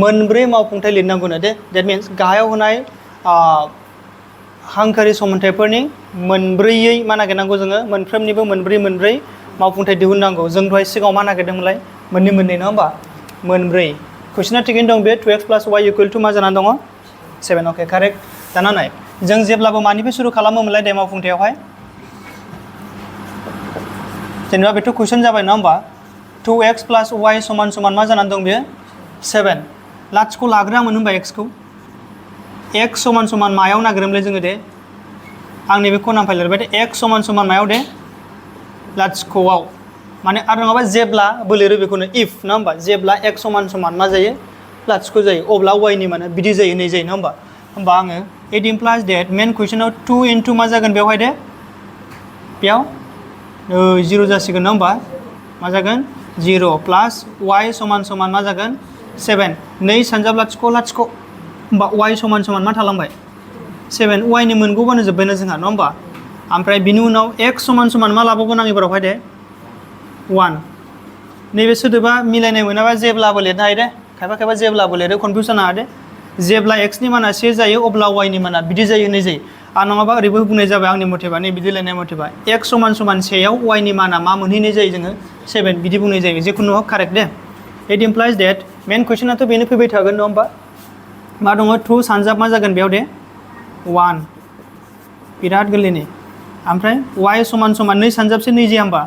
मोनब्रै मावफुंथाय लिरनांगौनो दे देट मिन्स गाहायाव होनाय हांखोआरि समानथायफोरनि मोनब्रैयै मा नागिरनांगौ जोङो मोनफ्रोमनिबो मोनब्रै मावफुंथाय दिहुननांगौ जों दहाय सिगाङाव मा नागिरदोंमोनलाय मोननै नङा होमबा मोनब्रै कुइसना थिगैनो दं बे 2x + y = मा जानानै दङ 7 अके कारेक्ट दाना नाय जों जेब्लाबो मानिफ्राय सुरु खालामोमोनलाय दे मावफुंथायावहाय जेनेबा बेथ' कुइसन जाबाय नङा होमबा 2x + y = मा जानानै दं बेयो 7 लाथिख' लाग्रोआमोन होनबा x खौ x = मायाव नागिरोमोनलाय जोङो दे आं नैबे खनानिफ्राय लिरबाय दे x = मायाव दे लाथिख'आव माने आरो नङाबा जेब्ला बो लिरो बेखौनो इफ नङा होमबा जेब्ला x = मा जायो लाथिख' जायो अब्ला y नि माना बिदि जायो नै जायो नङा होमबा आङो इट इमप्लाइज डेट मेन कुइसनाव 2 * मा जागोन बेवहाय दे बेयाव 0 जासिगोन नङा होमबा मा जागोन 0 + y = मा जागोन 7 2 सानजाब लाथिख' होमबा y = मा थालांबाय 7 y नि मोनगौबानो जोब्बायना जोंहा नङा होमबा ओमफ्राय बिनि उनाव x = मा लाबावगोन आं एबारावहाय दे 1 नैबे सोदोबा मिलायनाय मोनाबा जेब्लाबो लिरनो हायो दे खायफा जेब्लाबो लिरो कनफिउस जानो हादे जेब्ला x नि माना 1 जायो अब्ला y नि माना बिदि जायो होननाय जायो आरो नङाबा ओरैबो बुंनाय जाबाय आंनि मथेबा नै बिदि लिरनाय मथेबा x = 1 आव y नि माना मा मोनहैनाय जायो जोङो 7 बिदि बुंनाय जायो जेखुनु कारेक्ट दे इट इमप्लाइज डेट मेन कुइसनाथ' बेनो फैबाय थागोन नङा होमबा मा दङ 2 सानजाब मा जागोन बेयाव दे 1 बिराद गोरलैनि ओमफ्राय y = 2 सानजाबसे 2 जाया होमबा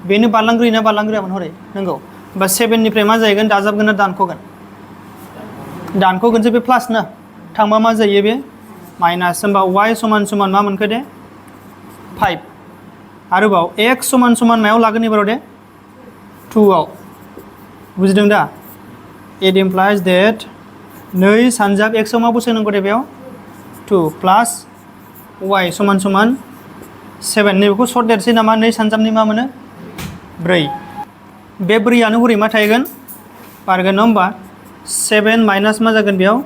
बेनो बारलांग्रोयोना बारलांग्रोयामोन हरै नंगौ होमबा 7 निफ्राय मा जाहैगोन दाजाबगोन ना दानख'गोनसो बे प्लास ना थांबा मा जायो बे माइनास होमबा y = मा मोनखो दे 5 आरोबाव x = मायाव लागोन एबाराव दे 2 आव बुजिदों दा इट इमप्लाइज डेट 2 सानजाब x आव मा बसायनांगौ दे बेयाव 2 प्लास y = 7 नैबेखौ सर्ट देरसै नामा 2 सानजाबनि मा मोनो 4 बे 4आनो हरै मा थाहैगोन बारगोन नङा होमबा 7 माइनास मा जागोन बेयाव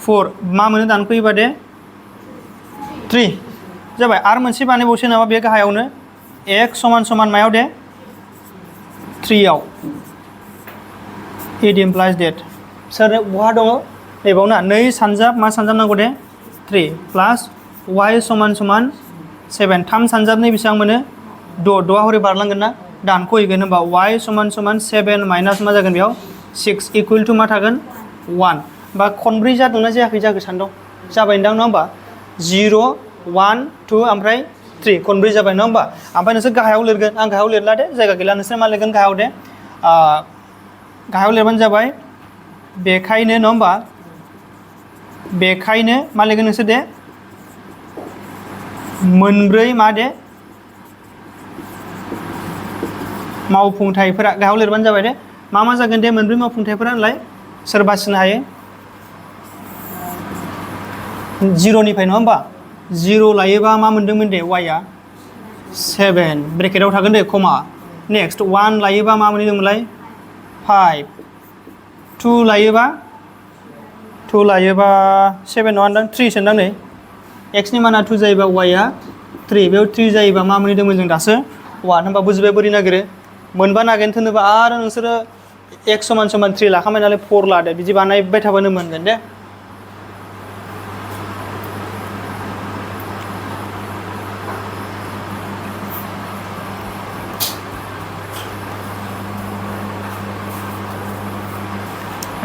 4 मा मोनो दानख'योबा दे 3 जाबाय आरो मोनसे बानायबावसै नामा बे गाहायावनो x = मायाव दे 3 आव इट इमप्लाइज डेट सोर बहा दङ नैबाव ना 2 सानजाब मा सानजाब नांगौ दे 3 प्लास y = 7 3 सानजाबनि बेसेबां मोनो 6 हरै बारलांगोन ना दानख'हैगोन होनबा y = 7 माइनास मा जागोन बेयाव 6 = मा थागोन 1 बा खनब्रै जादोंना जायाखै जाखो सानदों जाबायदां नङा होमबा 0 1 2 ओमफ्राय 3 खनब्रै जाबाय नङा होमबा ओमफ्राय नोंसोर गाहायाव लिरगोन आं गाहायाव लिरला दे जायगा गैला नोंसोर मा लिरगोन गाहायाव दे गाहायाव लिरबानो जाबाय बेखायनो नङा होमबा बेखायनो मा लिरगोन नोंसोर दे मोनब्रै मा दे मावफुंथायफोरा गाहायाव लिरबानो जाबाय दे मा जागोन दे मोनब्रै मावफुंथायफोरा होनलाय सोर बासिनो हायो 0 निफ्राय नङा होमबा 0 लायोबा मा मोनदोंमोन दे y आ 7 ब्रेकेटाव थागोन दे कमा नेक्स्ट 1 लायोबा मा मोनदोंमोनलाय 5 2 लायोबा 7 नङा दां 3 सोनदां नै x नि माना 2 जायोबा y आ 3 बेयाव 3 जायोबा मा मोनदोंमोन जों दासो 1 होनबा बुजिबाय बोरै नागिरो मोनबा नागिरनो थोनोबा आरो नोंसोरो x समान 3 लाखाबाय नालाय 4 लादो बिदि बानायबाय थाबानो मोनगोन दे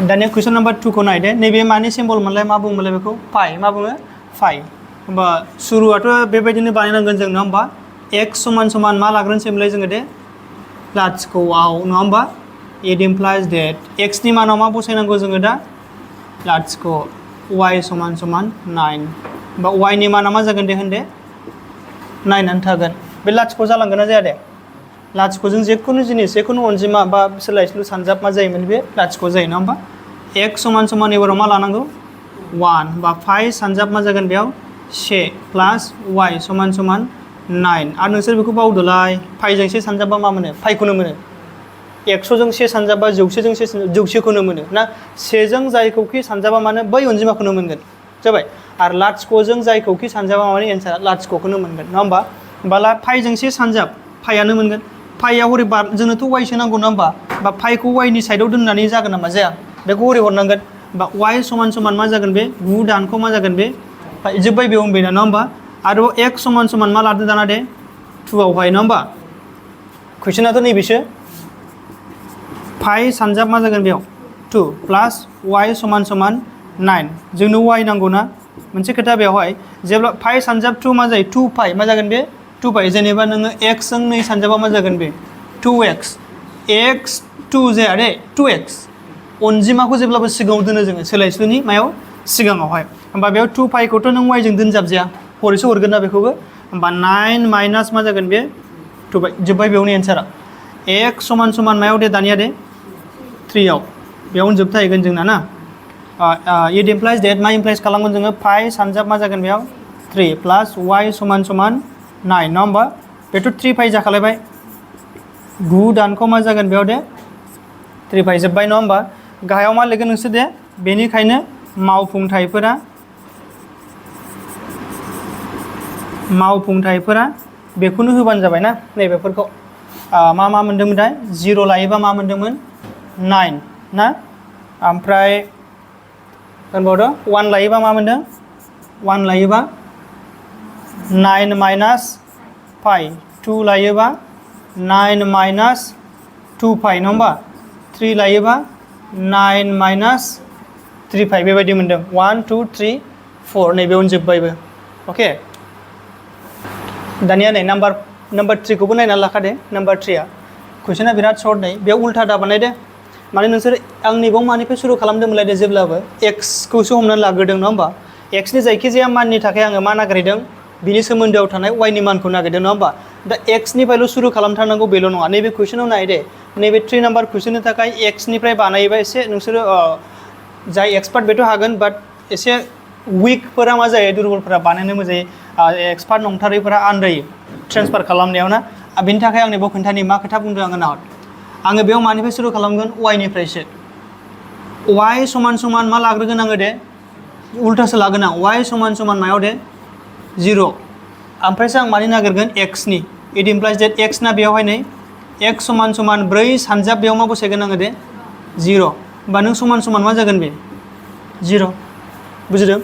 दानिया कुइसन नम्बर 2 को नायदो नैबे मानि सिम्बल मोनलाय मा बुङोमोनलाय बेखौ पाइ मा बुङो पाइ होमबा सुरुआथ' बेबायदिनो बानायनांगोन जों नङा होमबा x समान मा लाग्रोनोसैमोनलाय जोङो दे लाथिख'आव नङा होमबा इट इमप्लाइज डेट x नि मानाव मा बसायनांगौ जोङो दा लाथिख' y समान 9 होमबा y नि माना मा जागोन दे होनदे 9 आनो थागोन बे लाथिख' जालांगोन ना जाया दे लाथिख'जों जेखुनु जिनिस जेखुनु अनजिमा बा सोलायस्लु सानजाब मा जायोमोन बे लाथिख' जायो नङा होमबा x समान एबाराव मा लानांगौ 1 बा 5 सानजाब मा जागोन बेयाव 1 प्लास y समान 9 आरो नोंसोर बेखौ बावदोलाय पाइजों 1 सानजाबा मा मोनो पाइखौनो मोनो 100 जों 1 सानजाबा 100 जों 1 जौसेखौनो मोनो ना 1 जों जायखौखि सानजाबा माने बै अनजिमाखौनो मोनगोन जाबाय आरो लाथिख'जों जायखौखि सानजाबा माने एन्सारा लाथिख'खौनो मोनगोन नङा होमबा होमबा पाइजों 1 सानजाब पाइयानो मोनगोन पाइया हरै जोंनोथ' y सोनांगौ नङा होमबा बा पाइखौ y नि साइडआव दोननानै जागोन नामा जाया बेखौ हरै हरनांगोन बा y समान मा जागोन बे 9 दानखौ मा जागोन बे जोब्बाय बेयाव होनबायना नङा होमबा आरो x समान मा लादो दाना दे 2 आवहाय नङा होमबा कुइसनाथ' नैबेसो पाइ सानजाब मा जागोन बेयाव 2 प्लास y समान 9 जोंनो y नांगौ ना मोनसे खोथा बेवहाय जेब्ला पाइ सानजाब 2 मा जायो 2 पाइ मा जागोन बे 2 पाइ जेनेबा नोङो x जों 2 सानजाबा मा जागोन बे 2x x 2 जाया दे 2x अनजिमाखौ जेब्लाबो सिगाङाव दोनो जोङो सोलायस्लुनि मायाव सिगाङावहाय होमबा बेयाव 2 पाइखौथ' नों y जों दोनजाबजाया हरैसो हरगोन ना बेखौबो होमबा 9 माइनास मा जागोन बे 2 पाइ जोब्बाय बेयावनो एन्सारा x समान मायाव दे दानिया दे 3 आव बेयावनो जोबथाहैगोन जोंना ना इट इमप्लाइज डेट मा इमप्लाइज खालामगोन जोङो पाइ सानजाब मा जागोन बेयाव 3 प्लास y समान 9 नङा होमबा बेथ' 3 पाइ जाखालायबाय 9 दानखौ मा जागोन बेयाव दे 3 पाइ जोब्बाय नङा होमबा गाहायाव मा लिरगोन नोंसोर दे बेनिखायनो मावफुंथायफोरा बेखौनो होबानो जाबाय ना नैबेफोरखौ मा मोनदोंमोन दा 0 लायोबा मा मोनदोंमोन 9 ना ओमफ्राय होनबावदो 1 लायोबा मा मोनदों 1 लायोबा 9 माइनास पाइ 2 लायोबा 9 माइनास 2 पाइ नङा होमबा 3 लायोबा 9 माइनास 3 पाइ बेबायदि मोनदों 1 2 3 4 नैबेयावनो जोब्बायबो अके दानिया नै नाम्बार 3 खौबो नायनानै लाखादे नाम्बार 3 आ कुइसना बिराद सर्ट नै बेयाव उल्था दा बानायदे माने नोंसोर आंनि बाव मानिफ्राय सुरु खालामदोंमोनलाय दे जेब्लाबो x खौसो हमनानै लाग्रोदों नङा होमबा x नि जायखिजाया माननि थाखाय आङो मा नागिरदों बिनि सोमोन्दोआव थानाय y नि मानखौ नागिरदों नङा होमबा दा x निफ्रायल' सुरु खालामथारनांगौ बेल' नङा नैबे कुइसनाव नाय दे नैबे 3 नाम्बार कुइसननि थाखाय x निफ्राय बानायोबा एसे नोंसोरो जाय एक्सपार्ट बेथ' हागोन बाट एसे उइकफोरा मा जायो दुरबलफोरा बानायनो मोजां एक्सपार्ट नंथारैफोरा आन्दायो ट्रेन्सफार खालामनायाव ना बिनि थाखाय आंनि बाव खोन्थानि मा खोथा बुंदों आङो नाहर आङो बेयाव मानिफ्राय सुरु खालामगोन y निफ्रायसो y समान मा लाग्रोगोन आङो दे उल्टासो लागोन आं y समान मायाव दे 0 ओमफ्रायसो आं मानि नागिरगोन x नि इट इमप्लाइज डेट x ना बेयावहाय नै x समान 4 सानजाब बेयाव मा बसायगोन आङो दे 0 होमबा नों समान मा जागोन बे 0 बुजिदों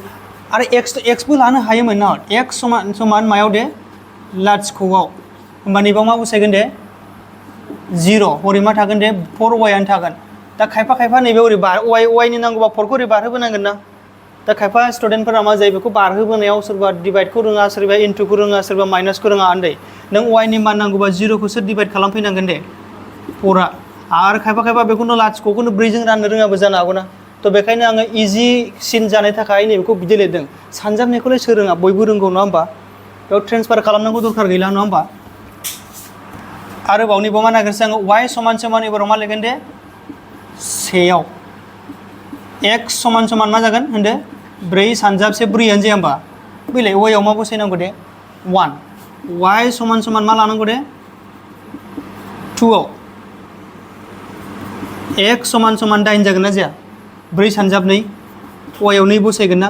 आरो x बो लानो हायोमोन ना x समान मायाव दे लाथिख'आव होमबा नैबाव मा बसायगोन दे 0 हरै मा थागोन दे 4y आनो थागोन दा खायफा नैबे ओरै y नि नांगौबा 4 खौ ओरै बारहोबोनांगोन ना दा खायफा स्टुडेन्टफोरा मा जायो बेखौ बारहोबोनायाव सोरबा डिभाइडखौ रोङा सोरबा इन्टुखौ रोङा सोरबा माइनासखौ रोङा आन्दै नों y नि मान नांगौबा 0 खौसो डिभाइड खालामफैनांगोन दे 4 आ आरो खायफा बेखौनो लाथिख'खौनो 4 जों राननो रोङाबो जानो हागौ ना थ' बेखायनो आङो इजिसिन जानाय थाखाय नैबेखौ बिदि लिरदों सानजाबनायखौलाय सोर रोङा बयबो रोंगौ नङा होमबा बेयाव ट्रेन्सफार खालामनांगौ दरखार गैला नङा होमबा आरोबाव नैबाव मा नागिरसै आङो y समान समान एबाराव मा लिरगोन दे सेयाव x समान समान मा जागोन होनदो 4 सानजाबसे 4आनो जाया होमबा बैलाय y आव मा बसायनांगौ दे 1 y समान समान मा लानांगौ दे 2 आव x समान समान 9 जागोन ना जाया 4 सानजाब 2 y आव 2 बसायगोन ना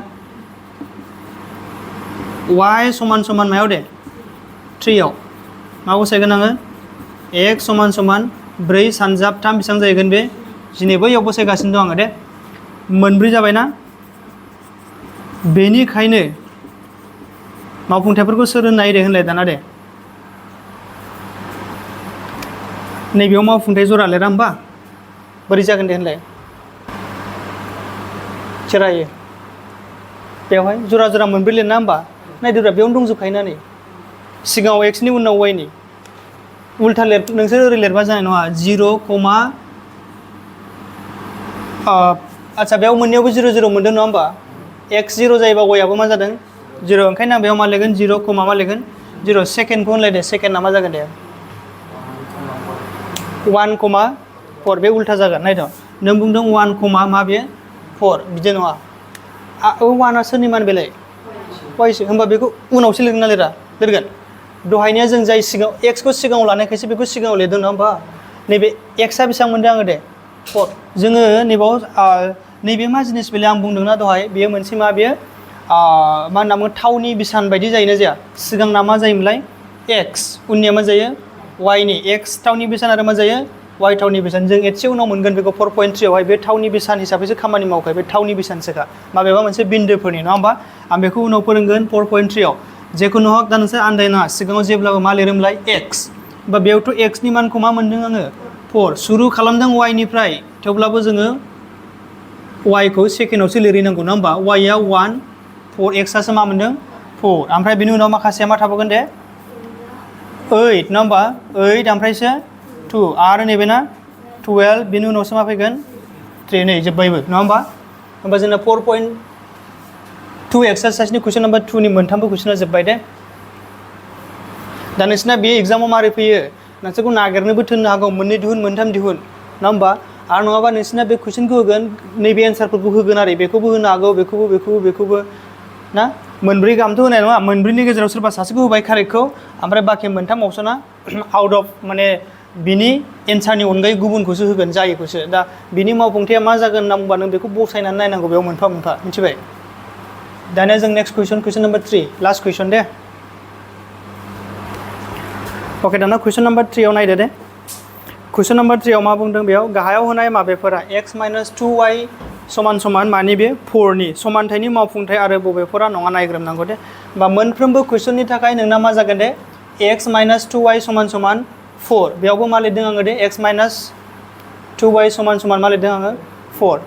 y समान समान मायाव दे 3 आव मा बसायगोन आङो x समान समान 4 सानजाब 3 बेसेबां जाहैगोन बे दिनै बैयाव बसायगासिनो दं आङो दे मोनब्रै जाबायना बेनिखायनो मावफुंथायफोरखौ सोर होनो नागिरदों होनलाय दाना दे नैबेयाव मावफुंथाय जरा लिरा होमबा बोरै जागोन दे होनलाय सोरायो बेवहाय जरा जरा मोनब्रै लिरना होमबा नायदोब्रा बेयावनो दंजोबखायो ना नै सिगाङाव x नि उनाव y नि उल्था लिर नोंसोर ओरै लिरबा जानाय नङा 0, आच्छा बेयाव मोननैयावबो 0 0 मोनदों नङा होमबा x 0 जायोबा y आबो मा जादों 0 ओंखायनो आं बेयाव मा लिरगोन 0, मा लिरगोन 0 सेकेन्डखौ होनलायदो सेकेन्डआ मा जागोन दे 1, 4 बे उल्था जागोन नायद' नों बुंदों 1, मा बे 4 बिदि नङा 1आ सोरनि मान बेलाय y होमबा बेखौ उनावसो लिरगोन ना लिरगोन दहायनिया जों जाय सिगाङाव x खौ सिगाङाव लानायखायसो बेखौ सिगाङाव लिरदों नङा होमबा नैबे x आ बेसेबां मोनदों आङो दे 4 जोङो नैबाव नैबे मा जिनिस बेलाय आं बुंदोंना दहाय बेयो मोनसे मा बेयो मा होनना बुङो थावनि बिसान बायदि जायोना जाया सिगांना मा जायोमोनलाय x उननिया मा जायो y नि x थावनि बिसान आरो मा जायो y थावनि बिसान जों एसे उनाव मोनगोन बेखौ 4.3 आवहाय बे थावनि बिसान हिसाबैसो खामानि मावखाय बे थावनि बिसानसोखा माबेबा मोनसे बिन्दोफोरनि नङा होमबा आं बेखौ उनाव फोरोंगोन 4.3 आव जेखुनु हक दा नोंसोर आन्दायनाङा सिगाङाव जेब्लाबो मा लिरोमोनलाय x बा बेयावथ' x नि मानखौ मा मोनदों आङो 4 सुरु खालामदों y निफ्राय थेवब्लाबो जोङो y खौ सेकेन्डआवसो लिरहैनांगौ नङा होमबा y आ 1 4 x आसो मा मोनदों 4 ओमफ्राय बेनि उनाव माखासेया मा थाबावगोन दे 8 नङा होमबा 8 ओमफ्रायसो 2 आरो नैबे ना 12 बेनि उनावसो मा फैगोन 3 नै जोब्बायबो नङा होमबा जोंना 4.2 एक्सारसाइसनि कुइसन नाम्बार 2 नि मोनथामबो कुइसना जोब्बाय दे दा नोंसिना बे एग्जामाव मारै फैयो नोंसोरखौ नागिरनोबो थिननो हागौ मोननै दिहुन मोनथाम दिहुन नङा होमबा आरो नङाबा नोंसिना बे कुइसनखौ होगोन नैबे एन्सारफोरखौ होगोन आरो बेखौबो होनो हागौ बेखौबो ना मोनब्रै गाहामथ' होनाय नङा मोनब्रैनि गेजेराव सोरबा सासेखौ होबाय कारेक्टखौ ओमफ्राय बाखि मोनथाम अपसना आउट अफ माने बिनि एन्सारनि अनगायै गुबुनखौसो होगोन जायखौसो दा बिनि मावफुंथाया मा जागोन होनना बुंबा नों बेखौ बसायनानै नायनांगौ बेयाव मोनफा मोनफा मिथिबाय दानिया जों नेक्स्ट कुइसन नाम्बार 3 लास्ट कुइसन दे अके दाना कुइसन नाम्बार 3 आव नायदो दे कुइसन नाम्बार 3 आव मा बुंदों बेयाव गाहायाव होनाय माबेफोरा x - 2y समान समान मानि बे 4 नि समानथायनि मावफुंथाय आरो बबेफोरा नङा नायग्रोमनांगौ दे बा मोनफ्रोमबो कुइसननि थाखाय नोंना मा जागोन दे x - 2y समान समान 4 बेयावबो मा लिरदों आङो दे x - 2y समान समान मा लिरदों आङो 4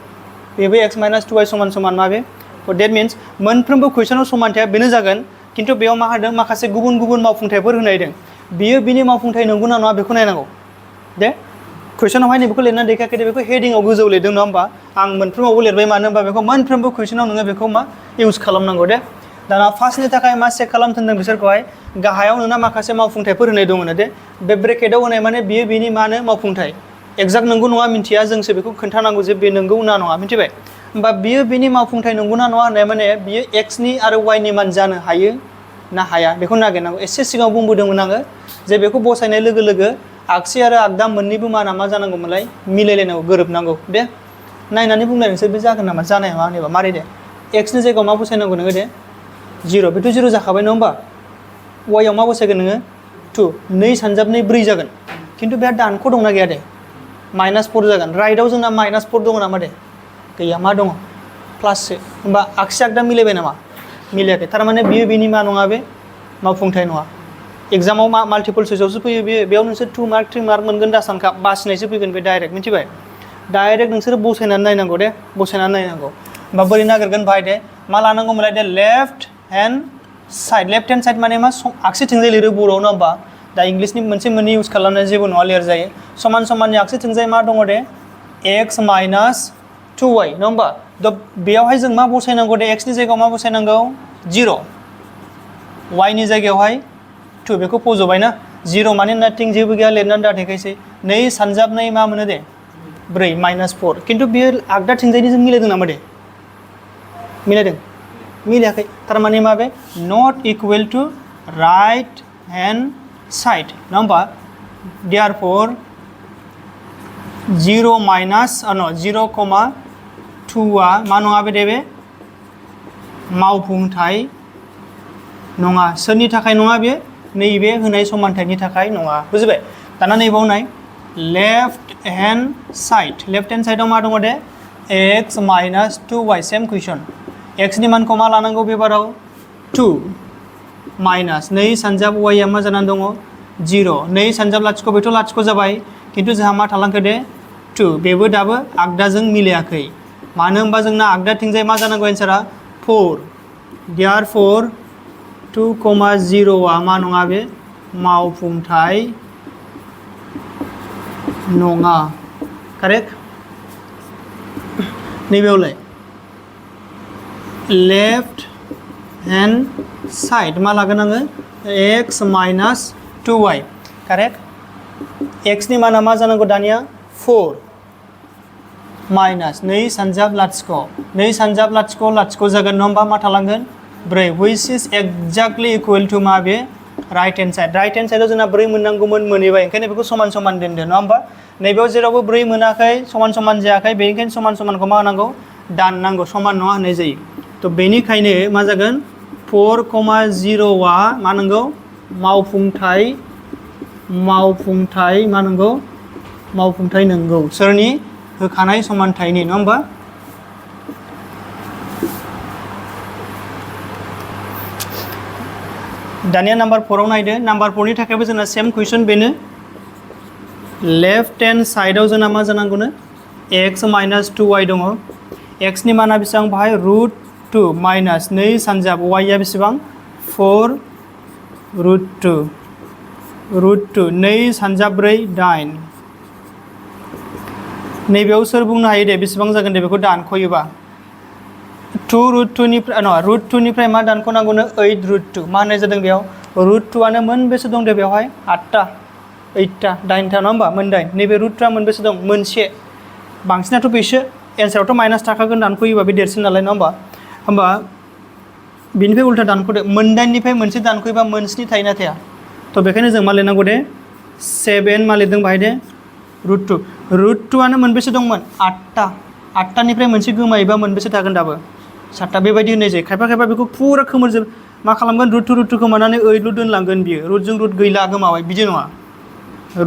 बेबो x - 2y समान समान मा बे डेट मिन्स मोनफ्रोमबो कुइसनाव समानथाया बेनो जागोन खिन्थु बेयाव मा होदों माखासे गुबुन गुबुन मावफुंथायफोर होनायदों बियो बिनि मावफुंथाय नंगौना नङा बेखौ नायनांगौ दे कुइसनावहाय नैबेखौ लिरना देखायाखै दे बेखौ हेडिंआव गोजौ लिरदों नङा होमबा आं मोनफ्रोमावबो लिरबाय मानो होनबा बेखौ मोनफ्रोमबो कुइसनाव नोङो बेखौ मा इउज खालामनांगौ दे दाना फार्स्टनि थाखाय मा चेक खालामथोंदों बिसोरखौहाय गाहायाव नोंना माखासे मावफुंथायफोर होनाय दङ दे बे ब्रेकेटाव होनाय माने बियो बिनि मा होनो मावफुंथाय एक्जाक्ट नंगौ नङा मिन्थिया जोंसो बेखौ खोन्थानांगौ जे बे नंगौ ना नङा मिथिबाय होमबा बियो बिनि मावफुंथाय नंगौ ना नङा होननाय माने बियो x नि आरो y नि मान जानो हायो ना हाया बेखौ नागिरनांगौ एसे सिगाङाव बुंबोदोंमोन आङो जे बेखौ बसायनाय लोगो लोगो आगसि आरो आगदा मोननैबो माना मा जानांगौमोनलाय मिलायलायनांगौ गोरोबनांगौ दे नायनानै बुंलाय नोंसोर बे जागोन नामा जानाय नङा होनोबा मारै दे x नि जायगायाव मा बसायनांगौ नोङो दे 0 बेथ' 0 जाखाबाय नङा होमबा y आव मा बसायगोन नोङो 2 2 सानजाब 2 4 जागोन खिन्थु बेहा दानख' दंना गैया दे -4 जागोन राइटआव जोंना -4 दङ नामा दे गैया मा दङ प्लाससो होमबा आगसि आगदा मिलायबाय नामा मिलायाखै थारमाने बियो बिनि मा नङा बे मावफुंथाय नङा एग्जामाव मा माल्टिपल चइसआवसो फैयो बेयाव नोंसोर 2 मार्क 3 मार्क मोनगोन दा सानखा बासिनायसो फैगोन बे डाइरेक्ट मिथिबाय डाइरेक्ट नोंसोर बसायनानै नायनांगौ दे बसायनानै नायनांगौ होमबा बोरै नागिरगोन भाई दे मा लानांगौमोनलाय दे लेफ्ट हेन्ड साइड माने मा आगसिथिंजाय लिरो बर'आव नङा होमबा दा इंलिसनि मोनसे मोननै इउज खालामनाय जेबो नङा लिरजायो समान समाननि आगसिथिंजाय मा दङ दे x - 2y नङा होमबा दा बेयावहाय जों मा बसायनांगौ दे x नि जायगायाव मा बसायनांगौ 0 y नि जायगायावहाय 2 बेखौ फज'बाय ना 0 माने नाथिं जेबो गैया लिरनानै दाथेखायसै 2 सानजाब 2 मा मोनो दे 4 -4 किन्तु बेयो आगदाथिंजायनि जों मिलायदों नामा दे मिलायदों मिलायाखै थारमाने मा बे not equal to right hand side नङा होमबा therefore 0 माइनास 0,2 आ मा नङा बे दे बे मावफुंथाय नङा सोरनि थाखाय नङा बे नैबे होनाय समानथायनि थाखाय नङा बुजिबाय दाना नैबाव नाय लेफ्ट हैंड साइडआव मा दङ दे x माइनास 2y सेम कुइसन x नि मानखौ मा लानांगौ बेबाराव 2 माइनास 2 सानजाब y आ मा जानानै दङ 0 2 सानजाब लाथिख' बेथ' लाथिख' जाबाय किन्तु जोंहा मा थालांखो दे 2 बेबो दाबो आगदाजों मिलायाखै मानो होनबा जोंना आगदाथिंजाय मा जानांगौ एन्सारा 4 therefore 2,0 आ मा नङा बे मावफुंथाय नङा कारेक्ट नैबेयावलाय लेफ्ट हैंड साइड मा लागोन आङो x minus 2y correct x नि माना मा जानांगौ दानिया 4 माइनास 2 सानजाब लाथिख' 2 सानजाब लाथिख' लाथिख' जागोन नङा होमबा मा थालांगोन 4 which is exactly equal to मा बे राइट हैंड साइडआव जोंना 4 मोननांगौमोन मोनहैबाय ओंखायनो बेखौ समान समान दोनदो नङा होमबा नैबेयाव जेरावबो 4 मोनाखै समान समान जायाखै बेनिखायनो समान समानखौ मा होनांगौ दाननांगौ समान नङा होननाय जायो थ' बेनिखायनो मा जागोन 4,0 आ मा नांगौ मावफुंथाय मा नांगौ मावफुंथाय नंगौ सोरनि होखानाय समानथायनि नङा होमबा दानिया नाम्बार 4 आव नायदो नाम्बार 4 नि थाखायबो जोंना सेम कुइसन बेनो लेफ्ट हैंड साइडआव जोंना मा जानांगौनो x माइनास 2y दङ x नि माना बेसेबां बाहाय √2 माइनास 2 सानजाब y आ बेसेबां 4 √2 2 सानजाब 4 8 नैबेयाव सोर बुंनो हायो दे बेसेबां जागोन दे बेखौ दानख'योबा 2 निफ्राय √2 निफ्राय मा दानख'नांगौनो 8 √2 मा होननाय जादों बेयाव √2 आनो मोनबेसे दं दे बेवहाय 8टा 8टा 9टा नङा होमबा मोन 9 नैबे √2 आ मोनबेसे दं मोनसे बांसिनाथ' बेसो एन्सारावथ' माइनास थाखागोन दानख'योबा बे देरसिन नालाय नङा होमबा बिनिफ्राय उल्था दानख'दो मोन 9 निफ्राय मोनसे दानख'योबा मोन 7 थायोना थाया थ' बेखायनो जों मा लिरनांगौ दे 7 मा लिरदों बाहाय दे √2 आनो मोनबेसे दंमोन 8टा निफ्राय मोनसे गोमायोबा मोनबेसे थागोन दाबो 7टा बेबायदि होननाय जायो खायफा बेखौ फुरा खोमोरजोब मा खालामगोन √2 खोमानानै 8ल' दोनलांगोन बियो रुटजों रुट गैला गोमाबाय बिदि नङा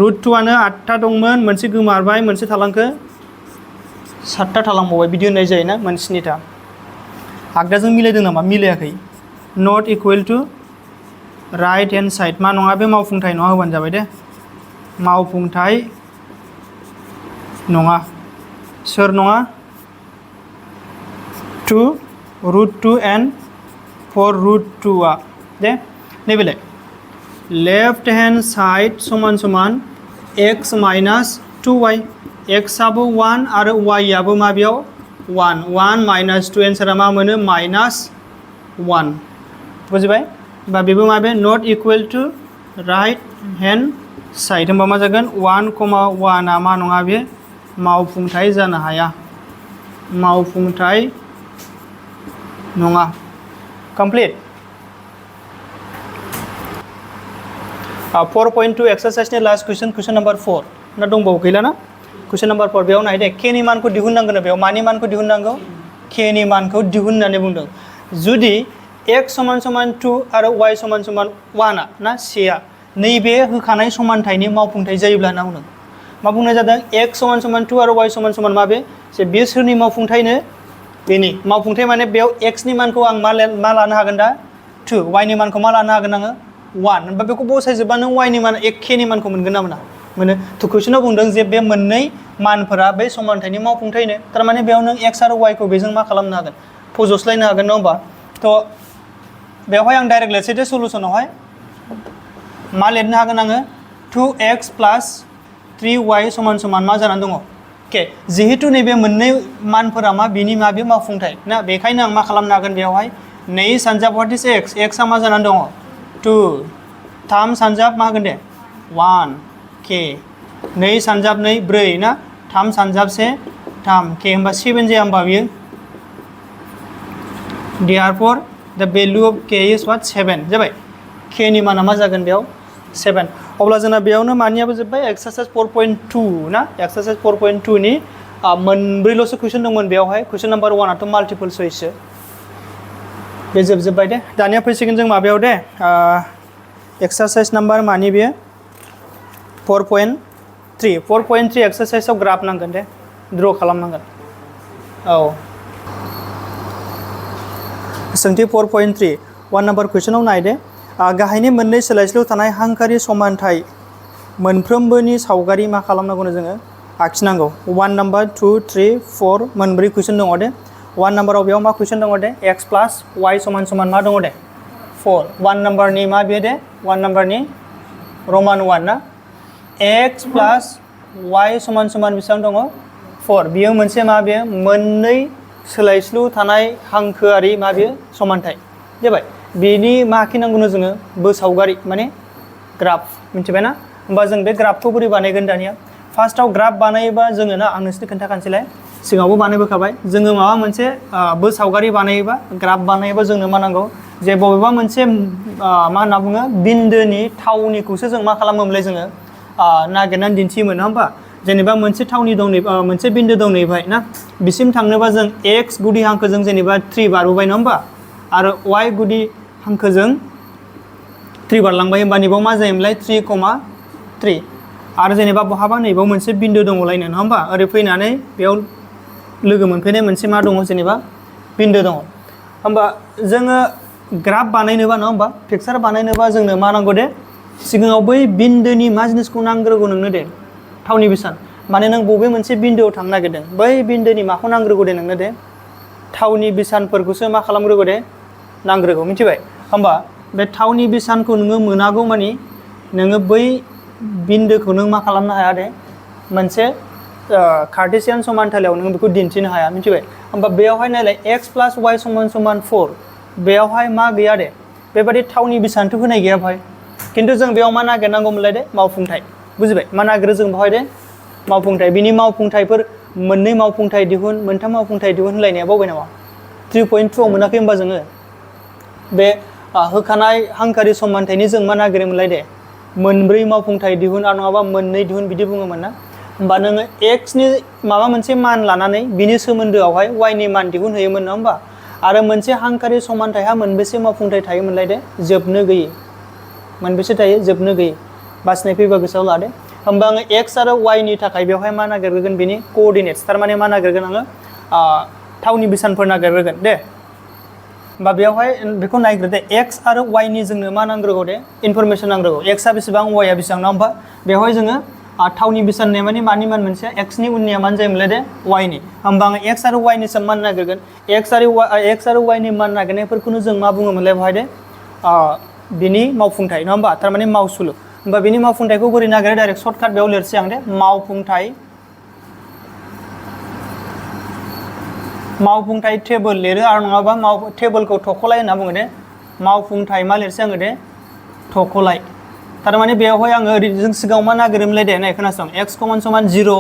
√2 आनो 8टा दंमोन मोनसे गोमाबाय मोनसे थालांखो 7टा थालांबावबाय बिदि होननाय जायोना मोन 7टा आगदाजों मिलायदों नामा मिलायाखै not equal to right hand side मा नङा बे मावफुंथाय नङा होबानो जाबाय दे मावफुंथाय नङा सोर नङा 2 √2 and 4 √2 आ दे नैबेलाय लेफ्ट हैंड साइड समान समान x माइनास 2y x आबो 1 आरो y आबो मा बेयाव 1 माइनास 2 एन्सारा मा मोनो माइनास 1 बुजिबाय बा बेबो मा बे not equal to right hand side होनबा मा जागोन 1,1 आ मा नङा बे मावफुंथाय जानो हाया मावफुंथाय नङा कमप्लीट 4.2 एक्सारसाइजनि लास्ट कुइसन नम्बर 4 ना दंबावो गैला ना कुइसन नम्बर 4 बेयाव नाय दे k नि मानखौ दिहुननांगोन बेयाव मानि मानखौ दिहुननांगौ k नि मानखौ दिहुननानै बुंदों जुदि x समान समान 2 आरो y समान समान 1 ना c आ नैबे होखानाय समानथायनि मावफुंथाय जायोब्ला होनना बुंदों मा बुंनाय जादों x समान समान 2 आरो y समान समान मा बे सोरनि मावफुंथायनो बेनि मावफुंथाय माने बेयाव x नि मानखौ आं मा लानो हागोन दा 2 y नि मानखौ मा लानो हागोन आङो 1 होनबा बेखौ बसायजोबबा नों y नि मान k नि मानखौ मोनगोन ना मोना मोनो थ' कुइसनाव बुंदों जे बे मोननै मानफोरा बै समानथायनि मावफुंथायनो थारमाने बेयाव नों x आरो y खौ बेजों मा खालामनो हागोन फज'स्लायनो हागोन नङा होमबा थ' बेवहाय आं डाइरेक्ट लिरसै दे सलुसनावहाय मा लिरनो हागोन आङो 2x प्लास 3y समान समान मा जानानै दङ के जिहेतु नैबे मोननै मानफोरा मा बिनि मा बे मावफुंथाय ना बेखायनो आं मा खालामनो हागोन बेवहाय 2 सानजाब व्हाट इज x आ मा जानानै दङ 2 3 सानजाब मा होगोन दे 1 k 2 सानजाब 2 4 ना 3 सानजाब 1 3 k होमबा 7 जाया होमबा बियो therefore the value of k is what 7 जाबाय k नि माना मा जागोन बेयाव 7 अब्ला जोंना बेयावनो मानियाबो जोबबाय एक्सारसाइज 4.2 ना एक्सारसाइज 4.2 नि मोनब्रैल'सो कुइसन दंमोन बेयावहाय कुइसन नम्बर 1 आथ' माल्टिपल चॉइससो बे जोबजोब्बाय दे दानिया फैसिगोन जों माबायाव दे एक्सारसाइज नम्बर मानि बेयो 4.3 एक्सारसाइजआव ग्राफ नांगोन दे ड्र खालामनांगोन औ सोंथि 4.3 1 नम्बर कुइसनाव नायदे गाहायनि मोननै सोलायस्लु थानाय हांखोआरि समानथाय मोनफ्रोमबोनि सावगारि मा खालामनांगौनो जोङो आखिनांगौ 1 नम्बर 2 3 4 मोनब्रै कुइसन दङ दे 1 नम्बराव बेयाव मा कुइसन दङ दे x प्लस y समान समान मा दङ दे 4 1 नम्बरनि मा बेयो दे 1 नम्बरनि रोमान 1 ना x प्लस y समान समान बेसेबां दङ 4 बियो मोनसे मा बेयो मोननै सोलायस्लु थानाय हांखोआरि मा बेयो समानथाय जाबाय बेनि मा आखिनांगौनो जोङो बोसावगारि माने ग्राफ मिथिबाय ना होमबा जों बे ग्राफखौ बोरै बानायगोन दानिया फार्स्टआव ग्राफ बानायोबा जोङो ना आं नोंसोरनो खोन्थाखानोसैलाय सिगाङावबो बानायबोखाबाय जोङो माबा मोनसे बोसावगारि बानायोबा ग्राफ बानायोबा जोंनो मा नांगौ जे बबेबा मोनसे मा होनना बुङो बिन्दोनि थावनिखौसो जों मा खालामोमोनलाय जोङो नागिरनानै दिन्थियोमोन नङा होमबा जेनेबा मोनसे थावनि दं मोनसे बिन्दो दं नैबाय ना बिसिम थांनोबा जों x गुदि हांखोजों जेनेबा 3 बारबोबाय नङा होमबा आरो y गुदि हांखोजों 3 बारलांबाय होमबा नैबाव मा जायोमोनलाय 3,3 आरो जेनेबा बहाबा नैबाव मोनसे बिन्दो दङलायनो नङा होमबा ओरै फैनानै बेयाव लोगो मोनफैनाय मोनसे मा दङ जेनेबा बिन्दो दङ होमबा जोङो ग्राफ बानायनोबा नङा होमबा पिक्सार बानायनोबा जोंनो मा नांगौ दे सिगाङाव बै बिन्दोनि मा जिनिसखौ नांग्रोगौ नोंनो दे थावनि बिसान माने नों बबे मोनसे बिन्दोआव थांनो नागिरदों बै बिन्दोनि माखौ नांग्रोगौ दे नोंनो दे थावनि बिसानफोरखौसो मा खालामग्रोगौ दे नांग्रोगौ मिथिबाय होमबा बे थावनि बिसानखौ नोङो मोनागौ मानि नोङो बै बिन्दोखौ नों मा खालामनो हाया दे मोनसे कार्टेसियान समानथायाव नों बेखौ दिन्थिनो हाया मिथिबाय होमबा बेयावहाय नायलाय x प्लस y समान समान 4 बेयावहाय मा गैया दे बेबादि थावनि बिसानथ' होनाय गैया भाई खिन्थु जों बेयाव मा नागिरनांगौमोनलाय दे मावफुंथाय बुजिबाय मा नागिरो जों बेवहाय दे मावफुंथाय बिनि मावफुंथायफोर मोननै मावफुंथाय दिहुन मोनथाम मावफुंथाय दिहुन होनलायनाया बावबाय नामा 3.2 आव मोनाखै होमबा जोङो बे होखानाय हांखोआरि समानथायनि जों मा नागिरोमोनलाय दे मोनब्रै मावफुंथाय दिहुन आरो नङाबा मोननै दिहुन बिदि बुङोमोन ना होमबा नोङो x नि माबा मोनसे मान लानानै बिनि सोमोन्दोआवहाय y नि मान दिहुन होयोमोन नङा होमबा आरो मोनसे हांखोआरि समानथायहा मोनबेसे मावफुंथाय थायोमोनलाय दे जोबनो गैयै मोनबेसे थायो जोबनो गैयै बासिनाय फैबा गोसोआव लादो होमबा आङो x आरो y नि थाखाय बेवहाय मा नागिरगोन बिनि कोअर्डिनेट्स थारमाने मा नागिरगोन आङो थावनि बिसानफोर नागिरगोन दे होमबा बेवहाय बेखौ नायग्रो दे x आरो y नि जोंनो मा नांग्रोगौ दे इनफरमेसन नांग्रोगौ x आ बेसेबां y आ बेसेबां ना होमबा बेवहाय जोङो थावनि बिसाननि माने मानि मान मोनसे x नि उननिया मान जायोमोनलाय दे y नि होमबा आङो x आरो y नि सम मान नागिरगोन x आरो y नि मान नागिरनायफोरखौनो जों मा बुङोमोनलाय बेवहाय दे बिनि मावफुंथाय नङा होमबा थारमाने मावसुलु होमबा बिनि मावफुंथायखौ बोरै नागिरो डाइरेक्ट सर्टकाट बेयाव लिरसै आं दे मावफुंथाय टेबोल लिरो आरो नङाबा टेबोलखौ थख'लाय होनना बुङो दे मावफुंथाय मा लिरसै आङो दे थख'लाय थारमाने बेयावहाय आङो जों सिगाङाव मा नागिरोमोनलाय दे नाय खोनासं x समान 0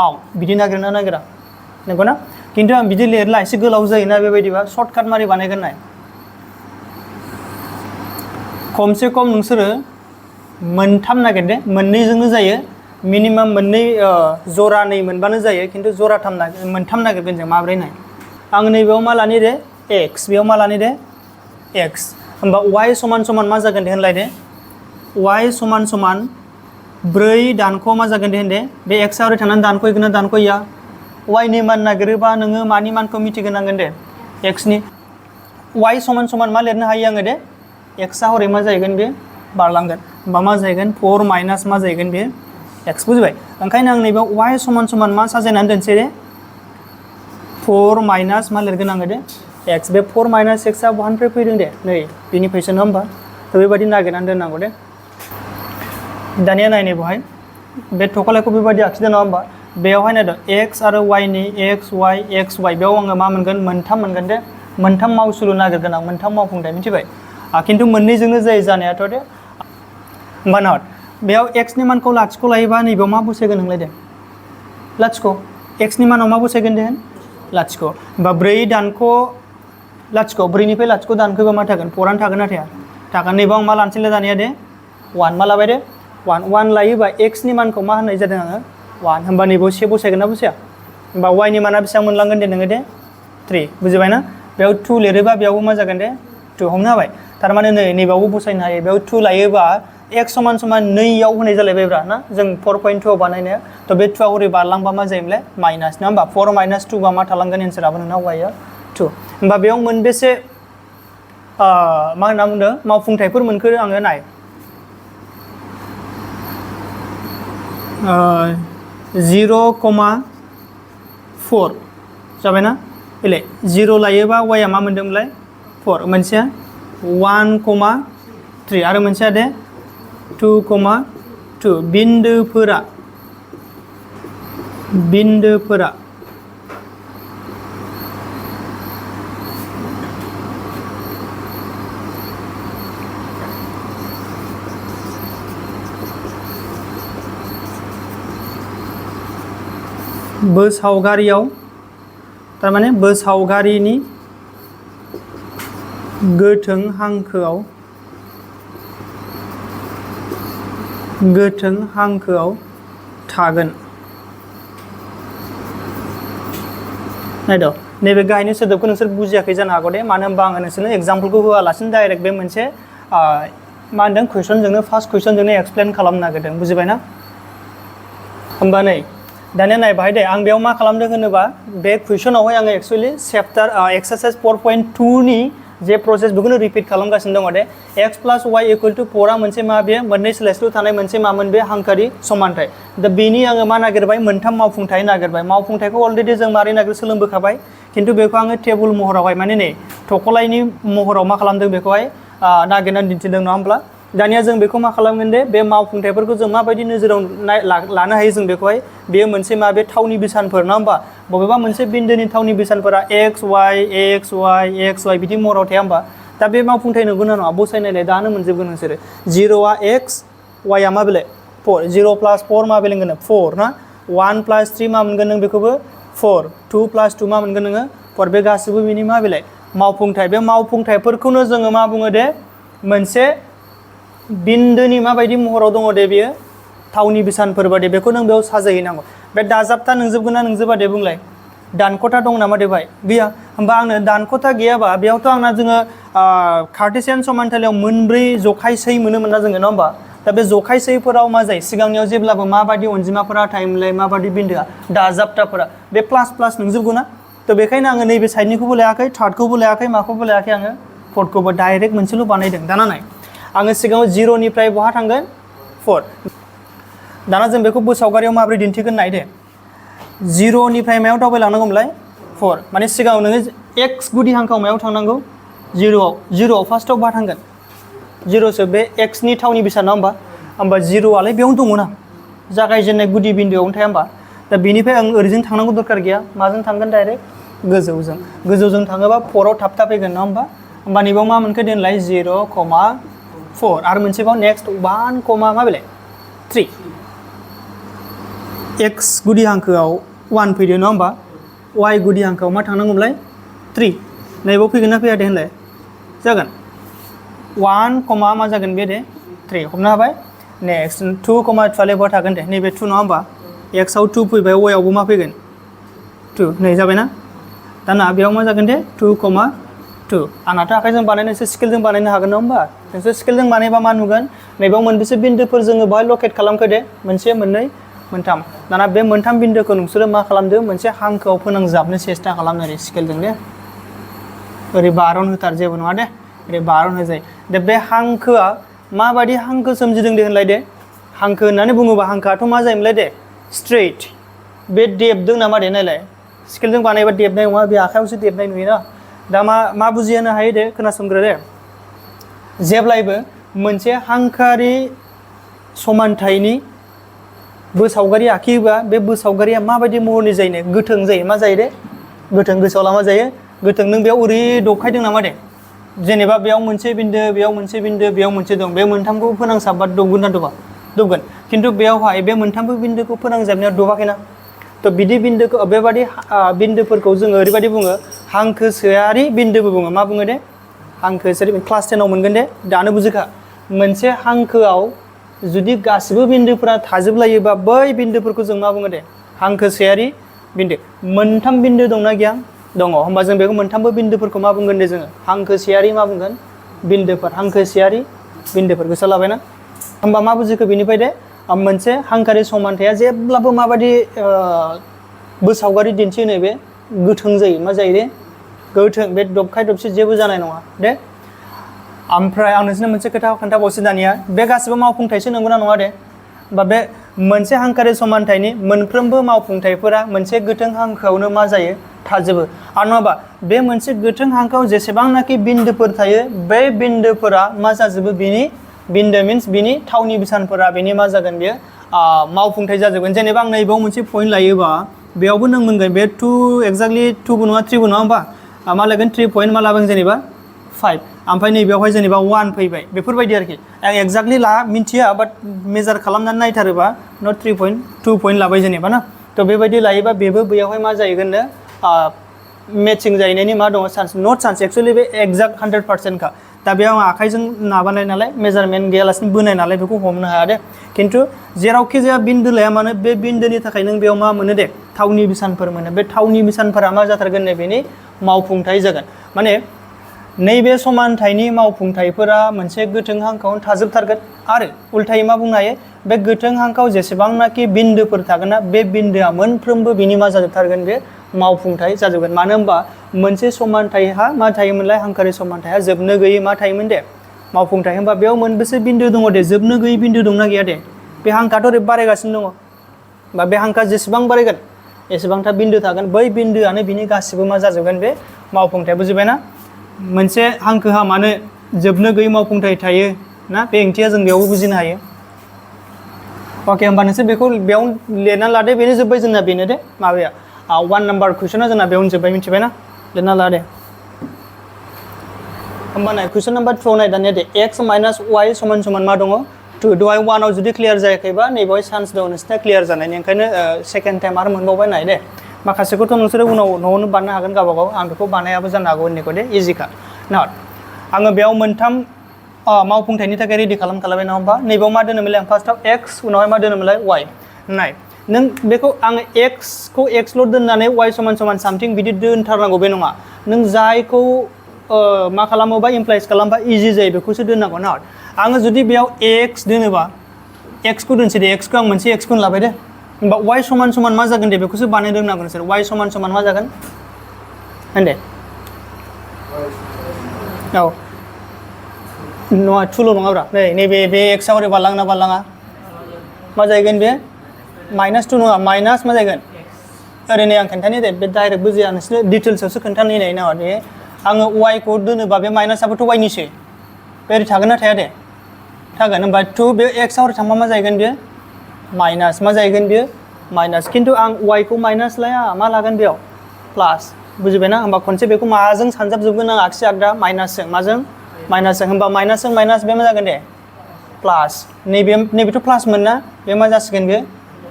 आव बिदि नागिरना नागिरा नंगौ ना खिन्थु आं बिदि लिरला एसे गोलाव जायोना बेबायदिबा सर्टकाट मारै बानायगोन नाय खमसे खम नोंसोरो मोनथाम नागिर दे मोननैजोंनो जायो मिनिमाम मोननै जरानै मोनबानो जायो खिन्थु जराथाम मोनथाम नागिरगोन जों माब्रै नाय आं नैबेयाव मा लानि दे x बेयाव मा लानि दे x होमबा y समान समान मा जागोन दे होनलाय दे y समान समान 4 दानख' मा जागोन दे होनदे बे x आ ओरै थांनानै दानख'हैगोन ना दानख'हैया y नि मान नागिरोबा नोङो मानि मानखौ मिथिग्रोनांगोन दे x नि y समान समान मा लिरनो हायो आङो दे x आ हरै मा जाहैगोन बे बारलांगोन होमबा मा जाहैगोन 4 माइनास मा जाहैगोन बे x बुजिबाय ओंखायनो आं नैबे y समान समान मा साजायनानै दोनसै दे 4 माइनास मा लिरगोन आङो दे x बे 4 माइनास x आ बहानिफ्राय फैदों दे नै बिनिफ्रायसो नङा होमबा थ' बेबायदि नागिरनानै दोननांगौ दे दानिया नायनाय बेवहाय बे थख'लायखौ बेबायदि आखिदों नङा होमबा बेयावहाय नायदों x आरो y नि x y बेयाव आङो मा मोनगोन मोनथाम मोनगोन दे मोनथाम मावसुलु नागिरगोन आं मोनथाम मावफुंथाय मिथिबाय खिन्थु मोननैजोंनो जायो जानायाथ' दे होमबा बेयाव x नि मानखौ लाथिख' लायोबा नैबेयाव मा बसायगोन नोंलाय दे लाथिख' x नि मानाव मा बसायगोन दे लाथिख' होमबा 4 दानख' लाथिख' 4 निफ्राय लाथिख' दानखोबा मा थागोन 4 आनो थागोन ना थाया थागोन नैबाव मा लानोसैलाय दानिया दे 1 मा लाबाय दे 1 लायोबा x नि मानखौ मा होननाय जादों आङो 1 होमबा नैबाव से बसायगोन ना बसाया होमबा y नि माना बेसेबां मोनलांगोन दे नोङो दे 3 बुजिबाय ना बेयाव 2 लिरोबा बेयावबो मा जागोन दे 2 हमनो हाबाय थारमाने नैबावबो बसायनो हायो बेयाव 2 लायोबा x समान 2 आव होनाय जालायबायब्रा ना जों 4.2 आव बानायनाया तो बे 2 आ ओरै बारलांबा मा जायोमोनलाय माइनास ना होमबा 4 माइनास 2 बा मा थालांगोन एन्साराबो नोंना y आ 2 होमबा बेयाव मोनबेसे मा होनना बुंदों मावफुंथायफोर मोनखो आङो नाय 0,4 जाबायना इलाय 0 लायोबा y आ मा मोनदोंमोनलाय 4 मोनसेया 1,3 आरो मोनसेया दे 2,2 बिन्दोफोरा बोसावगारियाव थारमाने बोसावगारिनि गोथों हांखोआव थागोन नायद' नैबे गाहायनि सोदोबखौ नोंसोर बुजियाखै जानो हागौ दे मानो होनबा आङो नोंसोरनो एग्जाम्पलखौ होआलासिनो डाइरेक्ट बे मोनसे मा होनदों कुइसनजोंनो फार्स्ट कुइसनजोंनो एक्सप्लेन खालामनो नागिरदों बुजिबायना होमबा नै दानिया नाय बाहाय दे आं बेयाव मा खालामदों होनोबा बे कुइसनावहाय आङो एक्चुअली चैप्टार एक्सारसाइज 4.2 नि जे प्रसेस बेखौनो रिपिट खालामगासिनो दङ दे x + y = 4 आ मोनसे मा बे मोननै सोलायस्लु थानाय मोनसे मामोन बे हांखोआरि समानथाय दा बेनि आङो मा नागिरबाय मोनथाम मावफुंथाय नागिरबाय मावफुंथायखौ अलरेडि जों मारै नागिर सोलोंबोखाबाय खिन्थु बेखौ आङो टेबुल महरावहाय माने नै थख'लायनि महराव मा खालामदों बेखौहाय नागिरनानै दिन्थिदों नङा होमब्ला दानिया जों बेखौ मा खालामगोन दे बे मावफुंथायफोरखौ जों माबायदि नोजोराव लानो हायो जों बेखौहाय बेयो मोनसे मा बे थावनि बेसानफोर नङा होमबा बबेबा मोनसे बिन्दोनि थावनि बेसानफोरा x y बिदि महराव थाया होमबा दा बे मावफुंथाय नंगौ ना नङा बसायनायलाय दानो मोनजोबगोन नोंसोरो 0 आ x y आ मा बेले 4 0 + 4 मा बेलेगोन 4 ना 1 + 3 मा मोनगोन नों बेखौबो 4 2 + 2 मा मोनगोन नोङो 4 बे गासिबो बिनि मा बेले मावफुंथाय बे मावफुंथायफोरखौनो जोङो मा बुङो दे मोनसे बिन्दोनि माबायदि महराव दङ दे बेयो थावनि बेसानफोर बादि बेखौ नों बेयाव साजायहैनांगौ बे दाजाबथा नोंजोबगोन ना नोंजोबा दे बुंलाय दानख'था दं नामा दे भाइ गैया होमबा आंनो दानख'था गैयाबा बेयावथ' आंना जोङो कार्टेसियान समानथायाव मोनब्रै जखायसै मोनोमोन ना जोङो नङा होमबा दा बे जखायसैफोराव मा जायो सिगांनियाव जेब्लाबो माबायदि अनजिमाफोरा थायोमोनलाय माबायदि बिन्दोआ दाजाबथाफोरा बे प्लास प्लास नोंजोबगौ ना तो बेखायनो आङो नैबे साइडनिखौबो लायाखै थार्डखौबो लायाखै माखौबो लायाखै आङो फोर्थखौबो डाइरेक्ट मोनसेल' बानायदों दाना नाय आङो सिगाङाव 0 निफ्राय बहा थांगोन 4 दाना जों बेखौ बोसावगारियाव माबोरै दिन्थिगोन नाय दे 0 निफ्राय मायाव दावबायलांनांगौमोनलाय 4 माने सिगाङाव नोङो x गुदि हांखोआव मायाव थांनांगौ 0 फार्स्टआव बहा थांगोन 0 सो बे x नि थावनि बेसाद नङा होमबा 0 आलाय बेयावनो दङ ना जागायजेननाय गुदि बिन्दोआवनो थाया होमबा दा बेनिफ्राय आं ओरैजों थांनांगौ दरकार गैया माजों थांगोन डाइरेक्ट गोजौजों थाङोबा 4 आव थाबथाफैगोन नङा होमबा नैबाव मा मोनखो दोनलाय 0,4 आरो मोनसेबाव नेक्स्ट 1, मा बेलाय 3 x गुदि हांखोआव 1 फैदो नङा होमबा y गुदि हांखोआव मा थांनांगौमोनलाय 3 नैबाव फैगोन ना फैया दे होनलाय जागोन 1, मा जागोन बे दे 3 हमनो हाबाय नेक्स्ट 2, 2 बहा थागोन दे नैबे 2 नङा होमबा x आव 2 फैबाय y आवबो मा फैगोन 2 नै जाबायना दाना बेयाव मा जागोन दे 2,2 आंनाथ' आखाइजों बानायनो नोंसोर स्केलजों बानायनो हागोन नङा होमबा नोंसोर स्केलजों बानायबा मा नुगोन नैबाव मोनबेसे बिन्दोफोर जोङो बाहाय लकेट खालामखो दे मोनसे मोननै मोनथाम दाना बे मोनथाम बिन्दोखौ नोंसोरो मा खालामदो मोनसे हांखोआव फोनांजाबनो सेस्था खालामनो आरो स्केलजों दे ओरै बारन होथार जेबो नङा दे ओरै बारन होजायो दा बे हांखोआ माबायदि हांखो सोमजिदों दे होनलाय दे हांखो होननानै बुङोबा हांखोआथ' मा जायोमोनलाय दे स्ट्रेट बे देबदों नामा दे नायलाय स्केलजों बानायबा देबनाय नङा बे आखायावसो देबनाय नुयोना दा मा बुजिहोनो हायो दे खोनासंग्रो दे जेब्लायबो मोनसे हांखोआरि समानथायनि बोसावगारि आखियोबा बे बोसावगारिया माबायदि महरनि जायो गोथों जायो मा जायो दे गोथों गोसोआव लामा जायो गोथों नों बेयाव ओरै दबखायदों नामा दे जेनेबा बेयाव मोनसे बिन्दो बेयाव मोनसे बिन्दो बेयाव मोनसे दं बे मोनथामखौ फोनांजाबबा दंगोन ना दबा दबगोन खिन्थु बेयावहाय बे मोनथामबो बिन्दोखौ फोनांजाबनायाव दबाखैना थ' बिदि बिन्दोखौ बेबादि बिन्दोफोरखौ जोङो ओरैबायदि बुङो हांखोसोआरि बिन्दोबो बुङो मा बुङो दे हांखोसोआरि क्लास 10आव मोनगोन दे दानो बुजिखा मोनसे हांखोआव जुदि गासिबो बिन्दोफोरा थाजोबलायोबा बै बिन्दोफोरखौ जों मा बुङो दे हांखोसोआरि बिन्दो मोनथाम बिन्दो दंना गैया दङ होमबा जों बेखौ मोनथामबो बिन्दोफोरखौ मा बुंगोन दे जोङो हांखोसोआरि मा बुंगोन बिन्दोफोर हांखोसोआरि बिन्दोफोर गोसोआव लाबायना होमबा मा बुजिखो बेनिफ्राय दे मोनसे हांखोआरि समानथाया जेब्लाबो माबायदि बोसावगारि दिन्थिनो बे गोथों जायो मा जायो दे गोथों बे दबखाय दबसि जेबो जानाय नङा दे ओमफ्राय आं नोंसोरनो मोनसे खोथा खोन्थाबावसै दानिया बे गासिबो मावफुंथायसो नंगौना नङा दे होमबा बे मोनसे हांखोआरि समानथायनि मोनफ्रोमबो मावफुंथायफोरा मोनसे गोथों हांखोआवनो मा जायो थाजोबो आरो नङाबा बे मोनसे गोथों हांखोआव जेसेबांनाखि बिन्दोफोर थायो बे बिन्दोफोरा मा जाजोबो बिनि बिन्दो मिन्स बिनि थावनि बिसानफोरा बिनि मा जागोन बेयो मावफुंथाय जाजोबगोन जेनेबा आं नैबाव मोनसे पइन्ट लायोबा बेयावबो नों मोनगोन बे 2 एक्जेक्टलि 2 बो नङा 3 बो नङा होमबा मा लागोन 3 पइन्ट मा लाबाय जेनेबा 5 ओमफ्राय नैबेयावहाय जेनेबा 1 फैबाय बेफोरबायदि आरोखि आं एक्जेक्टलि मिन्थिया बाट मेजार खालामनानै नायथारोबा नट 3.2 पइन्ट लाबाय जेनेबा ना थ' बेबायदि लायोबा बेबो बैयावहाय मा जाहैगोननो मेचिं जाहैनायनि मा दङ चान्स नट चान्स एक्सुवेलि बे एक्जेक्ट 100% खा दा बेयाव आखाइजों माबानाय नालाय मेजारमेन्ट गैयालासिनो बोनाय नालाय बेखौ हमनो हाया दे खिन्थु जेरावखि जाया बिन्दो लाया मानो बे बिन्दोनि थाखाय नों बेयाव मा मोनो दे थावनि बिसानफोर मोनो बे थावनि बिसानफोरा मा जाथारगोन नै बेनि मावफुंथाय जागोन माने नैबे समानथायनि मावफुंथायफोरा मोनसे गोथों हांखोआवनो थाजोबथारगोन आरो उल्थायै मा बुंनो हायो बे गोथों हांखोआव जेसेबांनाखि बिन्दोफोर थागोन ना बे बिन्दोआ मोनफ्रोमबो बिनि मा जाजोबथारगोन बे मावफुंथाय जाजोबगोन मानो होनबा मोनसे समानथायहा मा थायोमोनलाय हांखोआरि समानथायहा जोबनो गैयै मा थायोमोन दे मावफुंथाय होनबा बेयाव मोनबेसे बिन्दो दङ दे जोबनो गैयै बिन्दो दंना गैया दे बे हांखोआथ' ओरै बारायगासिनो दङ बा बे हांखोआ जेसेबां बारायगोन एसेबांथा बिन्दो थागोन बै बिन्दोआनो बिनि गासिबो मा जाजोबगोन बे मावफुंथाय बुजिबायना मोनसे हांखोहा मानो जोबनो गैयै मावफुंथाय थायो ना बे ओंथिया जों बेयावबो बुजिनो हायो अके होमबा नोंसोर बेखौ बेयाव लिरना लादो बेनो जोब्बाय जोंना बेनो दे माबाया 1 नाम्बार कुइसना जोंना बेयावनो जोब्बाय मिथिबायना लिरना ला दे होमबा नाय कुइसन नाम्बार 2 नाय दानिया दे x माइनास y समान समान मा दङ 2 दहाय 1 आव जुदि क्लियार जायाखैबा नैबावहाय चान्स दं नोंसिना क्लियार जानायनि ओंखायनो सेकेन्ड टाइम आरो मोनबावबाय नाय दे माखासेखौथ' नोंसोरो उनाव न'आवनो बानायनो हागोन गावबागाव आं बेखौ बानायाबो जानो हागौ उननिखौ दे इजिखा ना आङो बेयाव मोनथाम मावफुंथायनि थाखाय रेडि खालामखालायबाय नङा होमबा नैबाव मा दोनोमोनलाय आं फार्स्टआव x उनावहाय मा दोनोमोनलाय y नाय नों बेखौ आङो x खौ x ल' दोननानै y समान समान सामथिं बिदि दोनथारनांगौ बे नङा नों जायखौ मा खालामोबा इमप्लाइज खालामबा इजि जायो बेखौसो दोननांगौ ना आङो जुदि बेयाव x दोनोबा x खौ दोनसै दे x खौ आं मोनसे x खौनो लाबाय दे होमबा y समान समान मा जागोन दे बेखौसो बानायनो रोंनांगौ नोंसोर y समान समान मा जागोन होनदे औ नङा 2 ल' नङाब्रा नै नैबे बे x आ ओरै बारलाङोना बारलाङा मा जाहैगोन बे -2 नङा माइनास मा जागोन ओरैनो आं खोन्थानि दे बे डाइरेक्ट बुजिया नोंसोरनो डिटेल्सआवसो खोन्थानो होनाय ना दे आङो y खौ दोनोबा बे माइनासआबोथ' y निसो बे ओरै थागोन ना थाया दे थागोन होमबा 2 बे x आ ओरै थांबा मा जाहैगोन बेयो माइनास मा जाहैगोन बेयो माइनास खिन्थु आं y खौ माइनास लाया मा लागोन बेयाव प्लास बुजिबायना होमबा खनसे बेखौ माजों सानजाबजोबगोन आं आगसि आगदा माइनासजों माजों माइनासजों होमबा माइनासजों माइनास बे मा जागोन दे प्लास नैबेथ' प्लास मोन ना बे मा जासिगोन बे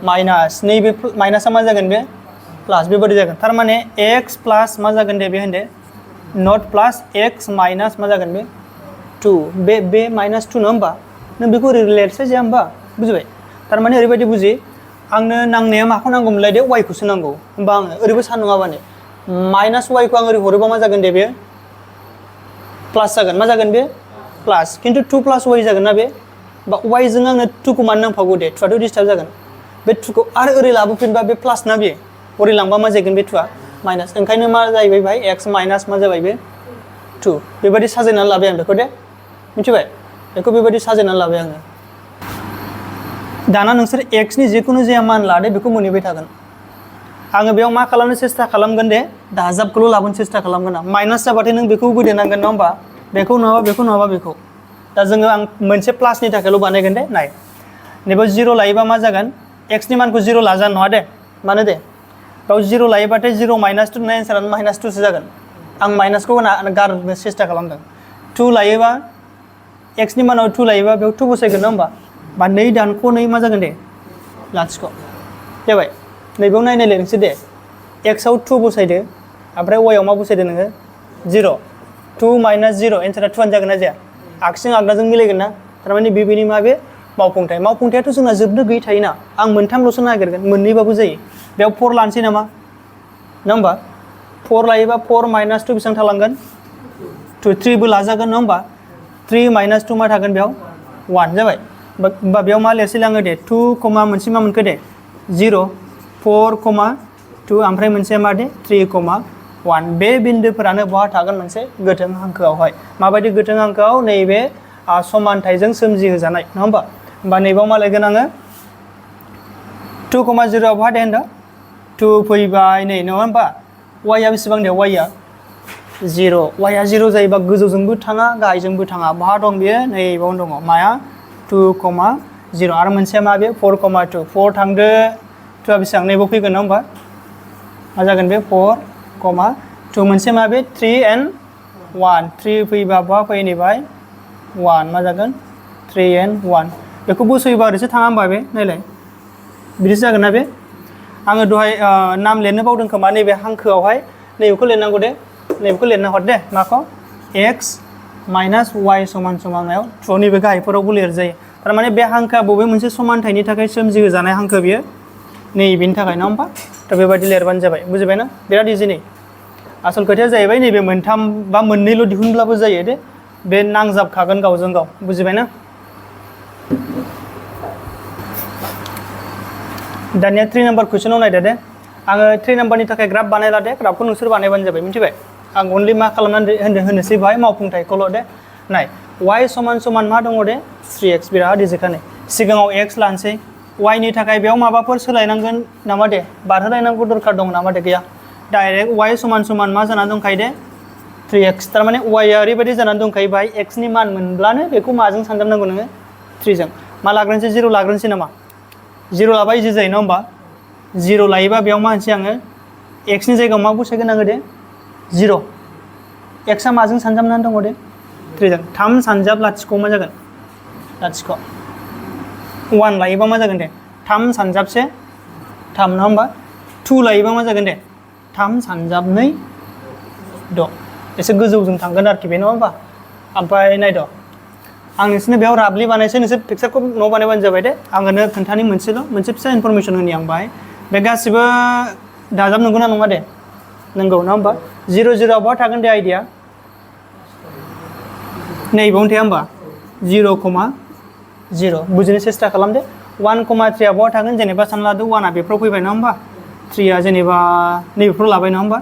माइनास नैबे माइनासआ मा जागोन बे प्लास बेबायदि जागोन थारमाने x प्लास मा जागोन दे बे होनदे नट प्लास x माइनास मा जागोन बे 2 बे माइनास 2 नङा होमबा नों बेखौ रिलेटसो जाया होमबा बुजिबाय थारमाने ओरैबायदि बुजि आंनो नांनाया माखौ नांगौमोनलाय दे y खौसो नांगौ होमबा आङो ओरैबो सान नङाबानो माइनास y खौ आं ओरै हरोबा मा जागोन दे बे प्लास जागोन मा जागोन बे प्लास खिन्थु 2 प्लास y जागोन ना बे बा y जों आंनो 2 खौ मानो नांफागौ दे 2 आथ' डिस्टार्ब जागोन बे 2 खौ आरो ओरै लाबोफिनबा बे प्लास ना बे ओरै लांबा मा जागोन बे 2 आ माइनास ओंखायनो मा जाहैबाय भाई x माइनास मा जाबाय बे 2 बेबायदि साजायनानै लाबाय आं बेखौ दे मिथिबाय बेखौ बेबायदि साजायनानै लाबाय आङो दाना नोंसोर x नि जिखुनु जाया मान लादो बेखौ मोनहैबाय थागोन आङो बेयाव मा खालामनो सेस्था खालामगोन दे दाजाबखौल' लाबोनो सेस्था खालामगोन आं माइनास जाबाथाय नों बेखौ बोदेरनांगोन नङा होमबा बेखौ नङाबा बेखौ दा जोङो आं मोनसे प्लासनि थाखायल' बानायगोन दे नाय नैबाव 0 लायोबा मा जागोन x नि मानखौ 0 लाजानो नङा दे मानो दे बेयाव 0 लायोबाथाय 0 माइनास 2 एन्सारानो माइनास 2 सो जागोन आं माइनासखौ गारनो सेस्था खालामदों 2 लायोबा x नि मानाव 2 लायोबा बेयाव 2 बसायगोन नङा होमबा बा 2 दानख' 2 मा जागोन दे लाथिख' जाबाय नैबेयाव नायनायलाय नोंसोर दे x आव 2 बसायदो ओमफ्राय y आव मा बसायदो नोङो 0 2 - 0 एन्सारा 2 आनो जागोन ना जाया आगसिजों आगदाजों मिलायगोन ना थारमाने बेनि मा बे मावफुंथायाथ' जोंना जोबनो गैयै थायोना आं मोनथामल'सो नागिरगोन मोननैबाबो जायो बेयाव 4 लानोसै नामा नङा होमबा 4 लायोबा 4 - 2 बेसेबां थालांगोन 2 3 बो लाजागोन नङा होमबा 3 - 2 मा थागोन बेयाव 1 जाबाय होमबा बेयाव मा लिरसै आङो दे 2, मोनसे मा मोनखो दे 0 4, 2 ओमफ्राय मोनसे मा दे 3, 1 बे बिन्दोफोरानो बहा थागोन मोनसे गोथों हांखोआवहाय माबायदि गोथों हांखोआव नैबे समानथाइजों सोमजिहोजानाय नङा होमबा नैबाव मा लिरगोन आङो 2, 0 बहा दे होनदों 2 फैबाय नै नङा होमबा y आ बेसेबां दे y आ 0 y आ 0 जायोबा गोजौजोंबो थाङा गाहायजोंबो थाङा बहा दं बेयो नैबावनो दङ माया 2, 0 आरो मोनसेया मा बे 4, 2 4 थांदो 2 आ बेसेबां नैबाव फैगोन नङा होमबा मा जागोन बे 4, 2 मोनसे मा बे 3 and 1 3 फैबा बहा फैनायबाय 1 मा जागोन 3 and 1 बेखौ बोसोयोबा ओरैसो थाङा होमबा बे नायलाय बिदिसो जागोन ना बे आङो दहाय नाम लिरनो बावदों खोमा नैबे हांखोआवहाय नैबेखौ लिरनांगौ दे नैबेखौ लिरना हर दे माखौ x - y मायाव 2 नैबे गाहायफोरावबो लिरजायो थारमाने बे हांखोआ बबे मोनसे समानथाइनि थाखाय सोमजिहोजानाय हांखो बियो नैबेनि थाखाय नङा होमबा थ' बेबायदि लिरबानो जाबाय बुजिबाय ना बिराद इजि नै आसल खोथाया जाहैबाय नैबे मोनथाम बा मोननैल' दिहुनब्लाबो जायो दे बे नांजाबखागोन गावजों गाव बुजिबाय ना दानिया 3 नाम्बार कुइसनाव नायदो दे आङो 3 नाम्बारनि थाखाय ग्राफ बानायला दे ग्राफखौ नोंसोर बानायबानो जाबाय मिथिबाय आं अनलि मा खालामनानै होनोसै बाहाय मावफुंथायखौल' दे नाय y = मा दङ दे 3x बिराद इजिखा नै सिगाङाव x लानोसै y नि थाखाय बेयाव माबाफोर सोलायनांगोन नामा दे बारहोलायनांगौ दरखार दं नामा दे गैया डाइरेक्ट y = मा जानानै दंखायो दे 3x थारमाने y आ ओरैबायदि जानानै दंखायो बाहाय x नि मान मोनब्लानो बेखौ माजों सानजाबनांगौ नोङो 3 जों मा लाग्रोनोसै 0 लाग्रोनोसै नामा 0 लाबा इजि जायो नङा होमबा 0 लायोबा बेयाव मा होनसै आङो x नि जायगायाव मा बसायगोन आङो दे 0 x आ माजों सानजाबनानै दङ दे 3 जों 3 सानजाब लाथिख' मा जागोन लाथिख' 1 लायोबा मा जागोन दे 3 सानजाबसे 3 नङा होमबा 2 लायोबा मा जागोन दे 3 सानजाब 2 6 एसे गोजौजों थांगोन आरोखि बे नङा होमबा ओमफ्राय नायद' आं नोंसोरनो बेयाव राबलि बानायसै नोंसोर पिक्सारखौ न' बानायबानो जाबाय दे आङो खोन्थानि मोनसे फिसा इनफरमेसन होनि आं बाहाय बे गासिबो दाजाब नंगौ ना नङा दे नंगौ नङा होमबा 0 0 बहा थागोन दे आइडिया नैबावनो थाया होमबा 0, 0 बुजिनो सेस्था खालाम दे 1, 3 आ बहा थागोन जेनेबा सानना लादो 1 आ बेफ्राव फैबाय नङा होमबा 3 आ जेनेबा नैबेफ्राव लाबाय नङा होमबा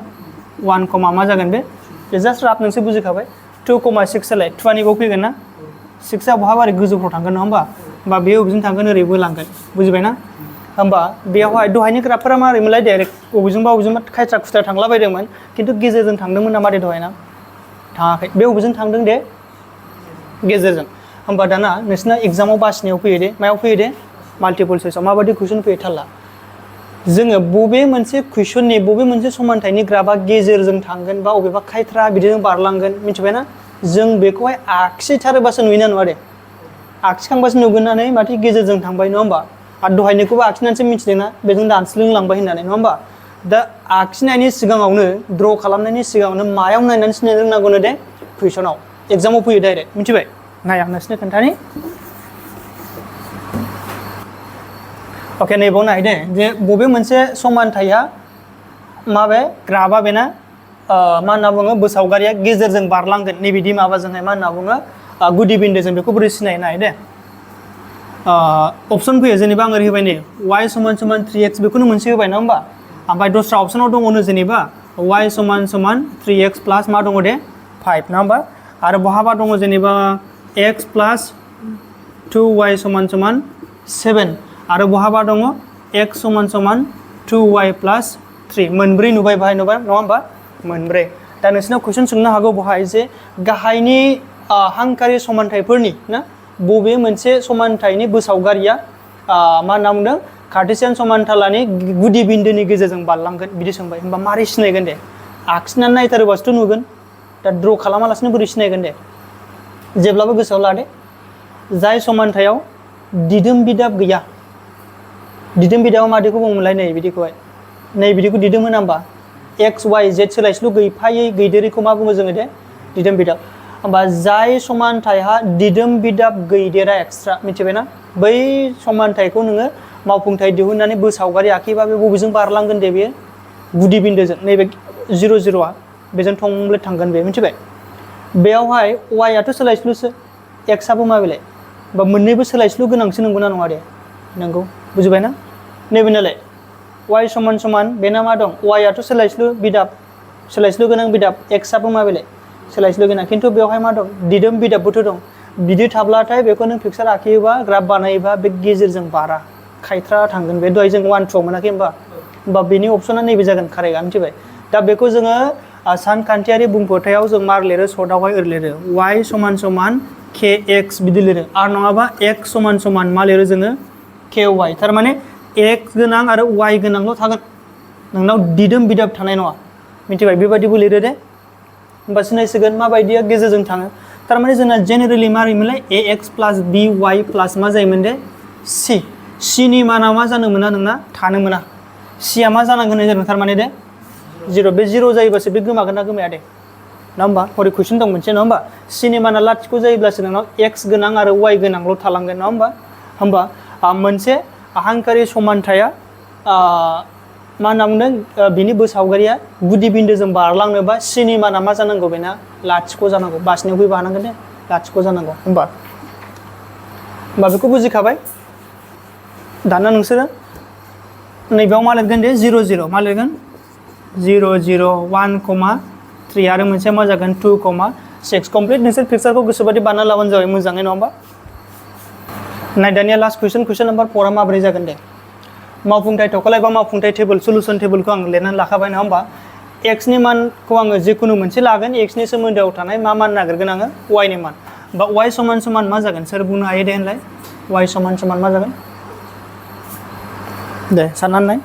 1, मा जागोन बे जास्ट राफ नोंसोर बुजिखाबाय 2, 6 आलाय 2 आ नैबाव फैगोन ना 6 आ बहाबा ओरै गोजौफ्राव थांगोन नङा होमबा बे बबेजों थांगोन ओरैबो लांगोन बुजिबाय ना होमबा बेयावहाय दहायनि ग्राफफोरा मारै मोनलाय डाइरेक्ट बबेजोंबा खायथ्रा खुथ्रा थांलाबायदोंमोन खिन्थु गेजेरजों थांदोंमोन नामा दे दहायना थाङाखै बे बबेजों थांदों दे गेजेरजों होमबा दाना नोंसिना एग्जामाव बासिनायाव फैयो दे मायाव फैयो दे माल्टिपल चइसआव माबायदि कुइसन फैयो थाल्ला जोङो बबे मोनसे कुइसननि बबे मोनसे समानथाइनि ग्राफआ गेजेरजों थांगोन बा बबेबा खायथ्रा बिदिजों बारलांगोन मिथिबायना जों बेखौहाय आखसिथारोबासो नुयोना नुवा दे आखसिखांबासो नुगोननानै माथो गेजेरजों थांबाय नङा होमबा आरो दहायनिखौबो आखिनानैसो मिथिदोंना बेजों दानस्लिंलांबाय होननानै नङा होमबा दा आखिनायनि सिगाङावनो ड्र खालामनायनि सिगाङावनो मायाव नायनानै सिनायनो रोंनांगौनो दे कुइसनाव एग्जामाव फैयो डाइरेक्ट मिथिबाय नाय आं नोंसोरनो खोन्थानि अके नैबाव नाय दे जे बबे मोनसे समानथाइया माबे ग्राफआ बेना मा होनना बुङो बोसावगारिया गेजेरजों बारलांगोन नैबिदि माबाजोंहाय मा होनना बुङो गुदि बिन्दोजों बेखौ बोरै सिनायनो हायो दे अपसन फैयो जेनेबा आं ओरै होबाय नै y = 3x बेखौनो मोनसे होबाय नङा होमबा ओमफ्राय दस्रा अपसनाव दङनो जेनेबा y = 3x प्लास मा दङ दे 5 नङा होमबा आरो बहाबा दङ जेनेबा x प्लास 2y = 7 आरो बहाबा दङ x = 2y प्लास 3 मोनब्रै नुबाय बाहाय नुबाय नङा होमबा मोनब्रै दा नोंसिनाव कुइसन सोंनो हागौ बहाय जे गाहायनि हांखारि समानथाइफोरनि ना बबे मोनसे समानथाइनि बोसावगारिया मा होनना बुंदों कार्टेसियान समानथालानि गुदि बिन्दोनि गेजेरजों बारलांगोन बिदि सोंबाय होमबा मारै सिनायगोन दे आखिनानै नायथारोबासोथ' नुगोन दा ड्र खालामालासिनो बोरै सिनायगोन दे जेब्लाबो गोसोआव लादे जाय समानथायाव दिदोम बिदाब गैया दिदोम बिदाबा मादिखौ बुङोमोनलाय नै बिदिखौहाय नै बिदिखौ दिदोम होना होमबा एक्स वाइ जेड सोलायस्लु गैफायै गैदेरैखौ मा बुङो जोङो दे दिदोम बिदाब होमबा जाय समानथायहा दिदोम बिदाब गैदेरा एक्सट्रा मिथिबायना बै समानथायखौ नोङो मावफुंथाय दिहुननानै बोसावगारि आखिबा बे बबेजों बारलांगोन दे बेयो गुदि बिन्दोजों नैबे 0 0आ बेजों थंब्लेट थांगोन बे मिथिबाय बेयावहाय वाइ आथ' सोलायस्लुसो एक्स आबो मा बेलाय बा मोननैबो सोलायस्लु गोनांसो नंगौना नङा दे नंगौ बुजिबायना नैबे नालाय वाइ समान समान बेना मा दं वाइ आथ' सोलायस्लु बिदाब सोलायस्लु गोनां बिदाब एक्स आबो मा बेलाय सोलायस्लु गोनां खिन्थु बेवहाय मा दं दिदोम बिदाबबोथ' दं बिदि थाब्लाथाय बेखौ नों पिक्सार आखियोबा ग्राफ बानायोबा बे गेजेरजों बारा खायथ्रा थांगोन बे दहाय जों 1 2 मोनाखै होमबा बेनि अपसना नैबे जागोन कारेक्टआ मिथिबाय दा बेखौ जोङो सानखान्थियारि बुंफोरथायाव जों मार लिरो सर्टआवहाय ओरै लिरो वाइ समान समान के एक्स बिदि लिरो आरो नङाबा एक्स समान समान मा लिरो जोङो के वाइ थारमाने एक्स गोनां आरो वाइ गोनांल' थागोन नोंनाव दिदोम बिदाब थानाय नङा मिथिबाय बेबायदिबो लिरो दे होमबा सिनायसिगोन माबायदिया गेजेरजों थाङो थारमाने जोंना जेनेरेलि मारैमोनलाय ए एक्स प्लास बि वाइ प्लास मा जायोमोन दे सि नि माना मा जानो मोना नोंना थानो मोना सिया मा जानांगोन जादों थारमाने दे 0 बे 0 जायोबासो बे गोमागोन ना गोमाया दे नङा होमबा हरै कुइसन दं मोनसे नङा होमबा सिनि माना लाथिख' जायोब्लासो नोंनाव एक्स गोनां आरो वाइ गोनांल' थालांगोन नङा होमबा मोनसे आहांकारि समानथाया मा होनना बुंदों बिनि बोसावगारिया गुदि बिन्दोजों बारलांनोबा सिनि माना मा जानांगौ बेना लाथिख' जानांगौ बासिनायाव फैबा हानांगोन दे लाथिख' जानांगौ होमबा बेखौ बुजिखाबाय दाना नोंसोरो नैबेयाव मा लिरगोन दे 0 0 मा लिरगोन 0 0 1,3 आरो मोनसे मा जागोन 2,6 कमप्लिट नोंसोर पिक्सारखौ गोसोबादि बानायना लाबानो जाबाय मोजाङै नङा होमबा नाय दानिया लास्ट कुइसन नम्बर 4 आ माबोरै जागोन दे मावफुंथाय थख'लाय बा मावफुंथाय टेबोल सलुसन टेबोलखौ आं लिरनानै लाखाबाय नङा होमबा एक्स नि मानखौ आङो जिखुनु मोनसे लागोन एक्स नि सोमोन्दोआव थानाय मा मान नागिरगोन आङो वाइ नि मान बा वाइ समान समान मा जागोन सोर बुंनो हायो दे होनलाय वाइ समान समान मा जागोन दे साननानै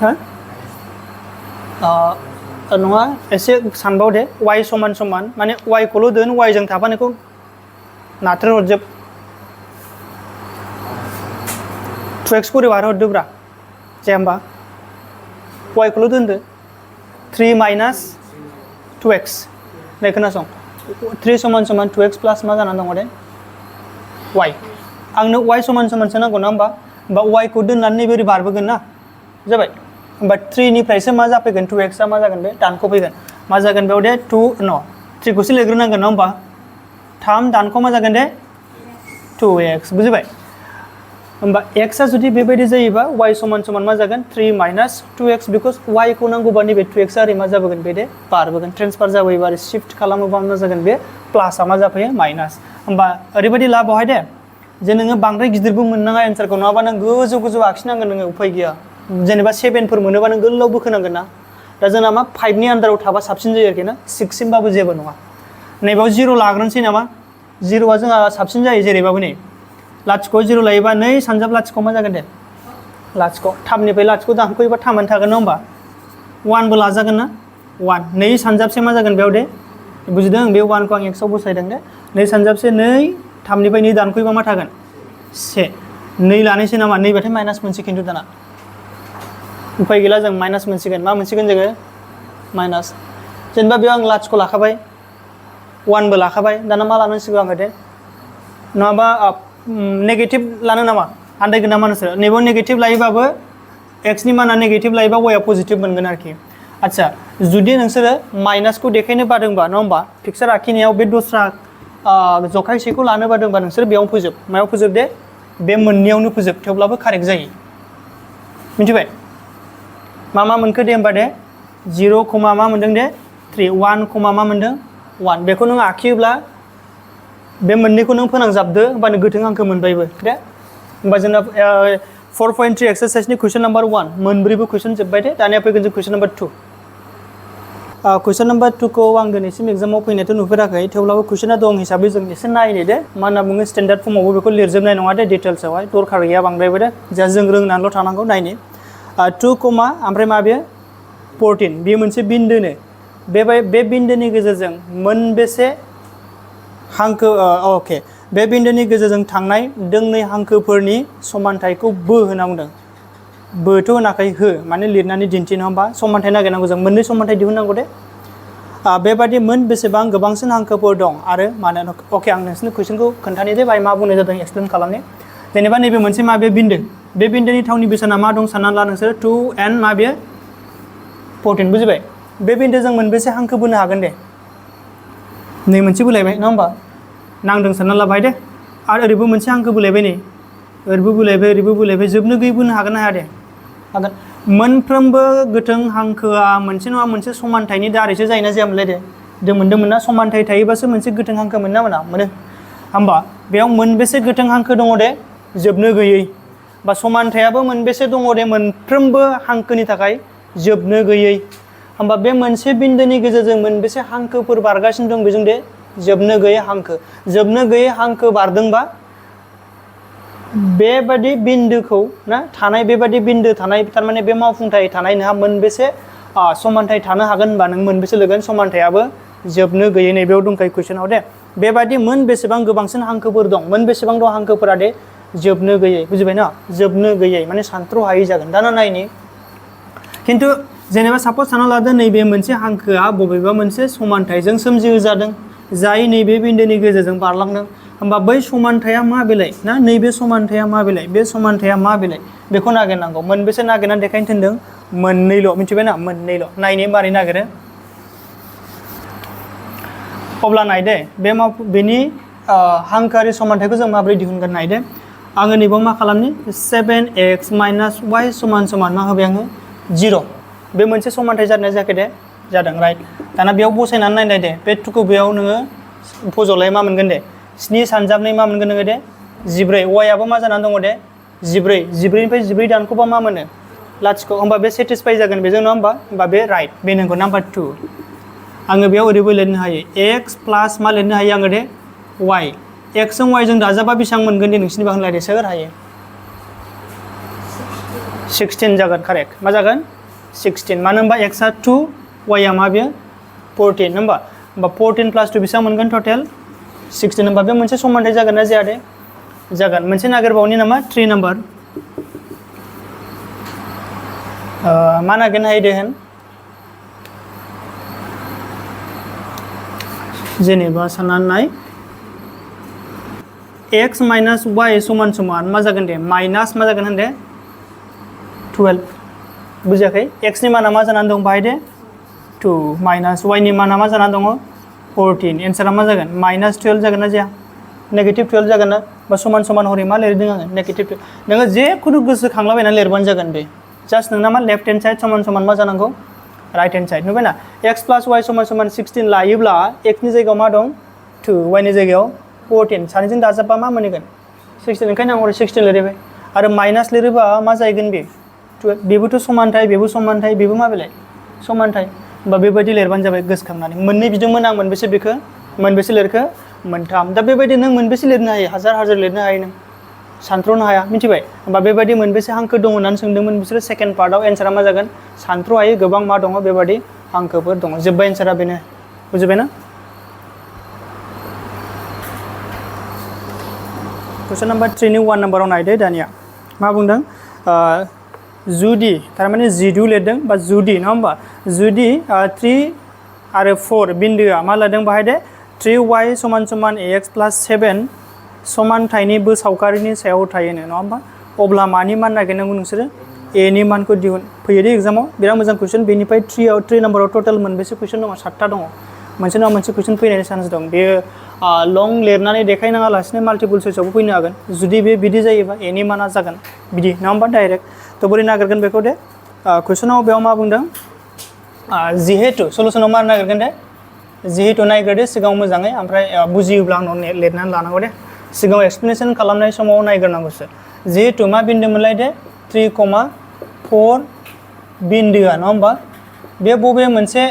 नाय नङा एसे सानबाव दे वाइ समान समान माने वाइ खौल' दोन वाइ जों थाफानायखौ नाथ्रोद हरजोब 2x को बार हरदोब्रा जाया होमबा वाइ खौल' दोनदो 3 माइनास 2x नै खोनासं 3 समान समान 2x प्लास मा जानानै दङ दे वाइ आंनो वाइ समान समानसो नांगौ ना होमबा वाइ खौ दोननानै नैबे ओरै बारबोगोन ना जाबाय होमबा 3 निफ्रायसो मा जाफैगोन 2x आ मा जागोन बे दानख' फैगोन मा जागोन बेयाव दे 2 न 3 खौसो लिरग्रोनांगोन ना होमबा 3 दानख' मा जागोन दे 2x बुजिबाय होमबा x आ जुदि बेबायदि जायोबा y समान समान मा जागोन 3 माइनास 2x बिकज y खौ नांगौबा नैबे 2x आ ओरै मा जाबोगोन बे दे बारबोगोन ट्रेन्सफार जाबोयोबा आरो शिफ्ट खालामोबा मा जागोन बे प्लास आ मा जाफैयो माइनास होमबा ओरैबायदि ला बावहाय दे जे नोङो बांद्राय गिदिरबो मोननाङा एन्सारखौ नङाबा नों गोजौ गोजौ आखिनांगोन नोङो उफाय गैया जेनेबा 7 फोर मोनोबा नों गोलाव बोखोनांगोन ना दा जोंना मा 5 नि आन्दाराव थाबा साबसिन जायो आरोखि ना 6 सिमबाबो जेबो नङा नैबाव 0 लाग्रोनोसै नामा 0 आ जोंहा साबसिन जायो जेरैबाबो नै लाथिख' 0 लायोबा 2 सानजाब लाथिख' मा जागोन दे लाथिख' 3 निफ्राय लाथिख' दानख'योबा 3 आनो थागोन नङा होमबा 1 बो लाजागोन ना 1 2 सानजाबसे मा जागोन बेयाव दे बुजिदों बे 1 खौ आं x आव बसायदों दे 2 सानजाबसे 2 3 निफ्राय 2 दानख'योबा मा थागोन 1 2 लानोसै नामा 2 बाथाय माइनास मोनसे खिन्थु दाना उफाय गैला जों माइनास मोनसिगोन मा मोनसिगोन जोङो माइनास जेनेबा बेयाव आं लाथिख' लाखाबाय 1 बो लाखाबाय दाना मा लानांसिगौ आङो दे नङाबा नेगेटिभ लानो नामा आन्दायगोन नामा नोंसोर नैबाव नेगेटिभ लायोबाबो x नि माना नेगेटिभ लायोबा y आ पजिटिभ मोनगोन आरोखि आच्छा जुदि नोंसोरो माइनासखौ देखायनो बादोंबा नङा होमबा पिक्सार आखिनायाव बे दस्रा जखायसेखौ लानो बादोंबा नोंसोर बेयावनो फोजोब मायाव फोजोब दे बे मोननैयावनो फोजोब थेवब्लाबो कारेक्ट जायो मिथिबाय मा मोनखो दे होमबा दे 0, मा मोनदों दे 3 1, मा मोनदों 1 बेखौ नों आखियोब्ला बे मोननैखौ नों फोनांजाबदो होमबानो गोथों हांखो मोनबायबो दे होमबा जोंना 4.3 एक्सारसाइजनि कुइसन नम्बर 1 मोनब्रैबो कुइसन जोब्बाय दे दानिया फैगोन जों कुइसन नम्बर 2 कुइसन नम्बर 2 खौ आं दिनैसिम एग्जामाव फैनायथ' नुफेराखै थेवब्लाबो कुइसना दं हिसाबै जों एसे नायनो दे मा होनना बुङो स्टेन्डार्ड फर्मावबो बेखौ लिरजोबनाय नङा दे डिटेल्सआवहाय दरखार गैया बांद्रायबो दे जा जों रोंनानैल' थानांगौ नायनो 2, ओमफ्राय मा बेयो 14 बेयो मोनसे बिन्दोनो बे बिन्दोनि गेजेरजों मोनबेसे हांखो अके बे बिन्दोनि गेजेरजों थांनाय दोंनै हांखोफोरनि समानथायखौ बो होनना बुंदों बोथ' होनाखै हो माने लिरनानै दिन्थि नङा होमबा समानथाय नागिरनांगौ जों मोननै समानथाय दिहुननांगौ दे बेबादि मोन बेसेबां गोबांसिन हांखोफोर दं आरो मानो अके आं नोंसोरनो कुइसनखौ खोन्थानि दे बाय मा बुंनाय जादों एक्सप्लेन खालामनि जेनेबा नैबे मोनसे मा बे बिन्दोनि थावनि बेसेना मा दं सानना ला नोंसोर 2 n मा बेयो 14 बुजिबाय बे बिन्दोजों मोनबेसे हांखो बोनो हागोन दे नै मोनसे बोलायबाय नङा होमबा नांदों सानना लाबाय दे आरो ओरैबो मोनसे हांखो बोलायबाय नै ओरैबो बोलायबाय जोबनो गैयै बोनो हागोन ना हाया दे हागोन मोनफ्रोमबो गोथों हांखोआ मोनसे नङा मोनसे समानथायनि दारैसो जायोना जायामोनलाय दे मोनदोंमोन ना समानथाय थायोबासो मोनसे गोथों हांखो मोनो ना मोना मोनो होमबा बेयाव मोनबेसे गोथों हांखो दङ दे जोबनो गैयै बा समानथायाबो मोनबेसे दङ दे मोनफ्रोमबो हांखोनि थाखाय जोबनो गैयै होमबा बे मोनसे बिन्दोनि गेजेरजों मोनबेसे हांखोफोर बारगासिनो दं बेजों दे जोबनो गैयै हांखो बारदोंबा बेबादि बिन्दोखौ ना थानाय बेबादि बिन्दो थानाय थारमाने बे मावफुंथाय थानाय नोंहा मोनबेसे समानथाय थानो हागोन होनबा नों मोनबेसे लोगोन समानथायाबो जोबनो गैयै नैबेयाव दंखायो कुइसनाव दे बेबादि मोन बेसेबां गोबांसिन हांखोफोर दं मोन बेसेबां दं हांखोफोरा दे जोबनो गैयै बुजिबाय ना जोबनो गैयै माने सानथ्र' हायै जागोन दाना नायनि खिन्थु जेनेबा सापज सानना लादो नैबे मोनसे हांखोआ बबेबा मोनसे समानथायजों सोमजिहोजादों जाय नैबे बिन्दोनि गेजेरजों बारलांदों होमबा बै समानथाया मा बेलाय ना नैबे समानथाया मा बेलाय बे समानथाया मा बेलाय बेखौ नागिरनांगौ मोनबेसे नागिरनानै देखायनो थिनदों मोननैल' मिथिबायना मोननैल' नायनि मारै नागिरो अब्ला नायदे बेनि हांखोआरि समानथायखौ जों माबोरै दिहुनगोन नायदे आङो नैबाव मा खालामनि 7x - y = मा होबाय आङो 0 बे मोनसे समानथाय जादोंना जायाखै दे जादों राइट दाना बेयाव बसायनानै नायनाय दे बे 2खौ बेयाव नोङो फज'लाय मा मोनगोन दे 7 सानजाबनै मा मोनगोन नोङो दे 14 y आबो मा जानानै दङ दे 14 निफ्राय 14 दानख'बा मा मोनो लाथिख' होमबा बे सेटिसफाइ जागोन बेजों नङा होमबा बे राइट बे नंगौ नाम्बार 2 आङो बेयाव ओरैबो लिरनो हायो x प्लास मा लिरनो हायो आङो दे y x जों y जों दाजाबा बेसेबां मोनगोन दे नोंसिनि बांलादेश सोर हायो 16 जागोन कारेक्ट मा जागोन 16 मानो होनबा x आ 2 y आ मा बेयो 14 होमबा 14 + 2 बेसेबां मोनगोन टटेल 16 होमबा बे मोनसे समानथाय जागोन ना जाया दे जागोन मोनसे नागिरबावनि नामा 3 नाम्बार मा नागिरनो हायो दे होन जेनेबा साननानै नाय x - y = मा जागोन दे माइनास मा जागोन होन दे 12 बुजियाखै x नि माना मा जानानै दं बाहाय दे 2 माइनास y नि माना मा जानानै दङ 14 एन्सारा मा जागोन -12 जागोन ना जाया -12 जागोन ना बा समान हरै मा लिरदों आङो -12 नोङो जेखुनु गोसोखांलाबायनानै लिरबानो जागोन बे जास्ट नोंना मा लेफ्ट हेन्ड साइड समान मा जानांगौ राइट हेन्ड साइड नुबायना x + y = 16 लायोब्ला x नि जायगायाव मा दं 2 y नि जायगायाव 14 सानैजों दाजाबबा मा मोनगोन 16 ओंखायनो आं हरै 16 लिरबाय आरो माइनास लिरोबा मा जाहैगोन बे 12 बेबोथ' समानथाय बेबो मा बेलाय समानथाय होमबा बेबायदि लिरबानो जाबाय गोसोखांनानै मोननै बिदोंमोन आं मोनबेसे बेखौ मोनबेसे लिरखो मोनथाम दा बेबायदि नों मोनबेसे लिरनो हायो हाजार लिरनो हायो नों सानथ्र'नो हाया मिथिबाय होमबा बेबायदि मोनबेसे हांखो दं होननानै सोंदोंमोन बिसोरो सेकेन्ड पार्टआव एन्सारा मा जागोन सानथ्र' हायै गोबां मा दङ बेबायदि हांखोफोर दङ जोब्बाय एन्सारा बेनो बुजिबायना कुइसन नाम्बार 3 नि 1 नाम्बाराव नायदो दानिया मा बुंदों जुदि थारमाने जिदु लिरदों बा जुदि नङा होमबा जुदि 3 आरो 4 बिन्दोआ मा लादों बाहाय दे 3y = ax + 7 समानथायनि सावगारिनि सायाव थायोनो नङा होमबा अब्ला मानि मान नागिरनांगौ नोंसोरो a नि मानखौ दिहुन फैयो दे एग्जामाव बिराद मोजां कुइसन बेनिफ्राय 3 नाम्बाराव टटेल मोनबेसे कुइसन दङ 7था दङ मोनसे नङा मोनसे कुइसन फैनायनि चान्स दं बेयो लं लिरनानै देखायनाङा लासिनो माल्टिपल चइसआवबो फैनो हागोन जुदि बे बिदि जायोबा a नि माना जागोन बिदि नङा होमबा डाइरेक्ट थ' बोरै नागिरगोन बेखौ दे कुइसनाव बेयाव मा बुंदों जिहेतु सलुसनाव मा नागिरगोन दे जिहेतु नायग्रोदो सिगाङाव मोजाङै ओमफ्राय बुजियोब्ला आंनाव लिरनानै लानांगौ दे सिगाङाव एक्सप्लेनेसन खालामनाय समाव नायग्रोनांगौसो जिहेतु मा बिन्दोमोनलाय दे 3,4 बिन्दोआ नङा होमबा बे बबे मोनसे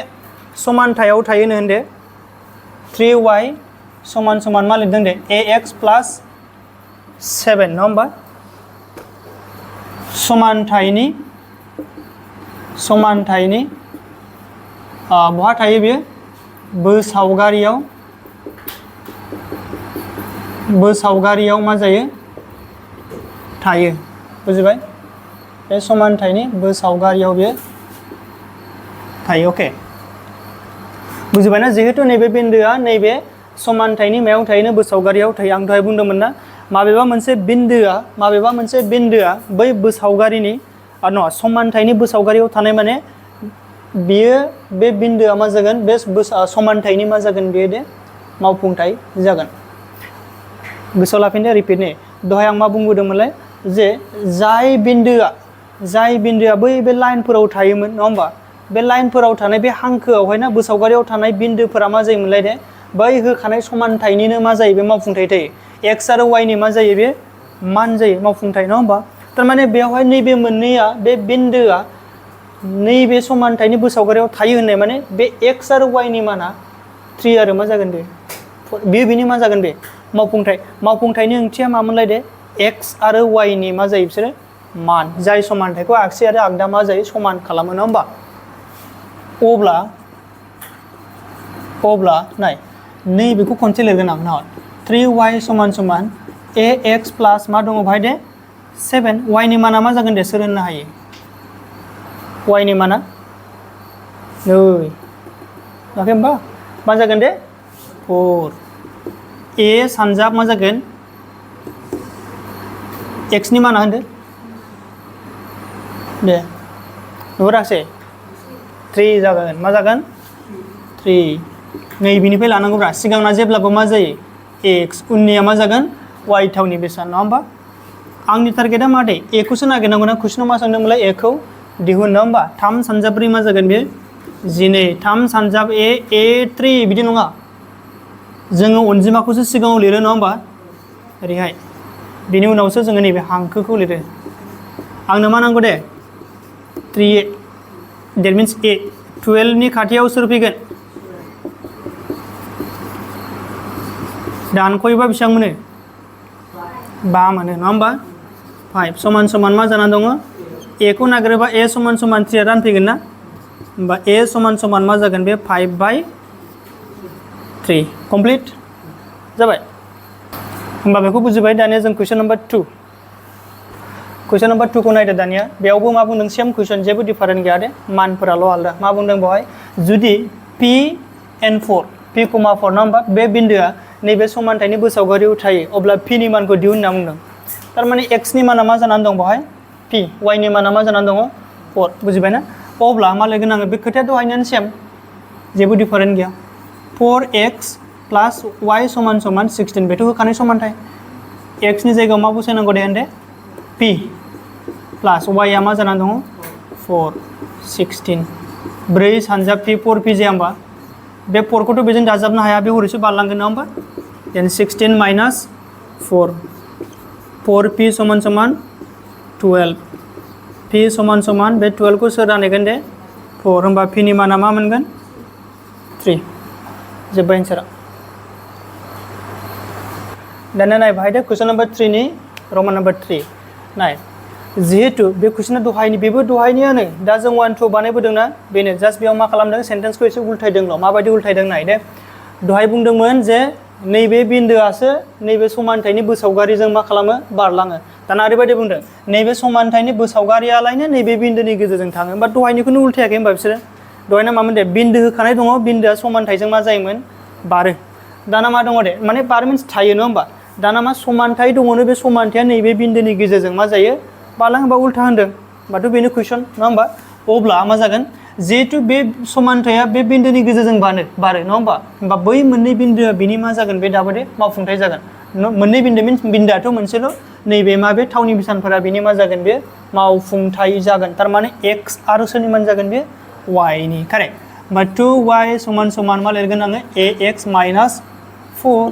समानथायाव थायोनो होनदे 3y = मा लिरदों दे ax + 7 नङा होमबा समानथायनि बहा थायो बेयो सावगारियाव बोसावगारियाव मा जायो थायो बुजिबाय बे समानथायनि बोसावगारियाव बे थायो अके बुजिबायना जिहेतु नैबे बिन्दोआ नैबे समानथायनि मायाव थायोनो बोसावगारियाव थायो आं दहाय बुंदोंमोन ना माबेबा मोनसे बिन्दोआ बै बोसावगारिनि नङा समानथायनि बोसावगारियाव थानाय माने बियो बे बिन्दोआ मा जागोन बे समानथायनि मा जागोन बेयो दे मावफुंथाय जागोन गोसोआव लाफिनदो रिपिटनि दहाय आं मा बुंबोदोंमोनलाय जे जाय बिन्दोआ बै बे लाइनफोराव थायोमोन नङा होमबा बे लाइनफोराव थानाय बे हांखोआवहाय ना बोसावगारियाव थानाय बिन्दोफोरा मा जायोमोनलाय दे बै होखानाय समानथायनिनो मा जायो बे मावफुंथाय थायो एक्स आरो वाइ नि मा जायो बे मान जायो मावफुंथाय नङा होमबा थारमाने बेवहाय नैबे मोननैया बे बिन्दोआ नैबे समानथायनि बोसावगारियाव थायो होननाय माने बे एक्स आरो वाइ नि माना 3 आरो मा जागोन बे बिनि मा जागोन बे मावफुंथायनि ओंथिया मामोनलाय दे एक्स आरो वाइ नि मा जायो बिसोरो मान जाय समानथायखौ आगसि आरो आगदा मा जायो समान खालामो नङा होमबा अब्ला नाय नैबेखौ खनसे लिरगोन आं ना 3y = ax प्लास मा दङ भाई दे 7 y नि माना मा जागोन दे सोर होननो हायो y नि माना नै जाखै होमबा मा जागोन दे 4 a सानजाब मा जागोन x नि माना होनदो दे नुहरासै 3 जागोन मा जागोन 3 नै बिनिफ्राय लानांगौब्रा सिगांना जेब्लाबो मा जायो x उननिया मा जागोन y थावनि बेसाद नङा होमबा आंनि टारगेटआ मा दे a खौसो नागिरनांगौ ना कुइसनाव मा सोंदोंमोनलाय a खौ दिहुन नङा होमबा 3 सानजाब 4 मा जागोन बे 12 3 सानजाब a3 बिदि नङा जोङो अनजिमाखौसो सिगाङाव लिरो नङा होमबा ओरैहाय बिनि उनावसो जोङो नैबे हांखोखौ लिरो आंनो मा नांगौ दे 3a that means a 12 नि खाथियाव सोर फैगोन दानख'योबा बेसेबां मोनो 5 मोनो नङा होमबा 5 समान मा जाना दङ a खौ नागिरोबा a = 3 रानफैगोन ना होमबा a = मा जागोन बे 5/3 कमप्लिट जाबाय होमबा बेखौ बुजिबाय दानिया जों कुइसन नम्बर 2 खौ नायदो दानिया बेयावबो मा बुंदों सेम कुइसन जेबो डिफारेन्ट गैया दे मानफोराल' आलदा मा बुंदों बेवहाय जुदि p(n4) नङा होमबा बे बिन्दोआ नैबे समानथायनि बोसावगारियाव थायो अब्ला p नि मानखौ दिहुन होनना बुंदों थारमाने x नि माना मा जानानै दं बेवहाय p y नि माना मा जानानै दङ 4 बुजिबायना अब्ला मा लिरगोन आङो बे खोथाया दहायनो सेम जेबो डिफारेन्ट गैया 4x प्लस y = 16 बेथ' होखानाय समानथाय x नि जायगायाव मा बसायनांगौ दे होनदे p प्लस y आ मा जानानै दङ 4 16 4 सानजाब p 4p जाया होमबा बे 4 खौथ' बेजों दाजाबनो हाया बे हरैसो बारलांगोन नङा होमबा देन 16 माइनास 4 4p = 12 p = बे 12 खौ सोर रानहैगोन दे 4 होमबा p नि माना मा मोनगोन 3 जोब्बाय एन्सारा दाना नाय बाहाय दे कुइसन नम्बर 3 नि रमान नम्बर 3 नाय जिहेतु बे कुइसना दहायनि बेबो दहायनियानो दा जों 1 2 बानायबोदोंना बेनो जास्ट बेयाव मा खालामदों सेन्टेन्सखौ एसे उल्थायदोंल' माबायदि उल्थायदों नाय दे दहाय बुंदोंमोन जे नैबे बिन्दोआसो नैबे समानथायनि बोसावगारिजों मा खालामो बारलाङो दाना ओरैबायदि बुंदों नैबे समानथायनि बोसावगारियालायनो नैबे बिन्दोनि गेजेरजों थाङो होमबा दहायनिखौनो उल्थायाखै होमबा बिसोरो दहायना मामोन दे बिन्दो होखानाय दङ बिन्दोआ समानथायजों मा जायोमोन बारो दाना मा दङ दे माने बार मिन्स थायो नङा होमबा दाना मा समानथाय दङनो बे समानथाया नैबे बिन्दोनि गेजेरजों मा जायो बारलाङोबा उल्था होनदों होमबाथ' बेनो कुइसन नङा होमबा अब्ला मा जागोन जिहेतु बे समानथाया बे बिन्दोनि गेजेरजों बारो नङा होमबा बै मोननै बिन्दोआ बिनि मा जागोन बे दाबो दे मावफुंथाय जागोन मोननै बिन्दो मिन्स बिन्दोआथ' मोनसेल' नैबे मा बे थावनि बेसानफोरा बिनि मा जागोन बे मावफुंथाय जागोन थारमाने x आरो सोरनि मान जागोन बे y नि कारेक्ट होमबा 2y = मा लिरगोन आङो ax - 4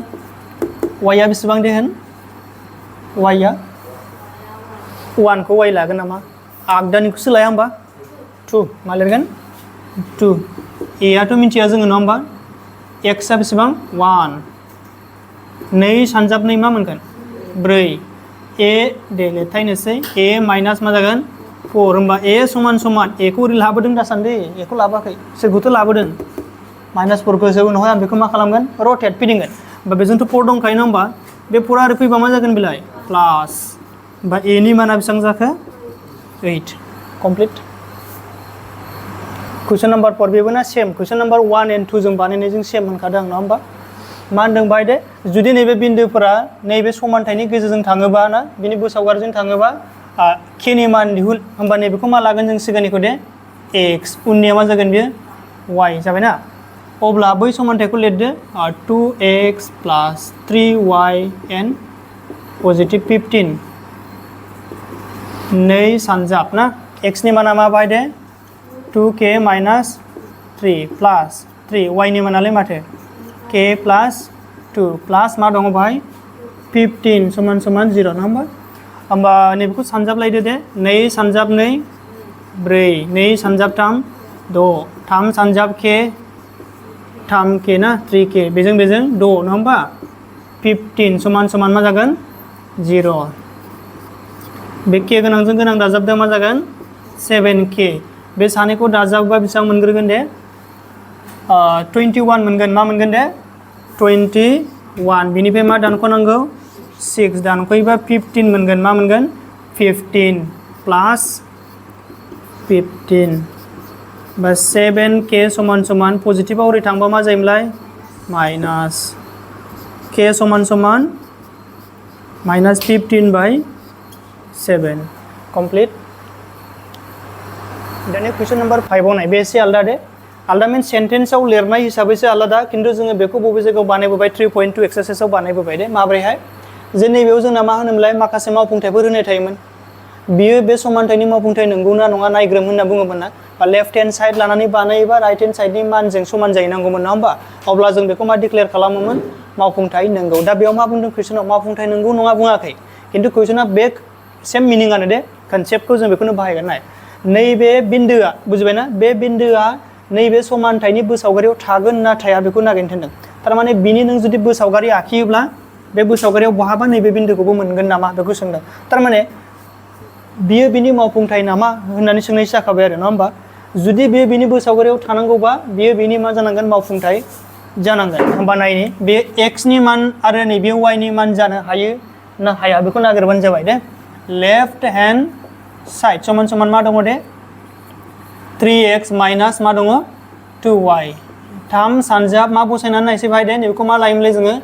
y आ बेसेबां दे होन y आ 1 खौ y लागोन नामा आगदानिखौसो लाया होमबा 2 मा लिरगोन 2 a आथ' मिन्थिया जोङो नङा होमबा x आ बेसेबां 1 2 सानजाब 2 मा मोनगोन 4 a दे लिरथायनोसै a माइनास मा जागोन 4 होमबा a = a खौ ओरै लाबोदों दासान्दि a खौ लाबोआखै सोरखौथ' लाबोदों -4 खौ उनावहाय आं बेखौ मा खालामगोन रटेट फिदिंगोन होमबा बेजोंथ' 4 दंखायो नङा होमबा बे 4 आरो फैबा मा जागोन बेलाय प्लास बा a नि माना बेसेबां जाखो 8 कमप्लीट क्वेश्चन नम्बर 4 बेबो ना सेम क्वेश्चन नम्बर 1 एंड 2 जों बानायनायजों सेम होनखादों नङा होमबा मा होनदों बाय दे जुदि नैबे बिन्दोफोरा नैबे समानथायनि गेजेरजों थाङोबा ना बिनि बोसावगारिजों थाङोबा k नि मान दिहुन होमबा नैबेखौ मा लागोन जों सिगांनिखौ दे x उननिया मा जागोन बेयो y जाबाय ना अब्ला बै समानथायखौ लिरदो 2x plus 3y and positive 15 नै सानजाब ना x नि माना मा बाय दे 2k minus 3 plus 3 y नि मानालाय माथो k plus 2 plus मा दङ भाई 15 समान समान 0 नङा होमबा होमबा नैबेखौ सानजाबलायदो दे 2 सानजाब 2 4 2 सानजाब 3 6 3 सानजाब k 3k ना 3k बेजों 6 नङा होमबा 15 समान समान मा जागोन 0 बे k गोनांजों गोनां दाजाबदों मा जागोन 7k बे सानैखौ दाजाबबा बेसेबां मोनग्रोगोन दे 21 मोनगोन मा मोनगोन दे 21 बिनिफ्राय मा दानख'नांगौ 6 दानख'योबा 15 मोनगोन मा मोनगोन 15 प्लस 15 बा 7k समान समान पजिटिभाव ओरै थांबा मा जायोमोनलाय माइनास k समान समान माइनास 15/7 कमप्लीट दानिया क्वेश्चन नम्बर 5 आव नाय बे एसे आलदा दे आलदा मीन सेन्टेन्सआव लिरनाय हिसाबैसो आलादा किन्तु जोङो बेखौ बबे जायगायाव बानायबोबाय 3.2 एक्सारसाइजआव बानायबोबाय दे माब्रैहाय जे नैबेयाव जोंना मा होनोमोनलाय माखासे मावफुंथायफोर होनाय थायोमोन बियो बे समानथायनि मावफुंथाय नंगौना नङा नायग्रोम होनना बुङोमोन ना बा लेफ्ट हेन्ड साइड लानानै बानायोबा राइट हेन्ड साइडनि मानजों समान जाहैनांगौमोन नङा होमबा अब्ला जों बेखौ मा डिक्लेयार खालामोमोन मावफुंथाय नंगौ दा बेयाव मा बुंदों कुइसनाव मावफुंथाय नंगौ नङा बुङाखै किन्तु कुइसना बे सेम मिनिंआनो दे कनसेप्टखौ जों बेखौनो बाहायगोन नाय नैबे बिन्दोआ बुजिबायना बे बिन्दोआ नैबे समानथायनि बोसावगारियाव थागोन ना थाया बेखौ नागिरनो थिनदों थारमाने बिनि नों जुदि बोसावगारि आखियोब्ला बे बोसावगारियाव बहाबा नैबे बिन्दोखौबो मोनगोन नामा बेखौ सोंदों थारमाने बियो बिनि मावफुंथाय नामा होननानै सोंनायसो जाखाबाय आरो नङा होमबा जुदि बियो बिनि बोसावगारियाव थानांगौबा बियो बिनि मा जानांगोन मावफुंथाय जानांगोन होमबा नायनि बे x नि मान आरो नैबे y नि मान जानो हायो ना हाया बेखौ नागिरबानो जाबाय दे लेफ्ट हेन्ड साइड समान समान मा दङ दे 3x माइनास मा दङ 2y 3 सानजाब मा बसायनानै नायसै भाई दे बेखौ मा लायोमोनलाय जोङो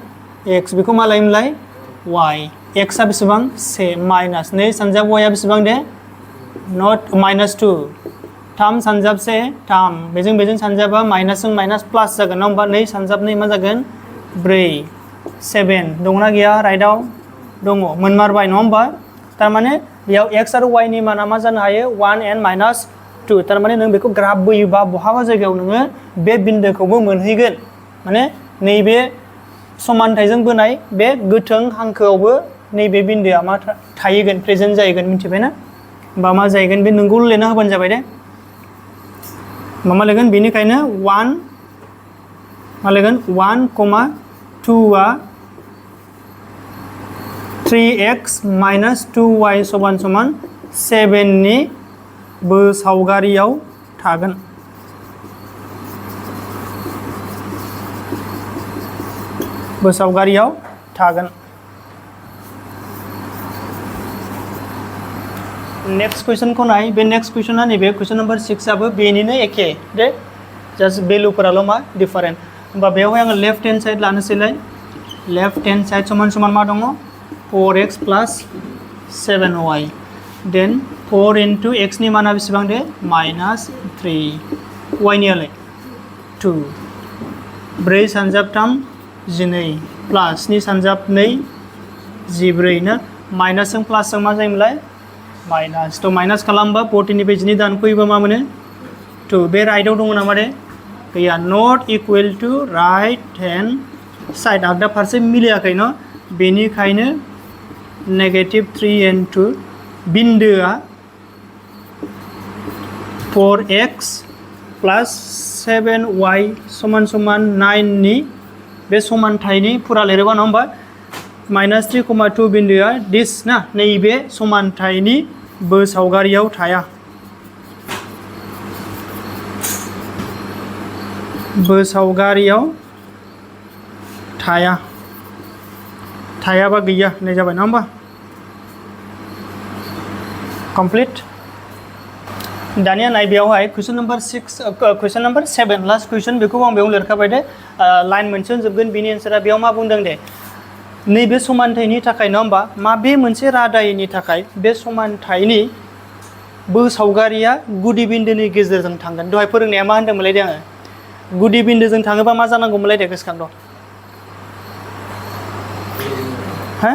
x बेखौ मा लायोमोनलाय y x आ बेसेबां से माइनास 2 सानजाब y आ बेसेबां दे नट माइनास 2 3 सानजाब से 3 बेजों सानजाबा माइनासजों माइनास प्लास जागोन ना होमबा 2 सानजाब 2 मा जागोन 4 7 दंना गैया राइटआव दङ मोनमारबाय नङा होमबा तारमाने बेयाव x आरो y नि माना मा जानो हायो 1 and -2 तारमाने नों बेखौ ग्राफ बोयोबा बहाबा जायगायाव नोङो बे बिन्दोखौबो मोनहैगोन माने नैबे समानथायजों बोनाय बे गोथों हांखोआवबो नैबे बिन्दोआ मा थाहैगोन प्रेजेन्ट जाहैगोन मिथिबायना बा मा जाहैगोन बे नोंगौ लिरना होबानो जाबाय दे मा लिरगोन बेनिखायनो 1 मा लिरगोन 1,2 आ 3x minus 2y समान समान 7 नि बोसावगारियाव थागोन बोसावगारियाव थागोन नेक्स्ट क्वेश्चन को नाय बे नेक्स्ट क्वेश्चना नैबे क्वेश्चन नम्बर 6 आबो बेनिनो एखे दे जस्ट भेलुफोराल' मा डिफरेंट होमबा बेवहाय आङो लेफ्ट हेन्ड साइड लानोसैलाय लेफ्ट हेन्ड साइड समान समान मा दङ 4x plus 7y then 4 into x नि माना बेसेबां दे minus 3 y नियालाय 2 4 सानजाब 3 12 प्लास 2 सानजाब 2 14 ना माइनासजों प्लासजों मा जायोमोनलाय माइनास तो माइनास खालामबा 14 निफ्राय 12 दानख'योबा मा मोनो 2 बे राइटआव दङ नामा दे गैया not equal to right hand side आगदा फारसे मिलायाखै न बेनिखायनो -3 and 2 बिन्दोआ 4x plus 7y समान समान 9 नि बे समानथायनि फुरा लिरोबा नङा होमबा -3,2 बिन्दोआ दिस ना नैबे समानथायनि बोसावगारियाव थाया बोसावगारियाव थाया थायाबा गैया होननाय जाबाय नङा होमबा कमप्लिट दानिया नाय बेयावहाय कुइसन नम्बर 7 लास्ट कुइसन बेखौ आं बेयाव लिरखाबाय दे लाइन मोनसेयाव जोबगोन बिनि एन्सारा बेयाव मा बुंदों दे नैबे समानथायनि थाखाय नङा होमबा माबे मोनसे रादायनि थाखाय बे समानथायनि बोसावगारिया गुदि बिन्दोनि गेजेरजों थांगोन दहाय फोरोंनाया मा होनदोंमोनलाय दे आङो गुदि बिन्दोजों थाङोबा मा जानांगौमोनलाय दे गोसोखांद' हा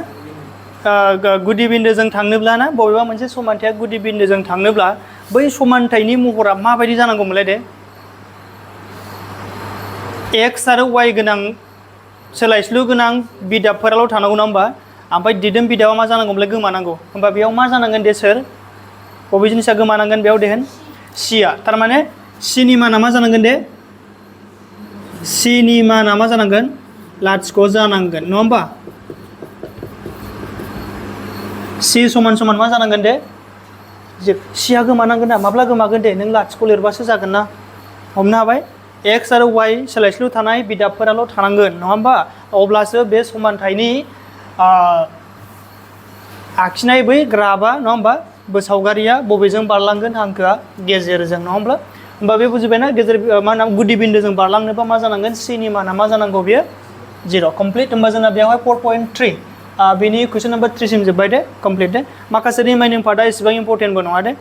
गुदि बिन्दोजों थांनोब्ला ना बबेबा मोनसे समानथाया गुदि बिन्दोजों थांनोब्ला बै समानथायनि महरा माबायदि जानांगौमोनलाय दे एक्स आरो वाइ गोनां सोलायस्लु गोनां बिदाबफोराल' थानांगौ ना होमबा ओमफ्राय दिदोम बिदाबा मा जानांगौमोनलाय गोमानांगौ होमबा बेयाव मा जानांगोन दे सोर बबे जिनिसा गोमानांगोन बेयाव देहोन सिया थारमाने सिनि माना मा जानांगोन दे सिनि माना मा जानांगोन लाथिख' जानांगोन नङा होमबा सि समान समान मा जानांगोन दे सिया गोमानांगोन ना माब्ला गोमागोन दे नों लाथिख' लिरबासो जागोन ना हमनो हाबाय एक्स आरो वाइ सोलायस्लु थानाय बिदाबफोराल' थानांगोन नङा होमबा अब्लासो बे समानथायनि आखिनाय बै ग्राफआ नङा होमबा बोसावगारिया बबेजों बारलांगोन हांखोआ गेजेरजों नङा होमबा बे बुजिबायना गेजेर मा होनो गुदि बिन्दोजों बारलांनोबा मा जानांगोन सिनि माना मा जानांगौ बेयो 0 कमप्लिट होमबा जोंना बेवहाय 4.3 बेनि कुइसन नम्बर 3 सिम जोब्बाय दे कमप्लिट दे माखासे रिमाइनिं पार्टआ एसेबां इम्परटेन्टबो नङा दे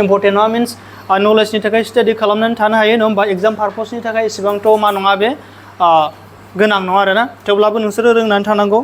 इम्परटेन्ट नङा मिन्स नलेजनि थाखाय स्टाडि खालामनानै थानो हायो नङा होमबा एग्जाम पारपसनि थाखाय एसेबांथ' मा नङा बे गोनां नङा आरोना थेवब्लाबो नोंसोरो रोंनानै थानांगौ